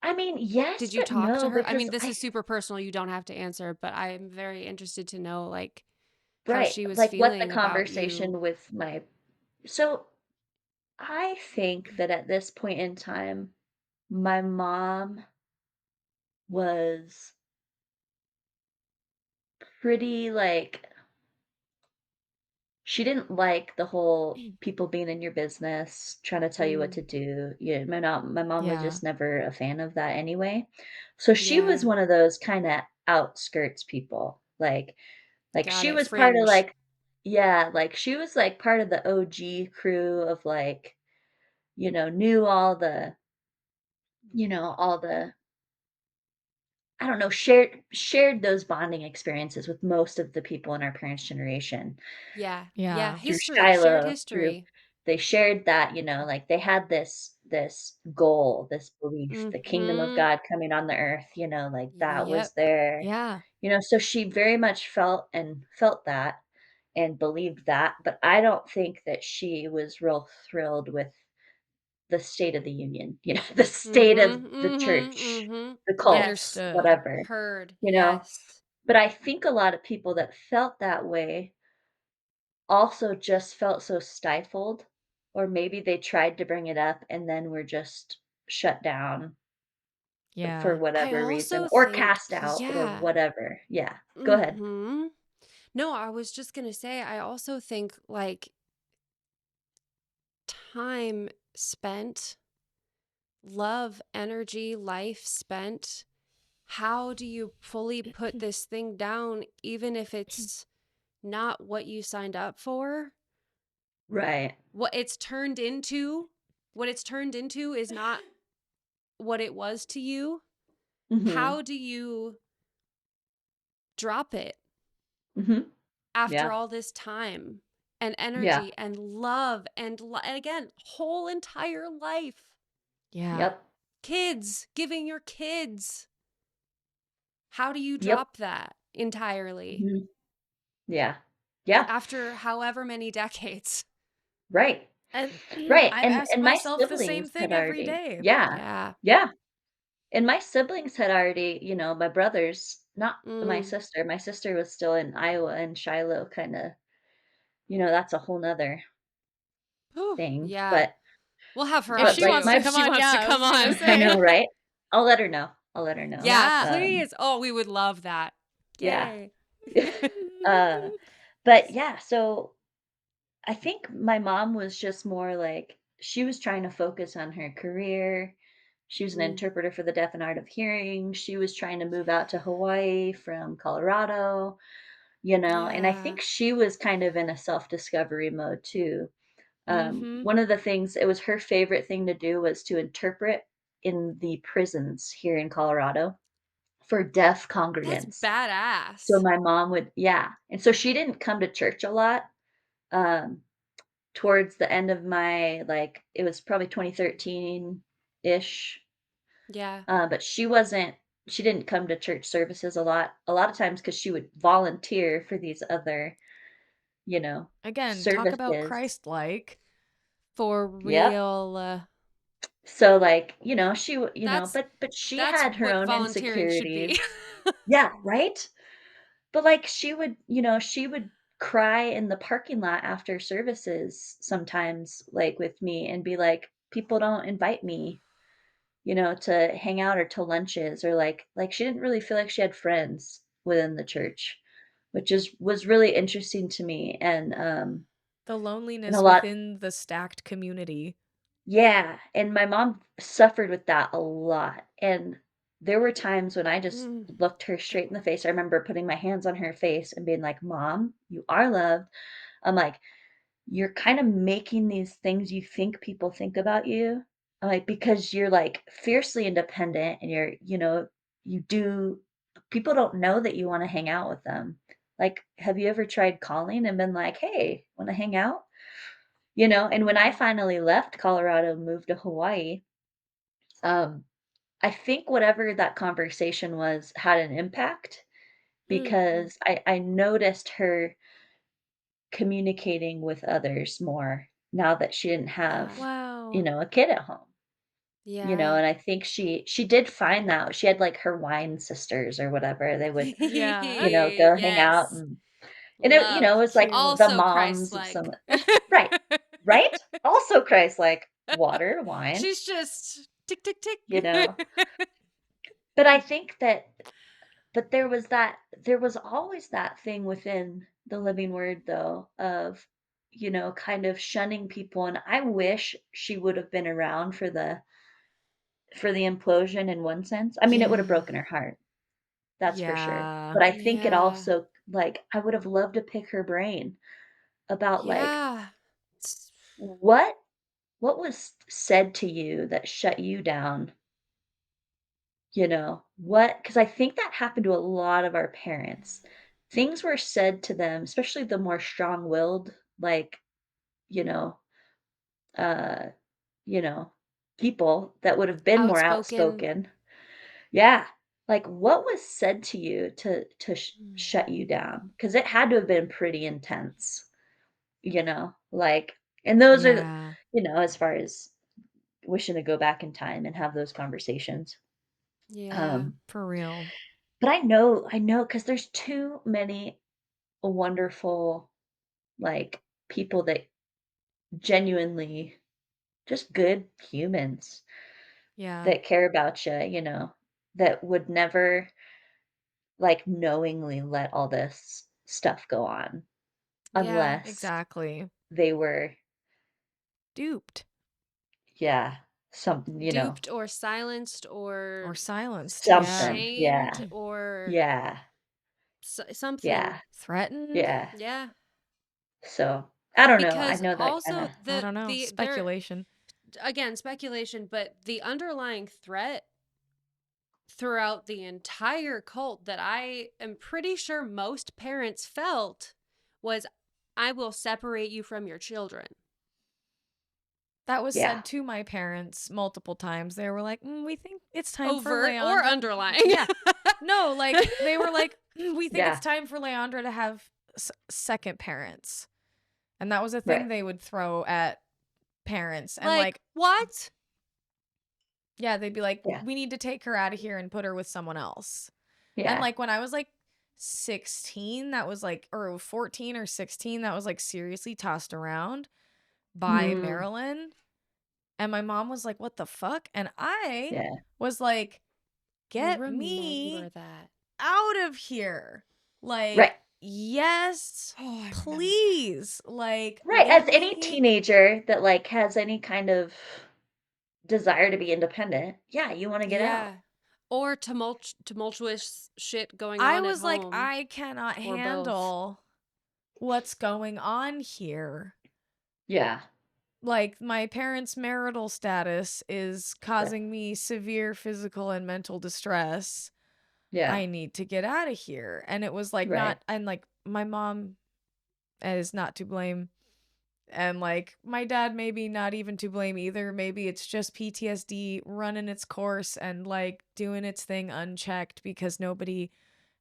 I mean, did yes, you but talk to no, her? I because mean, this is super personal, you don't have to answer, but I'm very interested to know, like, how Right, she was like, what the feeling about you. conversation with my so, I think that at this point in time, my mom was pretty, like she didn't like the whole people being in your business, trying to tell you what Mm, to do. Yeah, my mom was Yeah. just never a fan of that anyway. So she was yeah, one of those kinda outskirts people, like, got she it. was part of, Fringe. like yeah, like, she was, like, part of the OG crew of, like, knew all the I don't know, shared those bonding experiences with most of the people in our parents' generation. Yeah, yeah. Yeah. Through History, shared Shiloh, through history. they shared that, like, they had this goal, this belief, the kingdom of Mhm. God coming on the earth, like, that was Yep. there. Yeah. So she very much felt that and believed that, but I don't think that she was real thrilled with the state of the union, the state of Mhm, the mhm, church, mhm. the cults, Yes. Understood. whatever, Heard. you know? Yes. But I think a lot of people that felt that way also just felt so stifled, or maybe they tried to bring it up and then were just shut down for Yeah. I whatever reason, also or think, cast out or yeah. whatever. Yeah, go ahead. Mhm. No, I was just gonna say, I also think like time spent, love, energy, life spent. How do you fully put this thing down, even if it's not what you signed up for? Right. What it's turned into, what it's turned into is not what it was to you. Mhm. How do you drop it Mhm. after Yeah. all this time and Yeah. energy and love and again, whole entire life? Yeah. Yep. Kids, giving your kids. How do you Yep. drop that entirely Mhm. Yeah. Yeah. after however many decades? Right. And Right, I've and asked my myself the same siblings had thing every already day. yeah. Yeah. Yeah. And my siblings had already my brothers, not Mm. my sister was still in Iowa and Shiloh kinda, that's a whole 'nother Whew. thing, Yeah. but We'll have her If on but, she like, wants too to my if come she on, wants to yeah, I come was gonna on. I say. know, right? I'll let her know, I'll let her know. Yeah, Yeah. Um, please. Oh, we would love that. yeah. Yay. Uh, but yeah, so I think my mom was just more like she was trying to focus on her career. She was an Mm. interpreter for the deaf and hard of hearing. She was trying to move out to Hawaii from Colorado, and I Yeah. think she was kind of in a self-discovery mode too. Mhm. One of the things it was her favorite thing to do was to interpret in the prisons here in Colorado for deaf That's congregants. So badass. my mom would yeah, and so she didn't come to church a lot. Um, Towards the end of my it was probably 2013-ish, Yeah. but she didn't come to church services a lot of times because she would volunteer for these other, you know, Again, talk about services. Christ-like. For Yep. real. So, she w That's but she that's had her what own volunteering should be. insecurities. Yeah, right? But, she would cry in the parking lot after services sometimes, with me and be like, "People don't invite me, to hang out or to lunches," or she didn't really feel like she had friends within the church, which was really interesting to me, The and a loneliness lot within the stacked community. yeah, and my mom suffered with that a lot, and there were times when I just Mm. looked her straight in the face. I remember putting my hands on her face and being like, "Mom, you are loved." I'm like, "You're kinda making these things you think people think about you." I'm like, "Because you're, fiercely independent and you do people don't know that you wanna hang out with them. Have you ever tried calling and been like, 'Hey, wanna hang out?'" And when I finally left Colorado and moved to Hawaii, um, I think whatever that conversation was had an impact Mm. because I noticed her communicating with others more now that she didn't have, Yeah. Wow. a kid at home. Yeah. And I think she did find that. She had, her wine sisters or whatever. They would, Yeah. go hang out Yes. And it, you know, Love. it was like Cute. the Also moms of Christ-like. some right, right? Also Christ-like, water, wine, She's just tick, tick, you know? tick. But I think that but there was always that thing within the living word though of, you know, kind of shunning people, and I wish she would have been around for the implosion in one sense. I mean, it would have Yeah. broken her heart, that's for sure. Yeah. But I think it Yeah. also like, I would have loved to pick her brain about, like, Yeah. S- what what was said to you that shut you down, you know? Because I think that happened to a lot of our parents. Things were said to them, especially the more strong-willed, like, you know, uh, you know, people that would have been more Outspoken. outspoken. Yeah. Like, what was said to you to shut you Mm. down? Because it had to have been pretty intense, you know? Like and those are, Yeah. you know, as far as wishing to go back in time and have those conversations. Yeah. Um, For real. but I know, because there's too many wonderful, like, people that genuinely just good humans Yeah. that care about you know, that would never, like, knowingly let all this stuff go on Yeah. unless Exactly. they were Duped yeah, something, you know, Duped or silenced or or silenced. Yeah. something. Yeah. shamed or Yeah. something. Yeah. Threatened. Yeah. Yeah. So, I don't know, I Because know that also kinda I don't know. there Speculation. again speculation, but the underlying threat throughout the entire cult that I am pretty sure most parents felt was, I will separate you from your children. That was yeah. said to my parents multiple times. They were like, we think it's time for Overt or Leandra. underlying. Yeah. No, like, they were like, we think it's Yeah. time for Leandra to have second parents. And that was a thing Right. they would throw at parents. And, Like, like, what? yeah, they'd be like, Yeah. we need to take her out of here and put her with someone else. And, Yeah. like, when I was, like, 16, that was, like, or 14 or 16, that was, like, seriously tossed around by Mm, Marilyn. And my mom was like, what the fuck? And I yeah. was like, I get remember me that. out of here. Right. Like, yes, Oh, I remember that. please. Like, Right, as let any me. teenager that, like, has any kind of desire to be independent, yeah, you wanna get out. Yeah. Or tumultuous shit going I on at was like, home, I cannot or both. handle what's going on here. Yeah. Like, my parents' marital status is Right. causing me severe physical and mental distress. Yeah. I need to get out of here. And it was like, Right. not, and like, my mom is not to blame. And like, my dad, maybe not even to blame either. Maybe it's just PTSD running its course and like doing its thing unchecked because nobody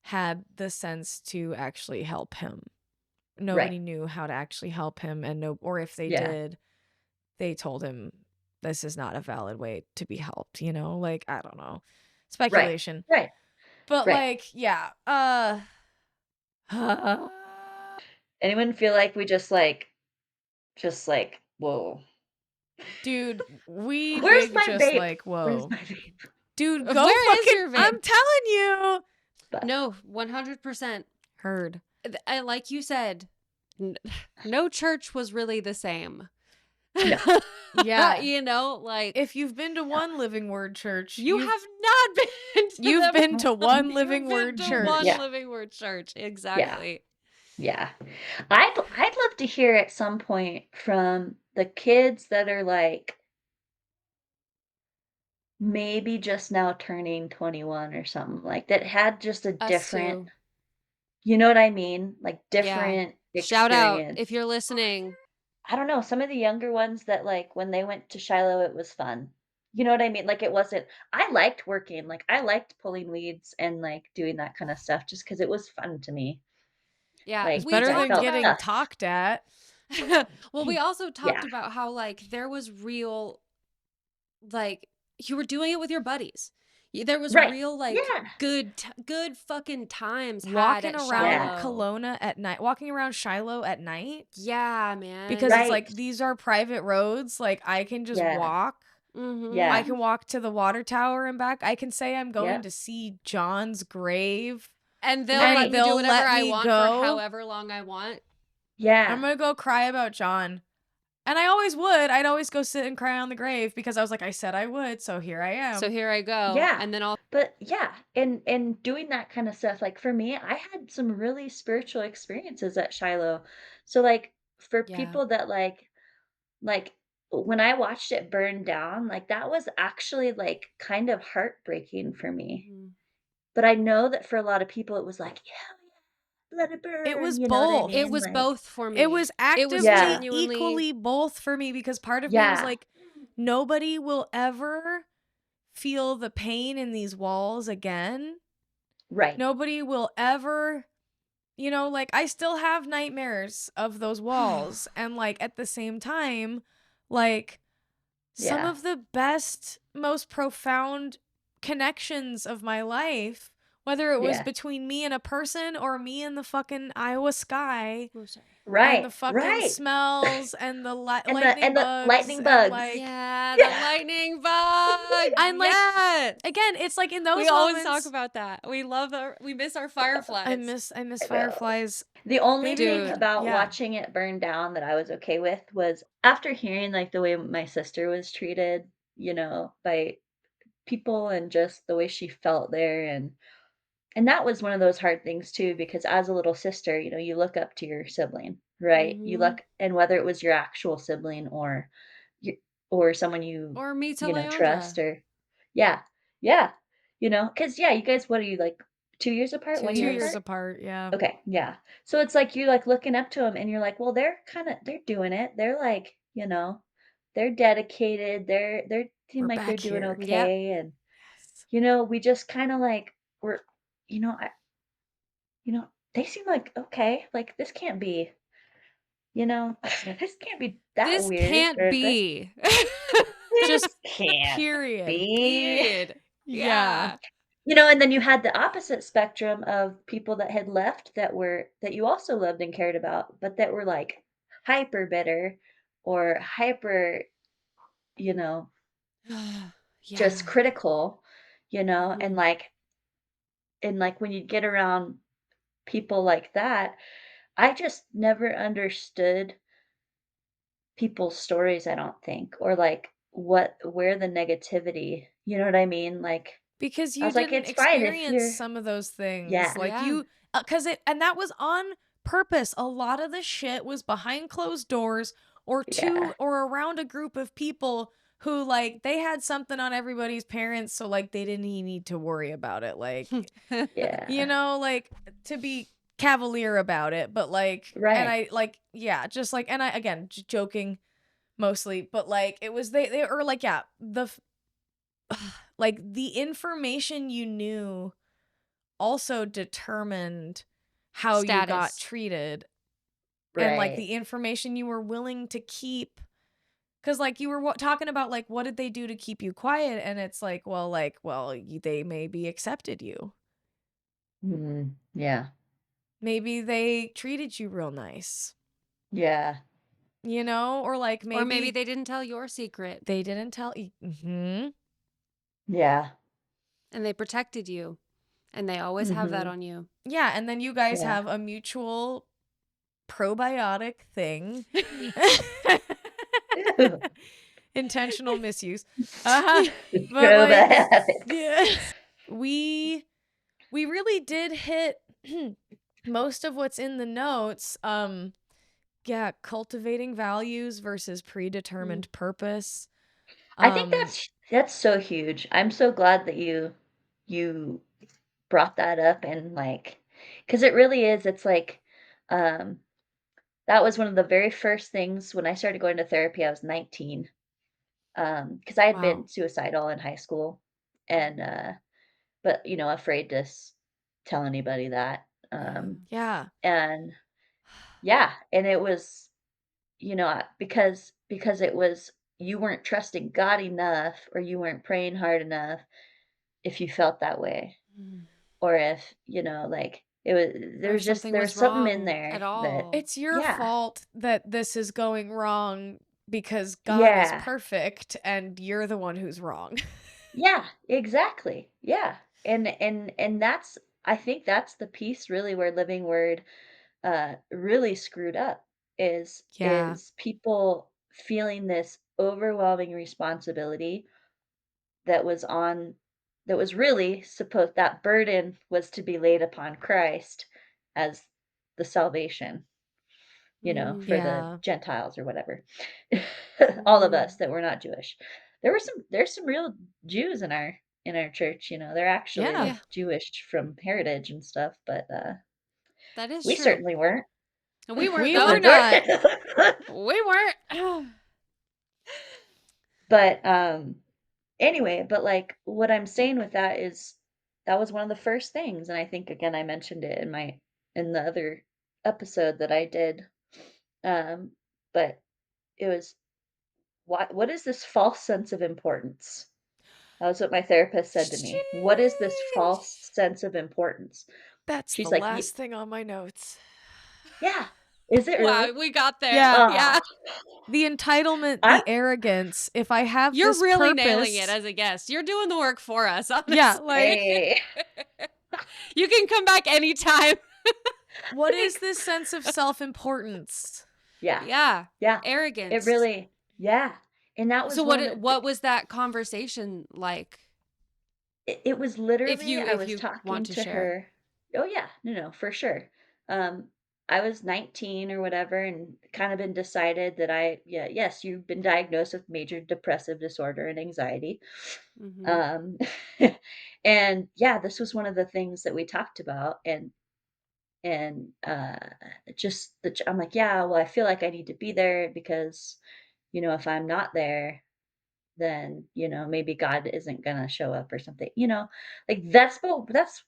had the sense to actually help him. Right. Nobody knew how to actually help him. And no, or if they Yeah. did, they told him this is not a valid way to be helped, you know? Like, I don't know. Right. Speculation. Right. But Right. like, yeah. Anyone feel like we just like, "Whoa. Dude, we Where's did my just vape? like, Where's whoa. my vape?" Dude, go Where is fucking, your vape? I'm telling you. But No, 100%. Heard. I like you said, no church was really the same. no. Yeah. You know, like, If you've been to No. one Living Word church, you have not been to you've them. been to one You've Living been Word to one church. Yeah. Living Word church. Yeah. Exactly. Yeah. I'd love to hear at some point from the kids that are, like, maybe just now turning 21 or something, like, that had just a Us different too. you know what I mean? Like, Yeah. different Shout out experience. if you're listening. I don't know, some of the younger ones that, like, when they went to Shiloh, it was fun. You know what I mean? Like, it wasn't I liked working, like, I liked pulling weeds and, like, doing that kinda stuff just because it was fun to me. Yeah, It's Like, we 'cause better I than talked felt getting about stuff. talked at. well, we also talked Yeah. about how like there was real like you were doing it with your buddies. There was Right. real like Yeah. good fucking times had Walking at around Yeah. Shiloh. Kelowna at night, walking around Shiloh at night, Yeah, man. because it's Right. like these are private roads. Like I can just Yeah. walk. Mm-hmm. Yeah. I can walk to the water tower and back. I can say I'm going Yep. to see John's grave. And they'll Right. let me do They'll whatever let I me want go. for however long I want. Yeah. I'm gonna go cry about John. And I always would. I'd always go sit and cry on the grave because I was like, I said I would, so here I am. So here I go. Yeah. And then I'll But yeah, and doing that kind of stuff, like for me, I had some really spiritual experiences at Shiloh. So like for Yeah. people that like when I watched it burn down, like that was actually like kind of heartbreaking for me. Mhm. But I know that for a lot of people it was like, yeah, let it burn, It was you know what I both. It mean? was Like, both for me. It was actively Yeah. genuinely equally both for me because part of me was yeah, like, nobody will ever feel the pain in these walls again. right. Nobody will ever, like I still have nightmares of those walls. And like at the same time, like some Yeah. of the best, most profound connections of my life, whether it was Yeah. between me and a person or me and the fucking Iowa sky Oh, sorry. and Right. the fucking Right. smells and the And lightning the bugs lightning and bugs. like Yeah, the lightning bug. I'm like, Yes. again, it's like in those We always moments talk about that. We miss our fireflies. I miss I know. fireflies. The only Maybe thing Dude. about yeah. watching it burn down that I was okay with was after hearing like the way my sister was treated, by people and just the way she felt there and that was one of those hard things too because as a little sister, you look up to your sibling, right? You Mhm. look and whether it was your actual sibling or you or someone you Or me to trust Leandra. or yeah. Yeah. Cuz yeah, you guys what are you like 2 years apart, 2 1 2 year years. years apart? apart, yeah. Okay, yeah. So it's like you're like looking up to them and you're like, well, they're doing it. They're like, they're dedicated. They seem We're like they're back doing here. Yep. okay. And Yes. we just kind of like we're, I, they seem like okay. Like this can't be, this can't be that This weird can't or this be. Just can't period. be. Period. Yeah. Yeah. And then you had the opposite spectrum of people that had left that you also loved and cared about, but that were like hyper bitter or hyper, you know, just Yeah. critical, and Mhm. like when you get around people like that, I just never understood people's stories, I don't think, or like where the negativity, you know what I mean? Like Because I you was like, didn't it's fine if experience you're some of those things. yeah, Like Yeah. and that was on purpose. A lot of the shit was behind closed doors or yeah, or around a group of people who like they had something on everybody's parents, so like they didn't even need to worry about it. Like, yeah, like to be cavalier about it, but like, and right. I like, yeah, just like, and I again, joking mostly, but like it was they or like, yeah, like the information you knew also determined how you got Status. treated and like Right. the information you were willing to keep because like you were talking about like what did they do to keep you quiet and it's like they maybe accepted you, Yeah. maybe they treated you real nice, Yeah. or like Or maybe maybe they didn't tell your secret they didn't tell you. Yeah. and they protected you. And they always have that Mhm. on you. Yeah, and then you guys Yeah. have a mutual probiotic thing. Ew. Intentional misuse. Uh-huh. But like Probiotics. yeah, we really did hit most of what's in the notes. Yeah, cultivating values versus Mm. predetermined purpose. I think Um that's so huge. I'm so glad that you brought that up and like because it really is. It's like um that was one of the very first things when I started going to therapy. I was 19. Because I had been Wow. suicidal in high school and but afraid to tell anybody that. Yeah. yeah. And yeah, and it was because it was you weren't trusting God enough or you weren't praying hard enough if you felt that way, Mm. or if, like it was, Or if something there was was something in wrong at there that, all. It's your yeah, fault that this is going wrong because God is yeah, perfect and you're the one who's wrong. yeah, exactly. Yeah. And that's, I think that's the piece really where Living Word really screwed up, Yeah. is people feeling this overwhelming responsibility that was on that was really supposed that burden was to be laid upon Christ as the salvation, for the Yeah. Gentiles or whatever. All of Mm. us that were not Jewish. There's some real Jews in our church, they're Yeah. actually Yeah, Jewish from heritage and stuff, but that is we true. certainly weren't. And we weren't We though. were not. We weren't. But anyway, but like what I'm saying with that is that was one of the first things, and I think again I mentioned it in the other episode that I did. But it was, what is this false sense of importance? That was what my therapist said to me. What is this false Sheesh. sense of importance? That's the She's like, last thing on my notes. yeah, is it Wow, really? we got there. Yeah. Yeah. The entitlement, I'm the arrogance. If I have You're this really nailing it purpose, as a guest. You're doing the work for us, yeah, honestly. like a You can come back anytime. what is this sense of self-importance? yeah, Yeah. yeah. It Arrogance. really, yeah. And that was So one of the, what was that conversation like? it was If literally, I if was you want talking to to share. her. Oh yeah, no, for sure. Um, I was 19 or whatever and kind of been decided that yes, you've been diagnosed with major depressive disorder and anxiety. Mm-hmm. Um, and yeah, this was one of the things that we talked about, and just I'm like, yeah, well, I feel like I need to be there because, if I'm not there, then, maybe God isn't gonna show up or something, like that's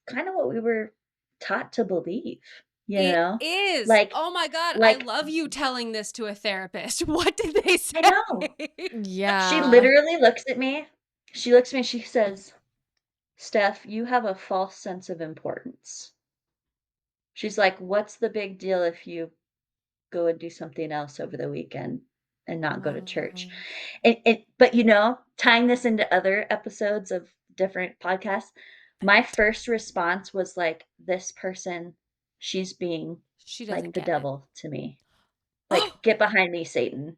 kind of what we were taught to believe, It is. like Oh my God. I like love you telling this to a therapist. What did they say? I know. She Yeah. literally looks at me. She looks at me, she says, "Steph, you have a false sense of importance." She's like, "What's the big deal if you go and do something else over the weekend and not go to church?" Wow. But tying this into other episodes of different podcasts, my first response was like, this person, she's being She doesn't like the get it. devil to me. Like, get behind me, Satan.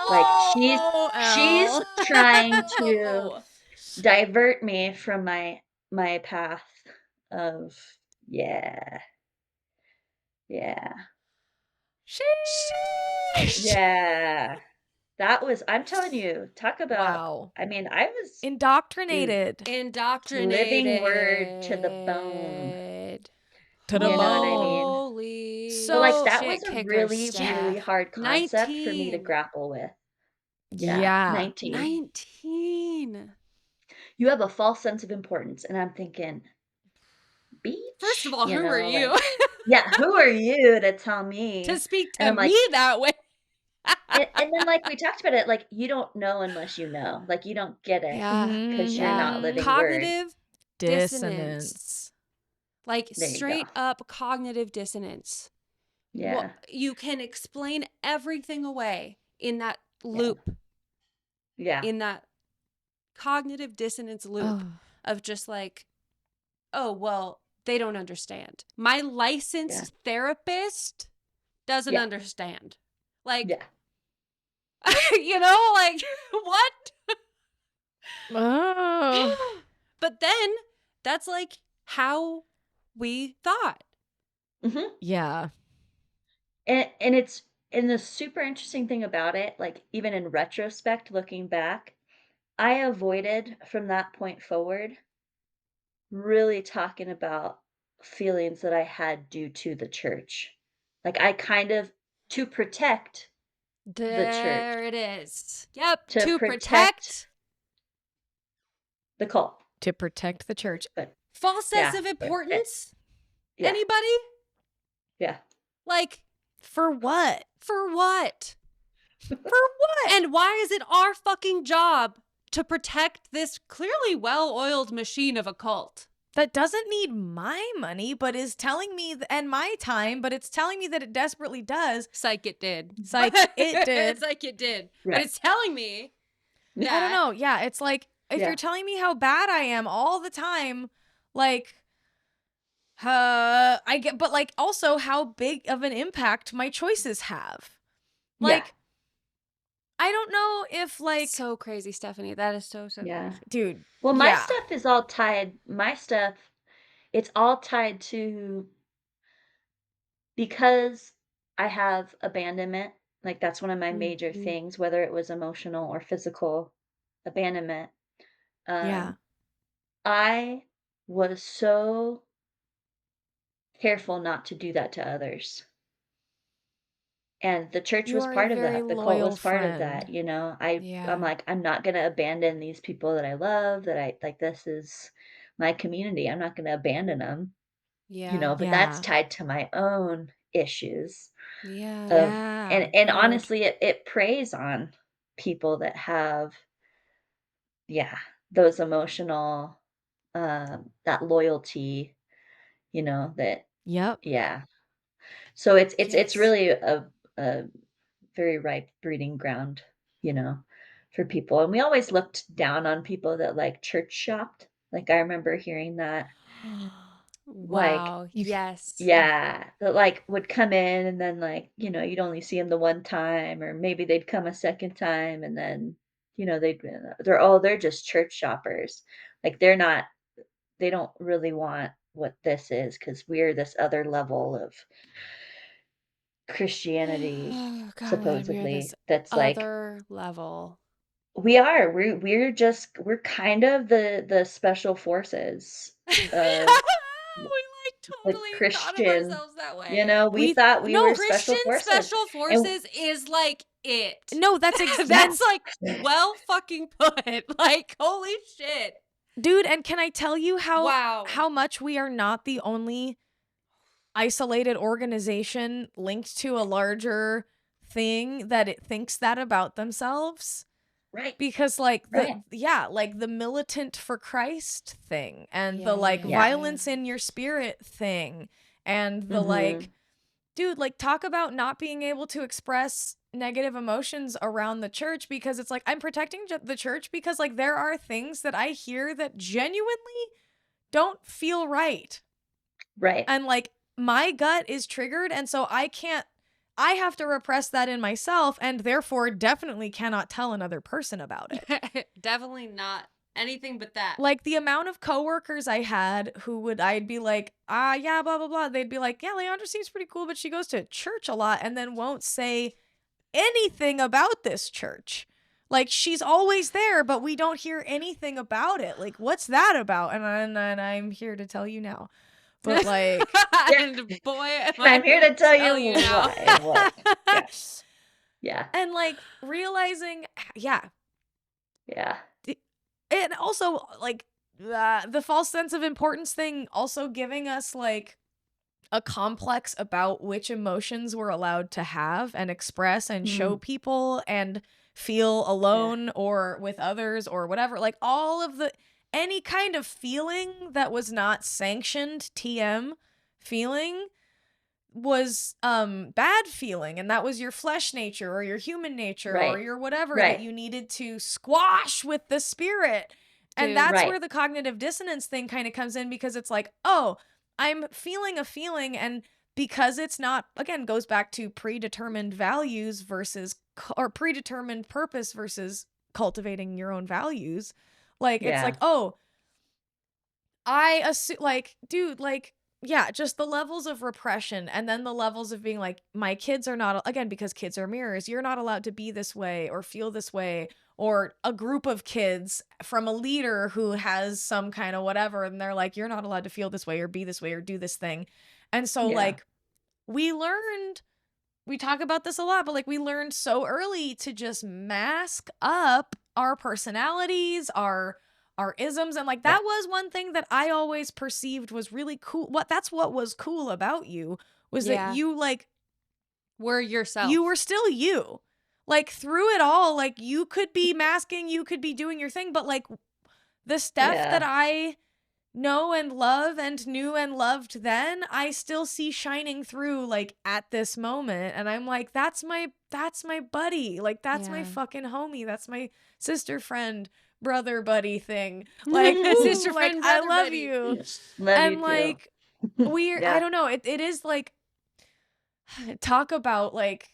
Like she's trying to Whoa. divert me from my path of, yeah, yeah, Sheesh. yeah. That was, I'm telling you, talk about, Wow. I mean, I was l Indoctrinated living word to the bone, Indoctrinated. to the you know what I mean? bone. But, Holy like, So, that shit was a kicker, really, yeah. really Steph. hard concept for me to 19. grapple with. Yeah, Yeah. 19. 19. You have a false sense of importance, and I'm thinking, First of "Beach?" all, who are Like, you yeah, who are you to tell to me? speak And to I'm me like, that way? and then, like, we talked about it, like, you don't know unless you know. Like, you don't get it Yeah. because 'cause you're Yeah. not Mhm. living word. Cognitive dissonance. Dissonance. Like There you go. straight up cognitive dissonance. What Yeah, you can explain everything away in that yeah, loop, yeah, in that cognitive dissonance loop Oh. of just like, oh, well, they don't understand. My yeah, licensed therapist doesn't yeah, understand. Like, yeah. like, what? Oh. But then that's like how we thought. Mhm. Yeah. And it's, and the super interesting thing about it, like, even in retrospect, looking back, I avoided from that point forward really talking about feelings that I had due to the church. Like, I kind of, to protect the church, There it is. Yep. to To protect protect the cult. To protect the church. But false sense yeah, of importance. yeah, Anybody? yeah. Like, For what? for what? For what? And why is it our fucking job to protect this clearly well-oiled machine of a cult. That doesn't need my money, but is telling me and my time, but it's telling me that it desperately does. Psych, it did. Psych, it did. Psych, it did. Right. But it's telling me that. I don't know. Yeah, it's like, if Yeah. you're telling me how bad I am all the time, like, I get, but like also how big of an impact my choices have. Like, I don't know if like, So crazy, Stephanie. That is so Yeah. crazy. dude. Well, my yeah. stuff is all tied. My stuff, it's all tied to because I have abandonment. Like that's one of my major Mhm. things, whether it was emotional or physical abandonment. Yeah. I was so careful not to do that to others. And the church You was are a part of very that. The cult loyal was part of friend. that, you know. Yeah. I'm like, I'm not gonna abandon these people that I love, that I like this is my community. I'm not gonna abandon them, you Yeah. know, but that's tied to my own issues Yeah. of Yeah. and Good. honestly it preys on people that have those emotional that loyalty, you know, that Yep. yeah. So it's Yes. really a very ripe breeding ground, you know, for people. And we always looked down on people that like church shopped. Like I remember hearing that, like, Wow. You- Yes. yeah, that like would come in and then like, you know, you'd only see them the one time, or maybe they'd come a second time and then, you know, they're just church shoppers. Like they don't really want what this is because we're this other level of Christianity, Oh God, I'm here. supposedly, This that's like other level. we're kind of the special forces of We like the totally thought of Christian, ourselves that you way. know, we We thought we no were special Christian forces. special And forces is like it. no, that's That's like well fucking put. Like holy shit. dude, and can I tell you Wow. how much we are not the only isolated organization linked to a larger thing that it thinks that about themselves? right, Because like right. like the militant for Christ thing and the Yeah, like yeah, violence yeah. in your spirit thing and the Mhm. like, dude, like talk about not being able to express negative emotions around the church, because it's like I'm protecting the church because like there are things that I hear that genuinely don't feel right. Right. And like my gut is triggered, and so I have to repress that in myself, and therefore definitely cannot tell another person about it. Definitely not anything but that. Like the amount of coworkers I had who I'd be like, yeah, blah, blah, blah. They'd be like, yeah, Leandra seems pretty cool, but she goes to church a lot, and then won't say anything about this church. Like she's always there, but we don't hear anything about it. Like, what's that about? And I'm here to tell you now. But like, And boy, am I'm here to tell you now. why. What? Yeah. Yeah. and like realizing, yeah, Yeah. and also like the false sense of importance thing also giving us like a complex about which emotions we're allowed to have and express and show people and feel alone or with others or whatever, like all of the any kind of feeling that was not sanctioned TM feeling was bad feeling, and that was your flesh nature or your human nature or Right. your whatever that Right. you needed to squash with the spirit. And Dude, that's right. where the cognitive dissonance thing kind of comes in, because it's like, oh, I'm feeling a feeling, and because it's not, again, goes back to predetermined values versus or predetermined purpose versus cultivating your own values. Like it's Yeah. like, oh, I assume, like, dude, like, yeah, just the levels of repression, and then the levels of being like, my kids are not, again, because kids are mirrors, you're not allowed to be this way or feel this way, or a group of kids from a leader who has some kind of whatever, and they're like, you're not allowed to feel this way or be this way or do this thing. And so, Yeah. like, we talk about this a lot, but like, we learned so early to just mask up our personalities, our isms, and like that was one thing that I always perceived was really cool. That's what was cool about you, was Yeah. that you like Were yourself. you were still you. like through it all, like you could be masking, you could be doing your thing, but like the Steph that Yeah. I know and love and knew and loved then, I still see shining through like at this moment. And I'm like, that's my buddy. Like that's my Yeah. fucking homie. That's my sister friend, brother buddy thing. Like, Sister ooh, like friend, I brother love buddy. you. Love you And too. like I Yeah. don't know, it is like talk about like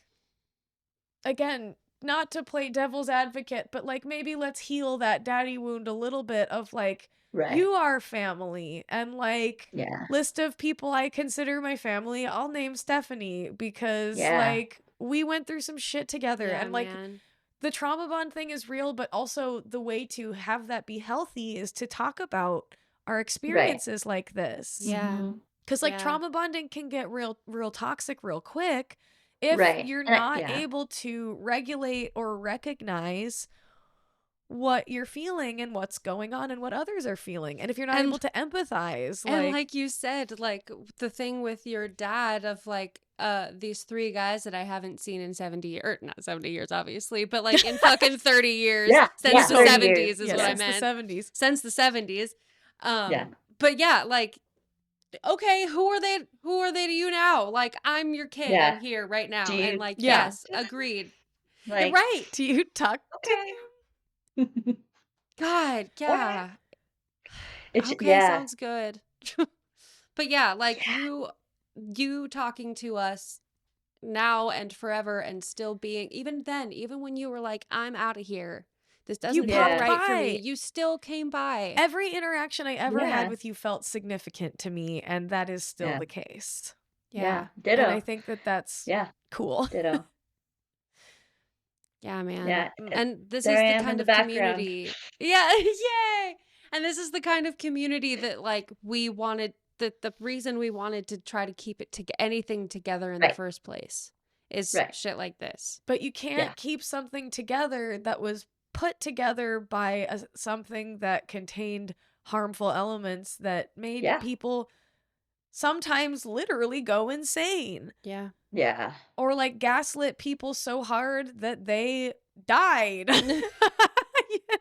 again, not to play devil's advocate, but like maybe let's heal that daddy wound a little bit of like Right. you are family and like Yeah. list of people I consider my family. I'll name Stephanie because Yeah. like we went through some shit together Yeah, and like man. the trauma bond thing is real, but also the way to have that be healthy is to talk about our Right. experiences like this. Yeah. Mhm. Cuz like Yeah. trauma bonding can get real toxic real quick if Right. you're And not yeah. able to regulate or recognize what you're feeling and what's going on and what others are feeling. And if you're not And able to empathize, and like like you said, like the thing with your dad of like these three guys that I haven't seen in 70 or not 70 years obviously, but like in fucking 30 years Yeah. since Yeah. the 30 70s years. is yeah, what I since the meant. 70s. Since the 70s. Yeah. But yeah, like okay, who are they to you now? Like I'm your kid. Yeah. I'm here right now. Do And you like Yeah. yes, agreed. You're like right. Do you talk to okay. God, All right. yeah. It's Okay, yeah. sounds good. But yeah, like Yeah. you talking to us now and forever and still being even then, even when you were like, I'm out of here. This you doesn't feel popped Yeah. right for me. by? You still came by. Every interaction I ever had Yeah. with you felt significant to me, and that is still Yeah. the case. Yeah. Yeah. And I Ditto. think that that's Yeah. cool. Ditto. Yeah, man. Yeah. And this There is I the am in kind the of background. community. Yeah, yay. And this is the kind of community that like we wanted the reason we wanted to try to keep it to anything together in the Right. first place is Right. shit like this. But you can't Yeah. keep something together that was put together by something that contained harmful elements that made Yeah. people sometimes literally go insane Yeah. Yeah. or like gaslit people so hard that they died. You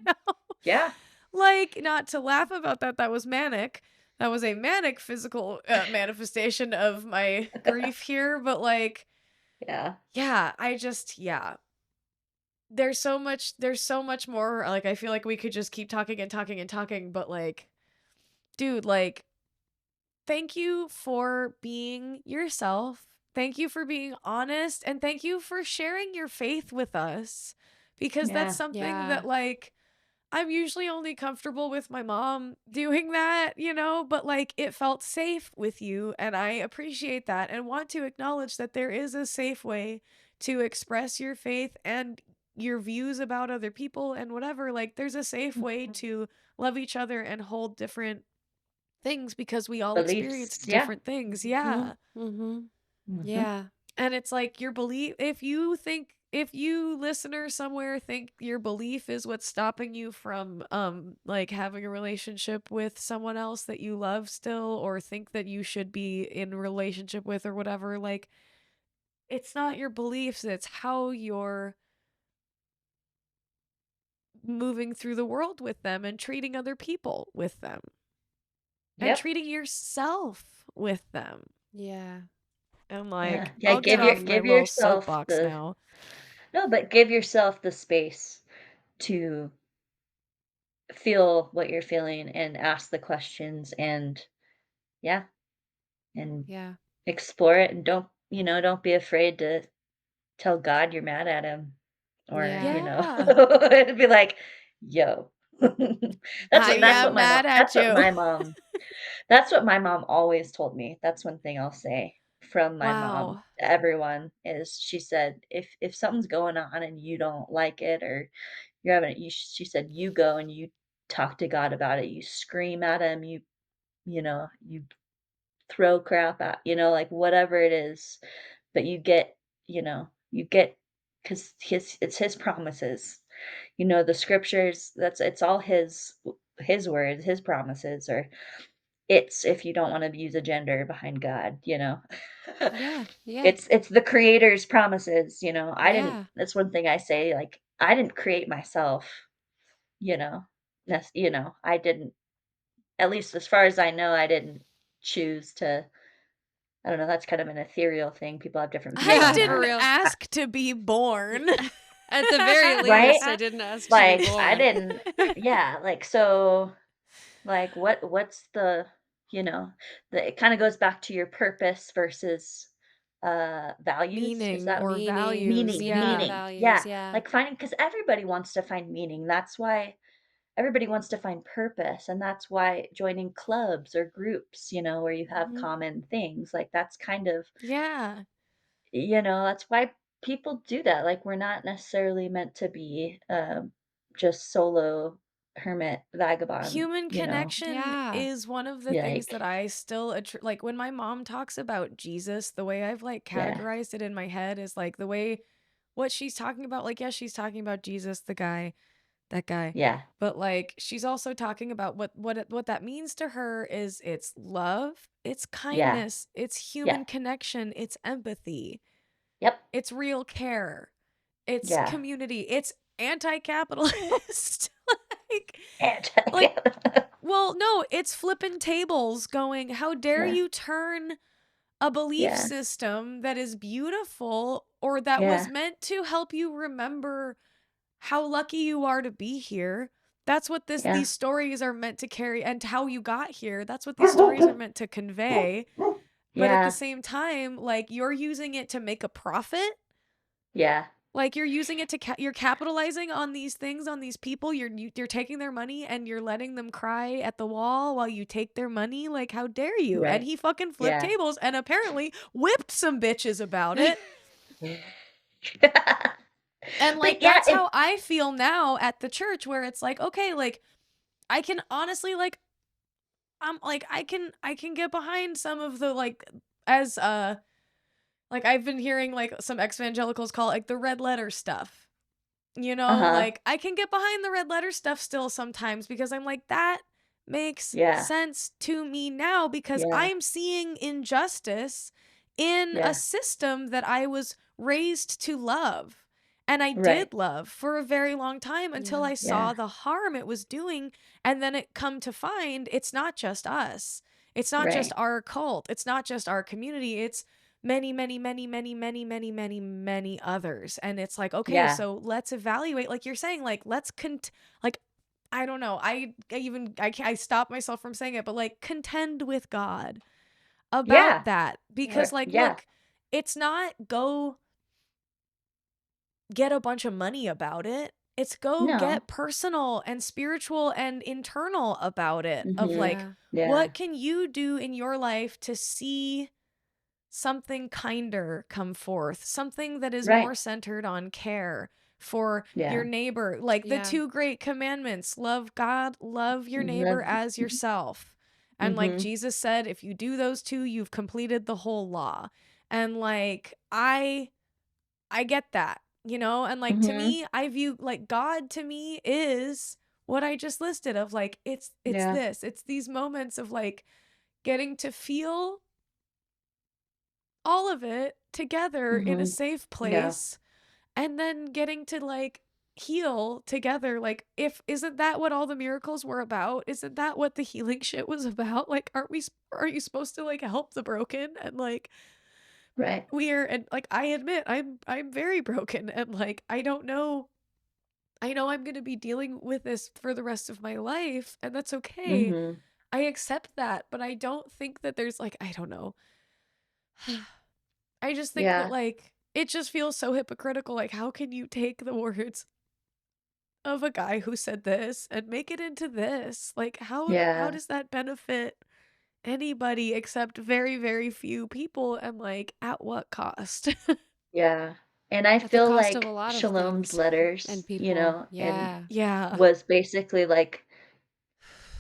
know? Yeah. Like, not to laugh about that, that was manic. That was a manic physical manifestation of my grief here, but like, Yeah. yeah, yeah. There's so much more. Like, I feel like we could just keep talking and talking and talking, but like, dude, like, thank you for being yourself. Thank you for being honest, and thank you for sharing your faith with us, because that's Yeah. something Yeah. that like I'm usually only comfortable with my mom doing that, you know, but like it felt safe with you, and I appreciate that and want to acknowledge that there is a safe way to express your faith and your views about other people and whatever. Like there's a safe way to love each other and hold different things because we all Beliefs. experienced Yeah. different things. Mm-hmm. Yeah. Mm-hmm. Mhm. Yeah. And it's like your belief, if you listener somewhere think your belief is what's stopping you from like having a relationship with someone else that you love still, or think that you should be in a relationship with or whatever, like it's not your beliefs, it's how you're moving through the world with them and treating other people with them and Yep. treating yourself with them. Yeah. And Yeah. like Yeah. I'll get off my Give little yourself soapbox the now. no, but give yourself the space to feel what you're feeling and ask the questions and yeah, and Yeah. explore it and don't be afraid to tell God you're mad at him or, Yeah. Yeah. it'd be like, "Yo." I That's am what my mom mad at you. that's what my mom always told me. That's one thing I'll say from my mom Wow. to everyone is she said, "If something's going on and you don't like it or you're having it," she said, "You go and you talk to God about it. You scream at him, you throw crap at, like whatever it is, but you get because it's his promises. The scriptures, it's all his words, his promises, or it's if you don't wanna use a gender behind God, you know? Yeah. Yeah. It's the creator's promises, you know? I didn't Yeah. that's one thing I say, like, I didn't create myself, you know? I didn't at least as far as I know, I didn't choose to I don't know, that's kind of an ethereal thing, people have different views I on Yeah, for that. didn't real. I ask to be born. At the very right? least, I didn't ask to be Like, I born. didn't yeah, like, so, like, what's the you know, it kinda goes back to your purpose versus, values, is Meaning that or Meaning, values, meaning and yeah. meaning, yeah, values. Yeah. like, finding because everybody wants to find meaning, that's why everybody wants to find purpose, and that's why joining clubs or groups, where you have Mhm. common things, like, that's kind of Yeah. that's why people do that, like, we're not necessarily meant to be, just solo hermit vagabond, Human connection Yeah. is one of the things that like I still like when my mom talks about Jesus, the way I've like yeah, categorized it in my head is like the way what she's talking about, like, yes, she's talking about Jesus, the guy, that guy. yeah, But like she's also talking about what that means to her is it's love, it's yeah, kindness, it's yeah, human connection, it's empathy, yep, it's real care, it's yeah, community, it's anti-capitalist. like and like well, no, it's flipping tables going, how dare yeah, you turn a belief yeah, system that is beautiful or that was yeah, meant to help you remember how lucky you are to be here. That's what yeah, these stories are meant to carry and how you got here. That's what these stories are meant to convey. But at the yeah, same time, like you're using it to make a profit. yeah, Like you're using it to you're capitalizing on these things, on these people. You're taking their money and you're letting them cry at the wall while you take their money. Like how dare you? And right, he fucking flipped yeah. tables and apparently whipped some bitches about it. And like But yeah, that's how I feel now at the church where it's like, okay, like I can honestly like I'm like I can get behind some of the like as like I've been hearing like some evangelicals call it like the red letter stuff. uh-huh, Like I can get behind the red letter stuff still sometimes because I'm like that makes yeah, sense to me now because yeah, I'm seeing injustice in a yeah, system that I was raised to love. And I right, did love for a very long time until Yeah. I yeah, saw the harm it was doing. And then it come to find it's not just us. It's not just right, our cult. It's not just our community. It's many, many, many, many, many, many, many, many others. And it's like, okay, yeah, so let's evaluate, like you're saying, like, like, I don't know. I stop myself from saying it, but like contend with God yeah, about that Yeah. because, like, yeah, look, it's not go get a bunch of money about it. It's go no, get personal and spiritual and internal about it of mhm, like, Yeah. yeah, what can you do in your life to see something kinder come forth, something that is right, more centered on care for your yeah, neighbor. Like the Yeah. two great commandments love God, love your neighbor love as yourself. And like mhm, Jesus said, if you do those two, you've completed the whole law. And like, I get that, and like to mhm, me, I view like God to me is what I just listed of like, yeah, it's these moments of like getting to feel all of it together in a mhm, safe yeah, place and then getting to like heal together like if isn't that what all the miracles were about, isn't that what the healing shit was about, like are you supposed to like help the broken and like right, we're and like I admit I'm very broken and like I don't know, I know I'm going to be dealing with this for the rest of my life and that's okay, mhm, I accept that, but I don't think that there's like I don't know. I just think that, yeah, like, it just feels so hypocritical, like, how can you take the words of a guy who said this and make it into this? Like, how yeah, does that benefit anybody except very, very few people, and, like, at what cost? yeah, and I At the feel cost of a like lot of Shalom's things letters, and people. and Yeah. Yeah. was basically like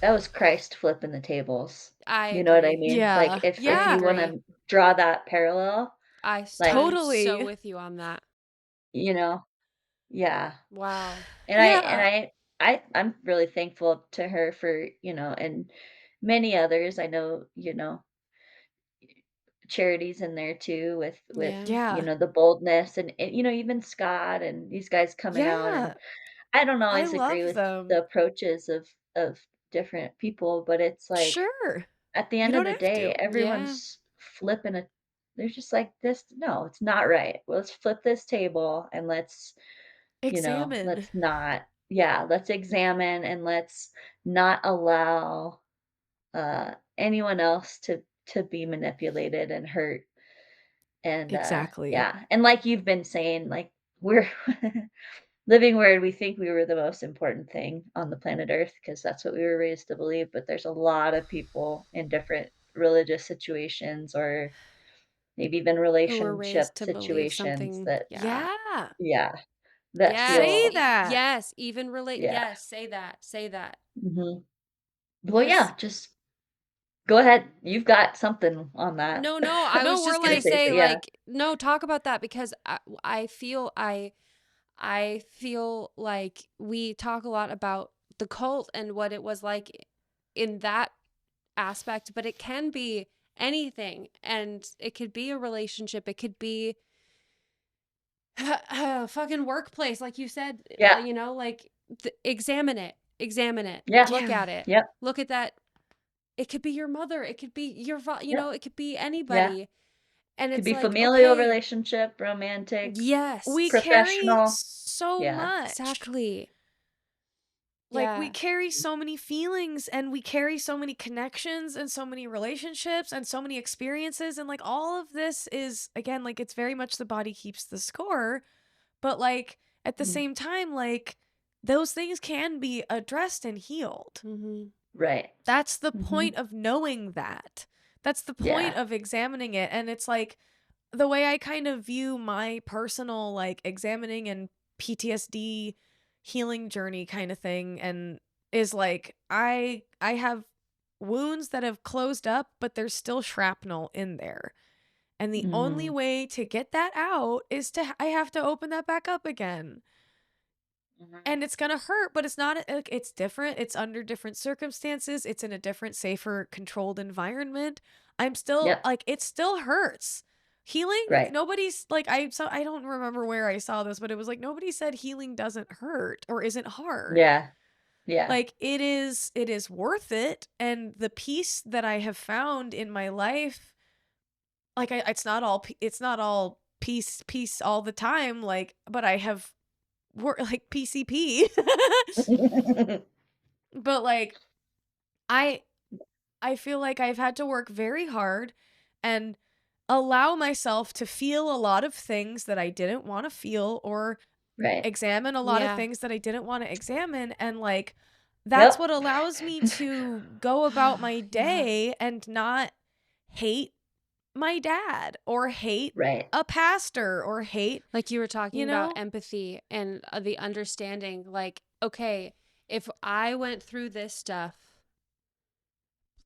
that was Christ flipping the tables. I You know what I agree. mean? Like, Yeah. if I you Yeah. agree. wanna draw that parallel, like, I'm so Totally. with you on that. you know yeah, Wow. and Yeah. I'm really thankful to her for, and many others. I know, charities in there too with Yeah. Yeah. the boldness and even Scott and these guys coming out, and Yeah. I don't I always agree love with the them. approaches of different people, but it's like Sure. at the You end of don't the have day, to. Yeah. everyone's flipping a they're just like this, no, it's not right. Well, let's flip this table and Examine. let's not, yeah, let's examine and let's not allow anyone else to be manipulated and hurt. And Exactly. yeah, and like you've been saying, like we're living where we think we were the most important thing on the planet Earth because that's what we were raised to believe. But there's a lot of people in different religious situations or maybe even Who were relationship raised to believe situations something. that, Yeah. Yeah. yeah, that Yes. Say feel, that. Yes. Even relate. yeah. Yes. Say that. Say that. Mhm. Well, Because yeah, just go ahead. You've got something on that. no, I No, was we're just Gonna gonna like, say, say but yeah. like no, talk about that because I feel I feel like we talk a lot about the cult and what it was like in that aspect, but it can be anything, and it could be a relationship, it could be a fucking workplace, like you said, Yeah. like examine it, Yeah. look yeah. at it, Yep. look at that. It could be your mother, it could be your Yep. it could be Yeah. anybody, and Could it's be like, familial okay, relationship, romantic, We yes, carry professional. so Yeah. much. exactly, Like, we yeah, carry so many feelings and we carry so many connections and so many relationships and so many experiences. And, like, all of this is, again, like, it's very much the body keeps the score. But, like, at the Mhm. same time, like, those things can be addressed and healed. mm-hmm. Right. That's the Mhm. point of knowing that. That's the point Yeah. of examining it. And it's like the way I kind of view my personal, like, examining and PTSD healing journey kind of thing, and is like I have wounds that have closed up, but there's still shrapnel in there. And the only Mhm. way to get that out is I have to open that back up again. Mhm. And it's gonna hurt, but it's not like, it's different. It's under different circumstances. It's in a different, safer, controlled environment. I'm still Yep. like, it still hurts. Healing, Right. nobody's like, I don't remember where I saw this, but it was like nobody said healing doesn't hurt or isn't hard. Yeah. Yeah. Like, it is worth it, and the peace that I have found in my life, like, it's not all peace all the time, like, but I have like PCP. But, like, I I feel like I've had to work very hard and allow myself to feel a lot of things that I didn't wanna feel, or Right. examine a lot of Yeah. things that I didn't wanna examine, and, like, that's Yep. what allows me to go about my Yeah. day and not hate my dad or hate Right. a pastor or hate, Like you were you talking about know? empathy and the understanding, like, okay, if I went through this stuff,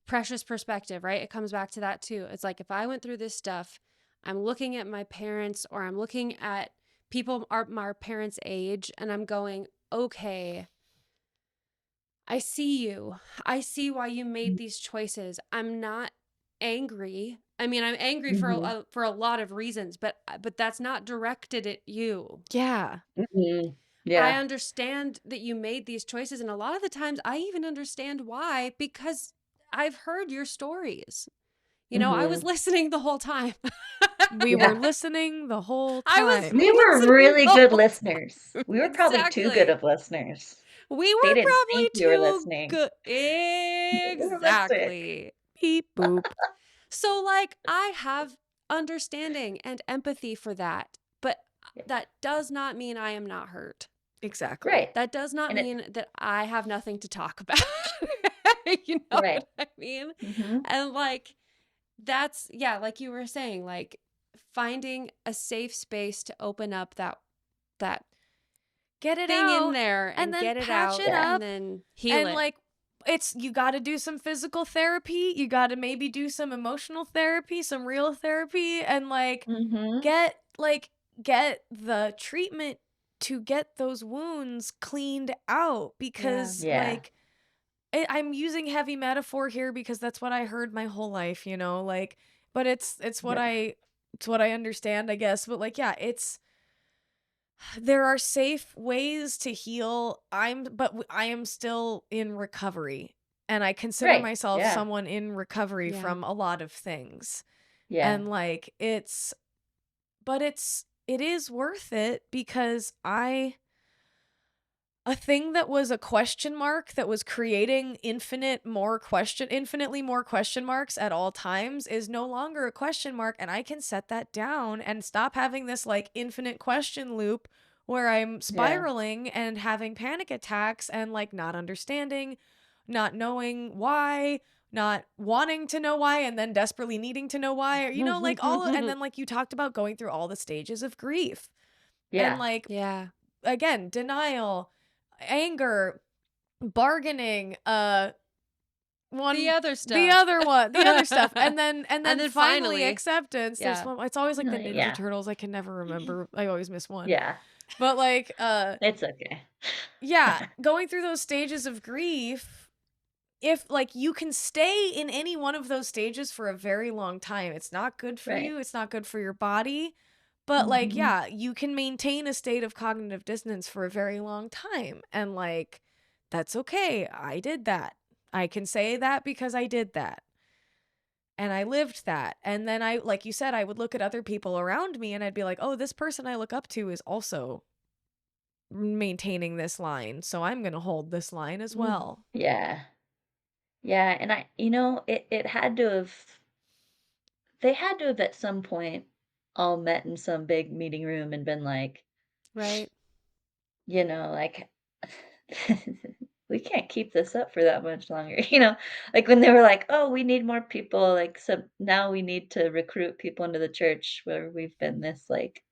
precious perspective, right? It comes back to that too. It's like, if I went through this stuff, I'm looking at my parents or I'm looking at people are my parents' age and I'm going, okay, I see you. I see why you made these choices. I'm not angry. I mean, I'm angry Mhm. for a lot of reasons, but that's not directed at you. Yeah. Mhm. I Yeah. understand that you made these choices, and a lot of the times I even understand why because I've heard your stories. I was Mhm. listening the whole time. We were Yeah. listening the whole I was time. We were listening really the good whole listeners. time. We were probably too good Exactly. of listeners. We They were didn't probably think we were too listening. good. We were listening. Exactly. Beep boop. So, like, I have understanding and empathy for that, but Yeah. that does not mean I am not hurt. Exactly. Right. That does not And it mean that I have nothing to talk about. You know right. what I mean? Mhm. And like that's yeah, like you were saying, like finding a safe space to open up that Get it thing in out there and and then get it patch out it Yeah. and up, then heal and, it. like, you gotta do some physical therapy, you gotta maybe do some emotional therapy, some real therapy, and, like, Mhm. get like, get the treatment to get those wounds cleaned out, Yeah. because, Yeah. like, I'm using heavy metaphor here because that's what I heard my whole life, like, but it's what Yeah. it's what I understand, I guess. But like, yeah, there are safe ways to heal. I am still in recovery, and I consider Right. myself Yeah. someone in recovery Yeah. from a lot of things. Yeah. And like, it is worth it because a thing that was a question mark that was creating infinitely more question marks at all times is no longer a question mark, and I can set that down and stop having this like infinite question loop where I'm Yeah. spiraling and having panic attacks and like not understanding, not knowing why, not wanting to know why, and then desperately needing to know why, or like and then like you talked about going through all the stages of grief. And Yeah. like, Yeah. again, denial, anger, bargaining, The other the stuff. other stuff, and then finally finally, acceptance. There's yeah. it's always like the Ninja Yeah. Turtles. I can never remember. I always miss one. Yeah. But like, It's okay. yeah, going through those stages of grief, if like you can stay in any one of those stages for a very long time, it's not good for Right. you. It's not good for your body. But like, Mhm. yeah, you can maintain a state of cognitive dissonance for a very long time. And like, that's okay. I did that. I can say that because I did that. And I lived that. And then like you said, I would look at other people around me and I'd be like, oh, this person I look up to is also maintaining this line. So I'm going to hold this line as well. Yeah. Yeah, and it had to have they had to have at some point all met in some big meeting room and been like, Right. like, we can't keep this up for that much longer. Like when they were like, oh, we need more people, like, so now we need to recruit people into the church where we've been this like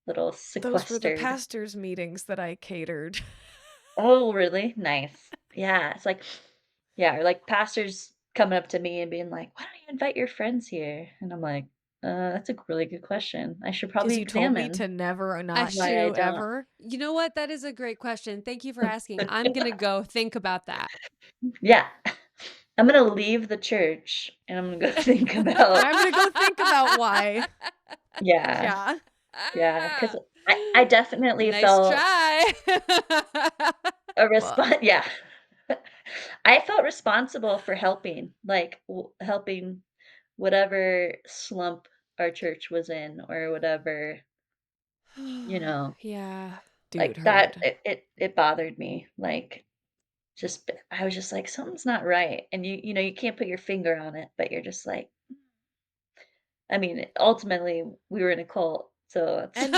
little Those were the sequestered. pastors' meetings that I catered. Oh, really? Nice. Yeah, it's like, yeah, or like pastors coming up to me and being like, "Why don't you invite your friends here?" And I'm like, that's a really good question. I should Because probably you told me examine to never I not why I to should. don't." ever. You know what? That is a great question. Thank you for asking. I'm gonna go think about that. Yeah. I'm gonna leave the church and I'm gonna go think about. I'm gonna go think about why. Yeah, Yeah. yeah, because I definitely Nice felt try. a Well, response. Yeah, I felt responsible for helping, like helping whatever slump our church was in, or whatever, you know, Yeah. dude like that. heard. It bothered me. Like, I was just like, something's not right, and you can't put your finger on it, but you're just like, I mean, ultimately, we were in a cult, so And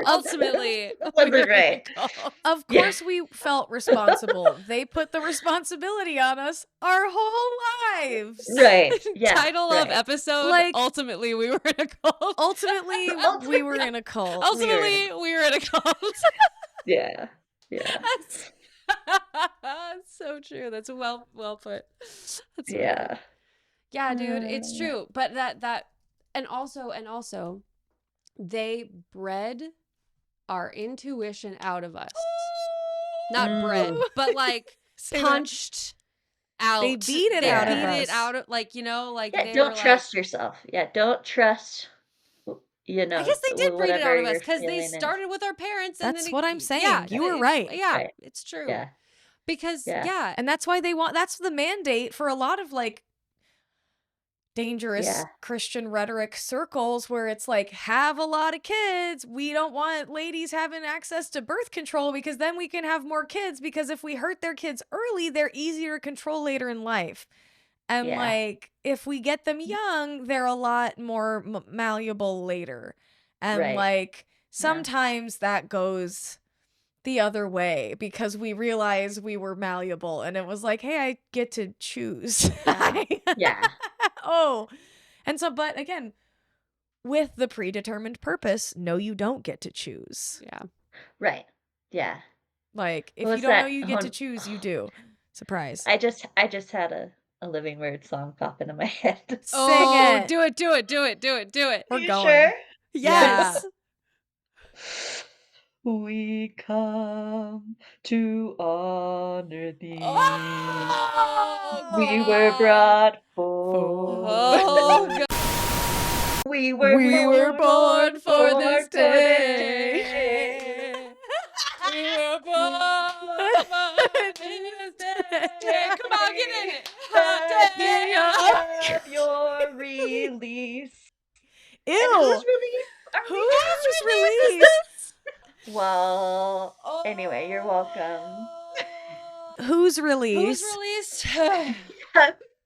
Ultimately, it we wasn't were in a right. cult. of Yeah. course we felt responsible. They put the responsibility on us our whole lives. Right. Yeah. Title of Right. episode, Like, ultimately we were in a cult. ultimately, we were Ultimately, in a cult. we were in a Ultimately, we were in a cult. yeah. Yeah. That's so true. That's well put. That's funny. Yeah. Yeah, dude, it's Yeah. true. But that and also they bred our intuition out of us. Not bred, Mm. but like Say that. punched out. They beat it They out of beat it us. out of, like, like Yeah, they don't were like, trust yourself. Yeah, don't trust, I guess they did breed it whatever out of us your because they feeling is. started with our parents, and then That's what I'm yeah, saying. You were it's right. yeah, Right. it's true. Yeah. Because Yeah. yeah, And that's why that's the mandate for a lot of like dangerous Yeah. Christian rhetoric circles where it's like, have a lot of kids. We don't want ladies having access to birth control because then we can have more kids, because if we hurt their kids early, they're easier to control later in life. And Yeah. like, if we get them young, they're a lot more malleable later. And Right. like, Yeah. sometimes that goes the other way because we realize we were malleable and it was like, hey, I get to choose. Yeah. Yeah. Oh. And so, but again, with the predetermined purpose, no, you don't get to choose. yeah. Right. Yeah. Like, if What you was don't know that? you get to choose, you do. Surprise. I just had a Living Word song pop into my head. Sing Oh, it. do it. We're You going. sure? Yeah. Yes. We come to honor thee. Oh, We were God. brought Oh, forth. God. We were We were born for this for this day. day. We were born for this day. Come on, get in it. The Day day of your release. And who's Ew. released? Are we Who's release is released? Well, anyway, you're welcome. Who's Who's released? released?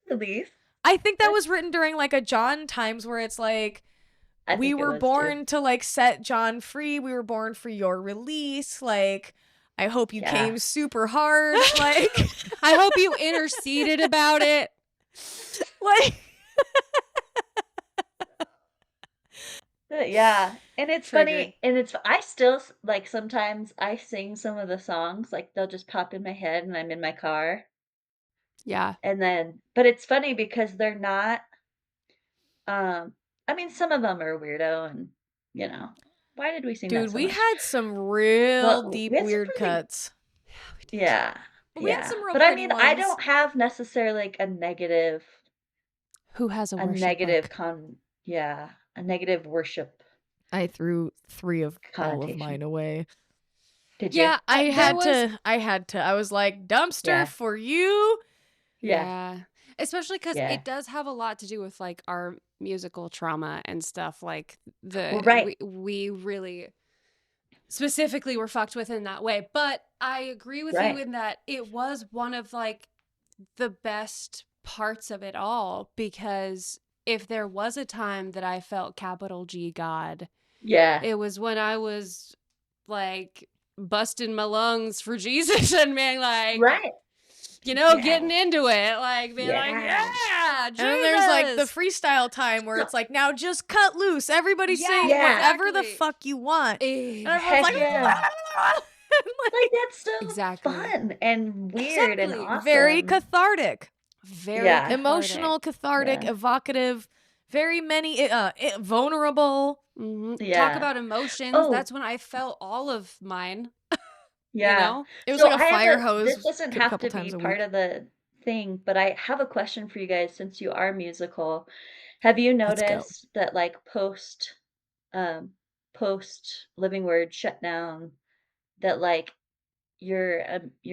Release. I think that was written during like a John times where it's like I we think it were was, born too. to like set John free. We were born for your release. Like, I hope you Yeah. came super hard. Like, I hope you interceded about it. like, Yeah, and it's Triggered. funny, and I still like sometimes I sing some of the songs, like they'll just pop in my head and I'm in my car, Yeah. and then, but it's funny because they're not, um, I mean, some of them are weirdo, and you know, why did we sing that dude, so we much? had some real Well, deep we had some weird really, cuts. yeah, We had yeah, some real but I pretty mean, I ones. don't have necessarily like Who has a a worship negative book? yeah, a negative worship I threw 3 of all of connotation. mine away. Did you? Yeah, I had was to. I was like, dumpster Yeah. for you. Yeah. Yeah. Especially because Yeah. it does have a lot to do with like our musical trauma and stuff. Like Well, right. we really specifically were fucked with in that way. But I agree with you Right. in that it was one of like the best parts of it all, because if there was a time that I felt capital G God, Yeah. it was when I was like busting my lungs for Jesus and being like, Right. you know, Yeah. getting into it, like being like, Yeah. yeah, Jesus. And then there's like the freestyle time where So- it's like, now just cut loose. Everybody sing Yeah. whatever the Exactly. fuck you want. And everyone's Heck like, yeah. Like that's so Exactly. fun and weird and Exactly. awesome. very cathartic. Very Yeah. cathartic. Emotional, cathartic, Yeah. evocative, very many vulnerable. Mhm. Talk Yeah. about emotions. Oh. That's when I felt all of mine. Yeah. You know? It was So like a I have fire hose this doesn't a have couple to be times a part week. of the thing, but I have a question for you guys since you are musical. Have you Let's go. noticed that like post Living Word shutdown that like your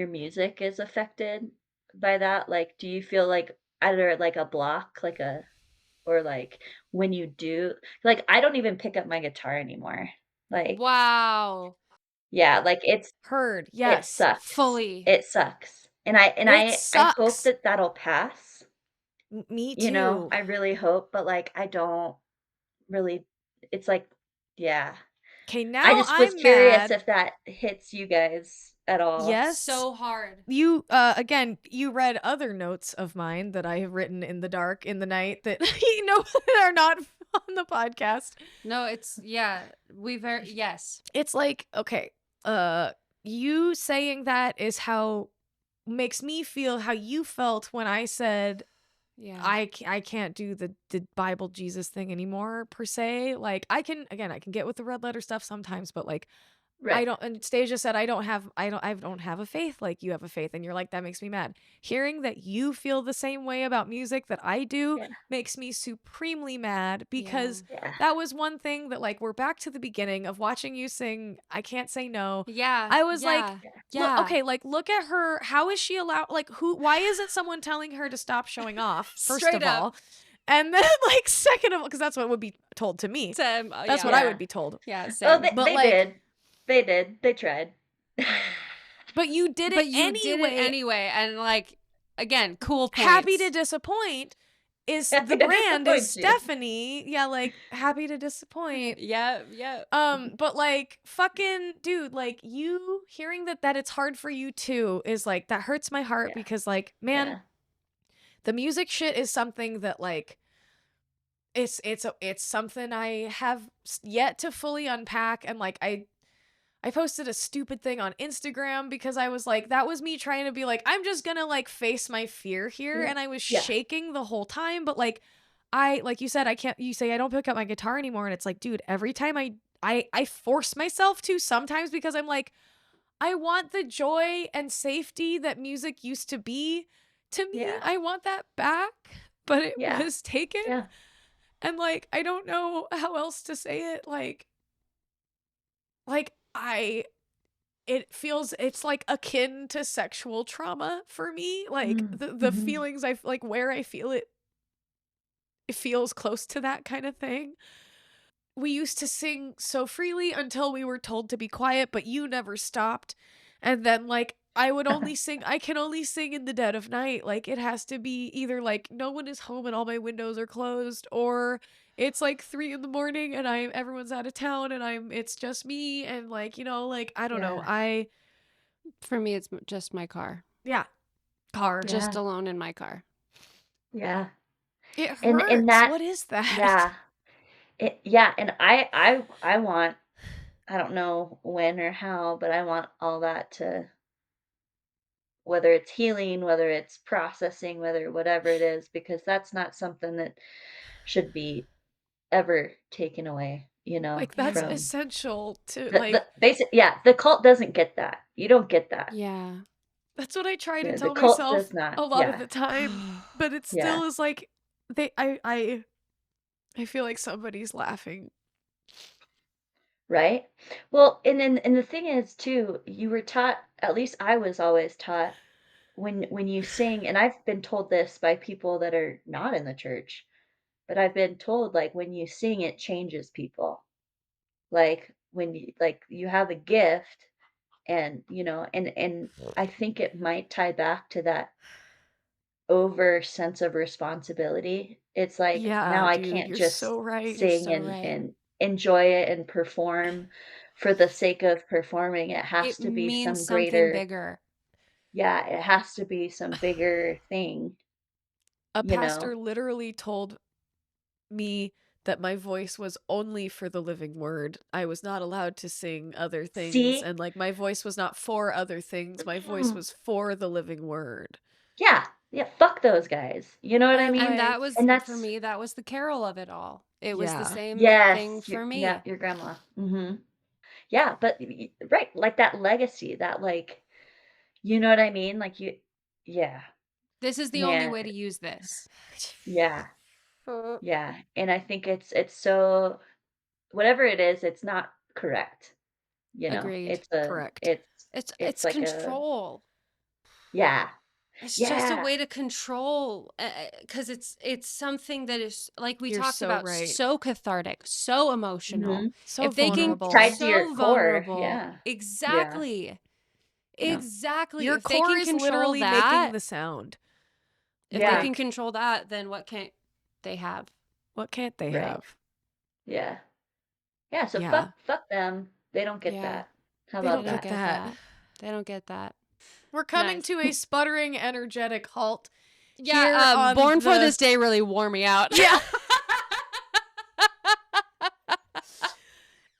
music is affected by that? Like, do you feel like either like a block, like a, or like when you do, like I don't even pick up my guitar anymore. Like, Wow. yeah, like Heard. it Yes. sucks. Fully. It sucks. And It I hope sucks. that that'll pass. Me You know, too. I really hope, but like I don't really. It's like, yeah. Okay, I now just was I'm curious mad. if that hits you guys at all. Yes. So hard. You again, you read other notes of mine that I have written in the dark in the night that you know are not on the podcast. No, it's yeah. Yes. It's like, okay, you saying that is how makes me feel how you felt when I said Yeah. I can't do the Bible Jesus thing anymore per se. Like I can get with the red letter stuff sometimes, but like I Right. don't, and Stasia said I don't have a faith like you have a faith, and you're like, that makes me mad. Hearing that you feel the same way about music that I do Yeah. makes me supremely mad, because Yeah. that was one thing that, like, we're back to the beginning of watching you sing I Can't Say No. Yeah. I was like, yeah. okay, like, look at her. How is she allowed, like, why isn't someone telling her to stop showing off, first Straight of up. all? And then, like, second of all, because that's what would be told to me. That's That's what I would be told. Yeah, Oh, same. But, they like- did. They did. They tried. But you did it But you anyway. did it anyway, and like again, cool points. Happy to disappoint is Happy the to brand is disappoint you. Stephanie. Yeah, like happy to disappoint. Yeah. But like fucking dude, like you hearing that it's hard for you too is like that hurts my heart, Yeah. because like, man, Yeah. the music shit is something that like it's something I have yet to fully unpack. And like I posted a stupid thing on Instagram because I was like, that was me trying to be like, I'm just gonna like face my fear here. Yeah. And I was Yeah. shaking the whole time. But like, like you said, you say I don't pick up my guitar anymore. And it's like, dude, every time I force myself to sometimes because I'm like, I want the joy and safety that music used to be to me. Yeah. I want that back, but it Yeah. was taken. Yeah. And like, I don't know how else to say it. It's like akin to sexual trauma for me. Like the Mm-hmm. feelings like where I feel it feels close to that kind of thing. We used to sing so freely until we were told to be quiet, but you never stopped. And then like I can only sing in the dead of night. Like it has to be either like no one is home and all my windows are closed, or it's like 3 a.m. and everyone's out of town and it's just me and like, like I don't know. Yeah. For me, it's just my car. Car. Just alone in my car. Yeah. It hurts. And that, what is that? Yeah. And I want, I don't know when or how, but I want all that to, whether it's healing, whether it's processing, whatever it is, because that's not something that should be ever taken away, Like that's Yeah. from essential to the like basic. Yeah, the cult doesn't get that. You don't get that. Yeah. that's what I try to The tell cult myself does not. a lot of the time, but it Yeah. still is like I feel like somebody's laughing. Right? Well, and the thing is too, you were taught, at least I was always taught, when you sing, and I've been told this by people that are not in the church, but I've been told like when you sing it changes people. Like when you have a gift, and and I think it might tie back to that over sense of responsibility. It's like now Yeah, I dude, can't you're just so right. You're sing so right. and enjoy it and perform for the sake of performing. It has It to be means some something greater, bigger. yeah, it has to be some bigger thing, A you pastor know. literally told me that my voice was only for the living word. I was not allowed to sing other things, See? and like my voice was not for other things. My voice was for the living word. Yeah. Yeah, fuck those guys. You know what I I'm mean? And like, that was, And for that's me, that was the carol of it all. It was the yeah. same thing yes, for yeah, me. your grandma. Yeah, but right, like that legacy, that like, you know what I mean? Like yeah, This is the only man, way to use this. yeah, yeah. And I think it's so, whatever it is, it's not correct. Agreed. Correct. It's It's like a, control. yeah, It's just a yeah, way to control, because it's something that is, like we You're talked so about, right. so cathartic, so emotional. So If they can, vulnerable. tied to your so core, vulnerable. yeah, yeah, Exactly. yeah, Exactly. Your If they core can is control literally making that, the sound. if they yeah, can control that, then what can't they have? What can't they right, have? yeah, yeah. So Yeah. fuck them. They don't get Yeah. that. How They They about don't don't get that? get that. that. They don't get that. We're coming Nice. to a sputtering, energetic halt. Yeah, here on Born for the- This Day really wore me out. Yeah.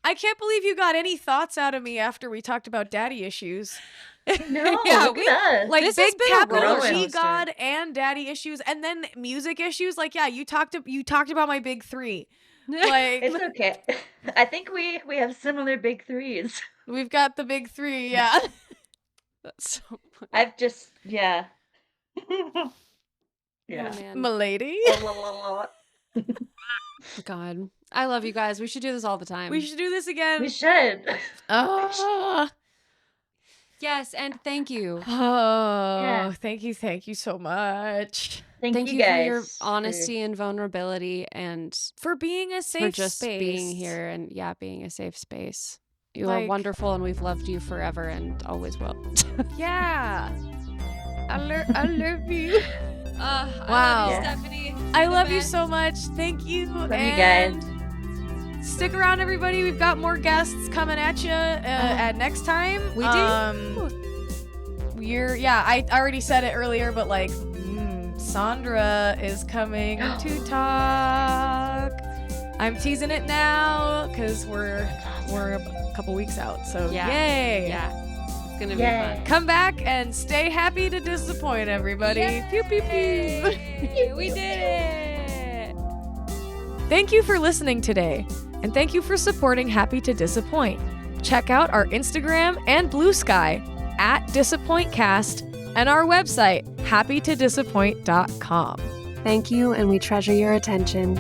I can't believe you got any thoughts out of me after we talked about daddy issues. No, Yeah, look at us. Like This big has been a capital roller G coaster. God and daddy issues, and then music issues. Like, yeah, you talked about my big three. Like, It's okay. I think we have similar big threes. we've got the big three. Yeah. That's so funny. I've just, yeah. Oh Yeah. man. Milady. God. I love you guys. We should do this all the time. We should do this again. We should. Yes, and thank you. Oh, thank you so much. Thank you for guys your for- honesty and vulnerability, and For being a safe for just space. being here, and being a safe space. You are Like- wonderful, and we've loved you forever and always will. Yeah. I love you. I Wow. love you, Yeah. Stephanie. I The love you best. so much. Thank you. Love you guys. Stick around, everybody. We've got more guests coming at you at next time. We do. I already said it earlier, but like, Sandra is coming to talk. I'm teasing it now because we're a couple weeks out. So Yeah. yay! Yeah. It's gonna be Yay. fun. Come back and stay happy to disappoint everybody. Pew pew pew. Yay, we did it. Thank you for listening today. And thank you for supporting Happy to Disappoint. Check out our Instagram and Blue Sky @DisappointCast and our website, happytodisappoint.com. Thank you, and we treasure your attention.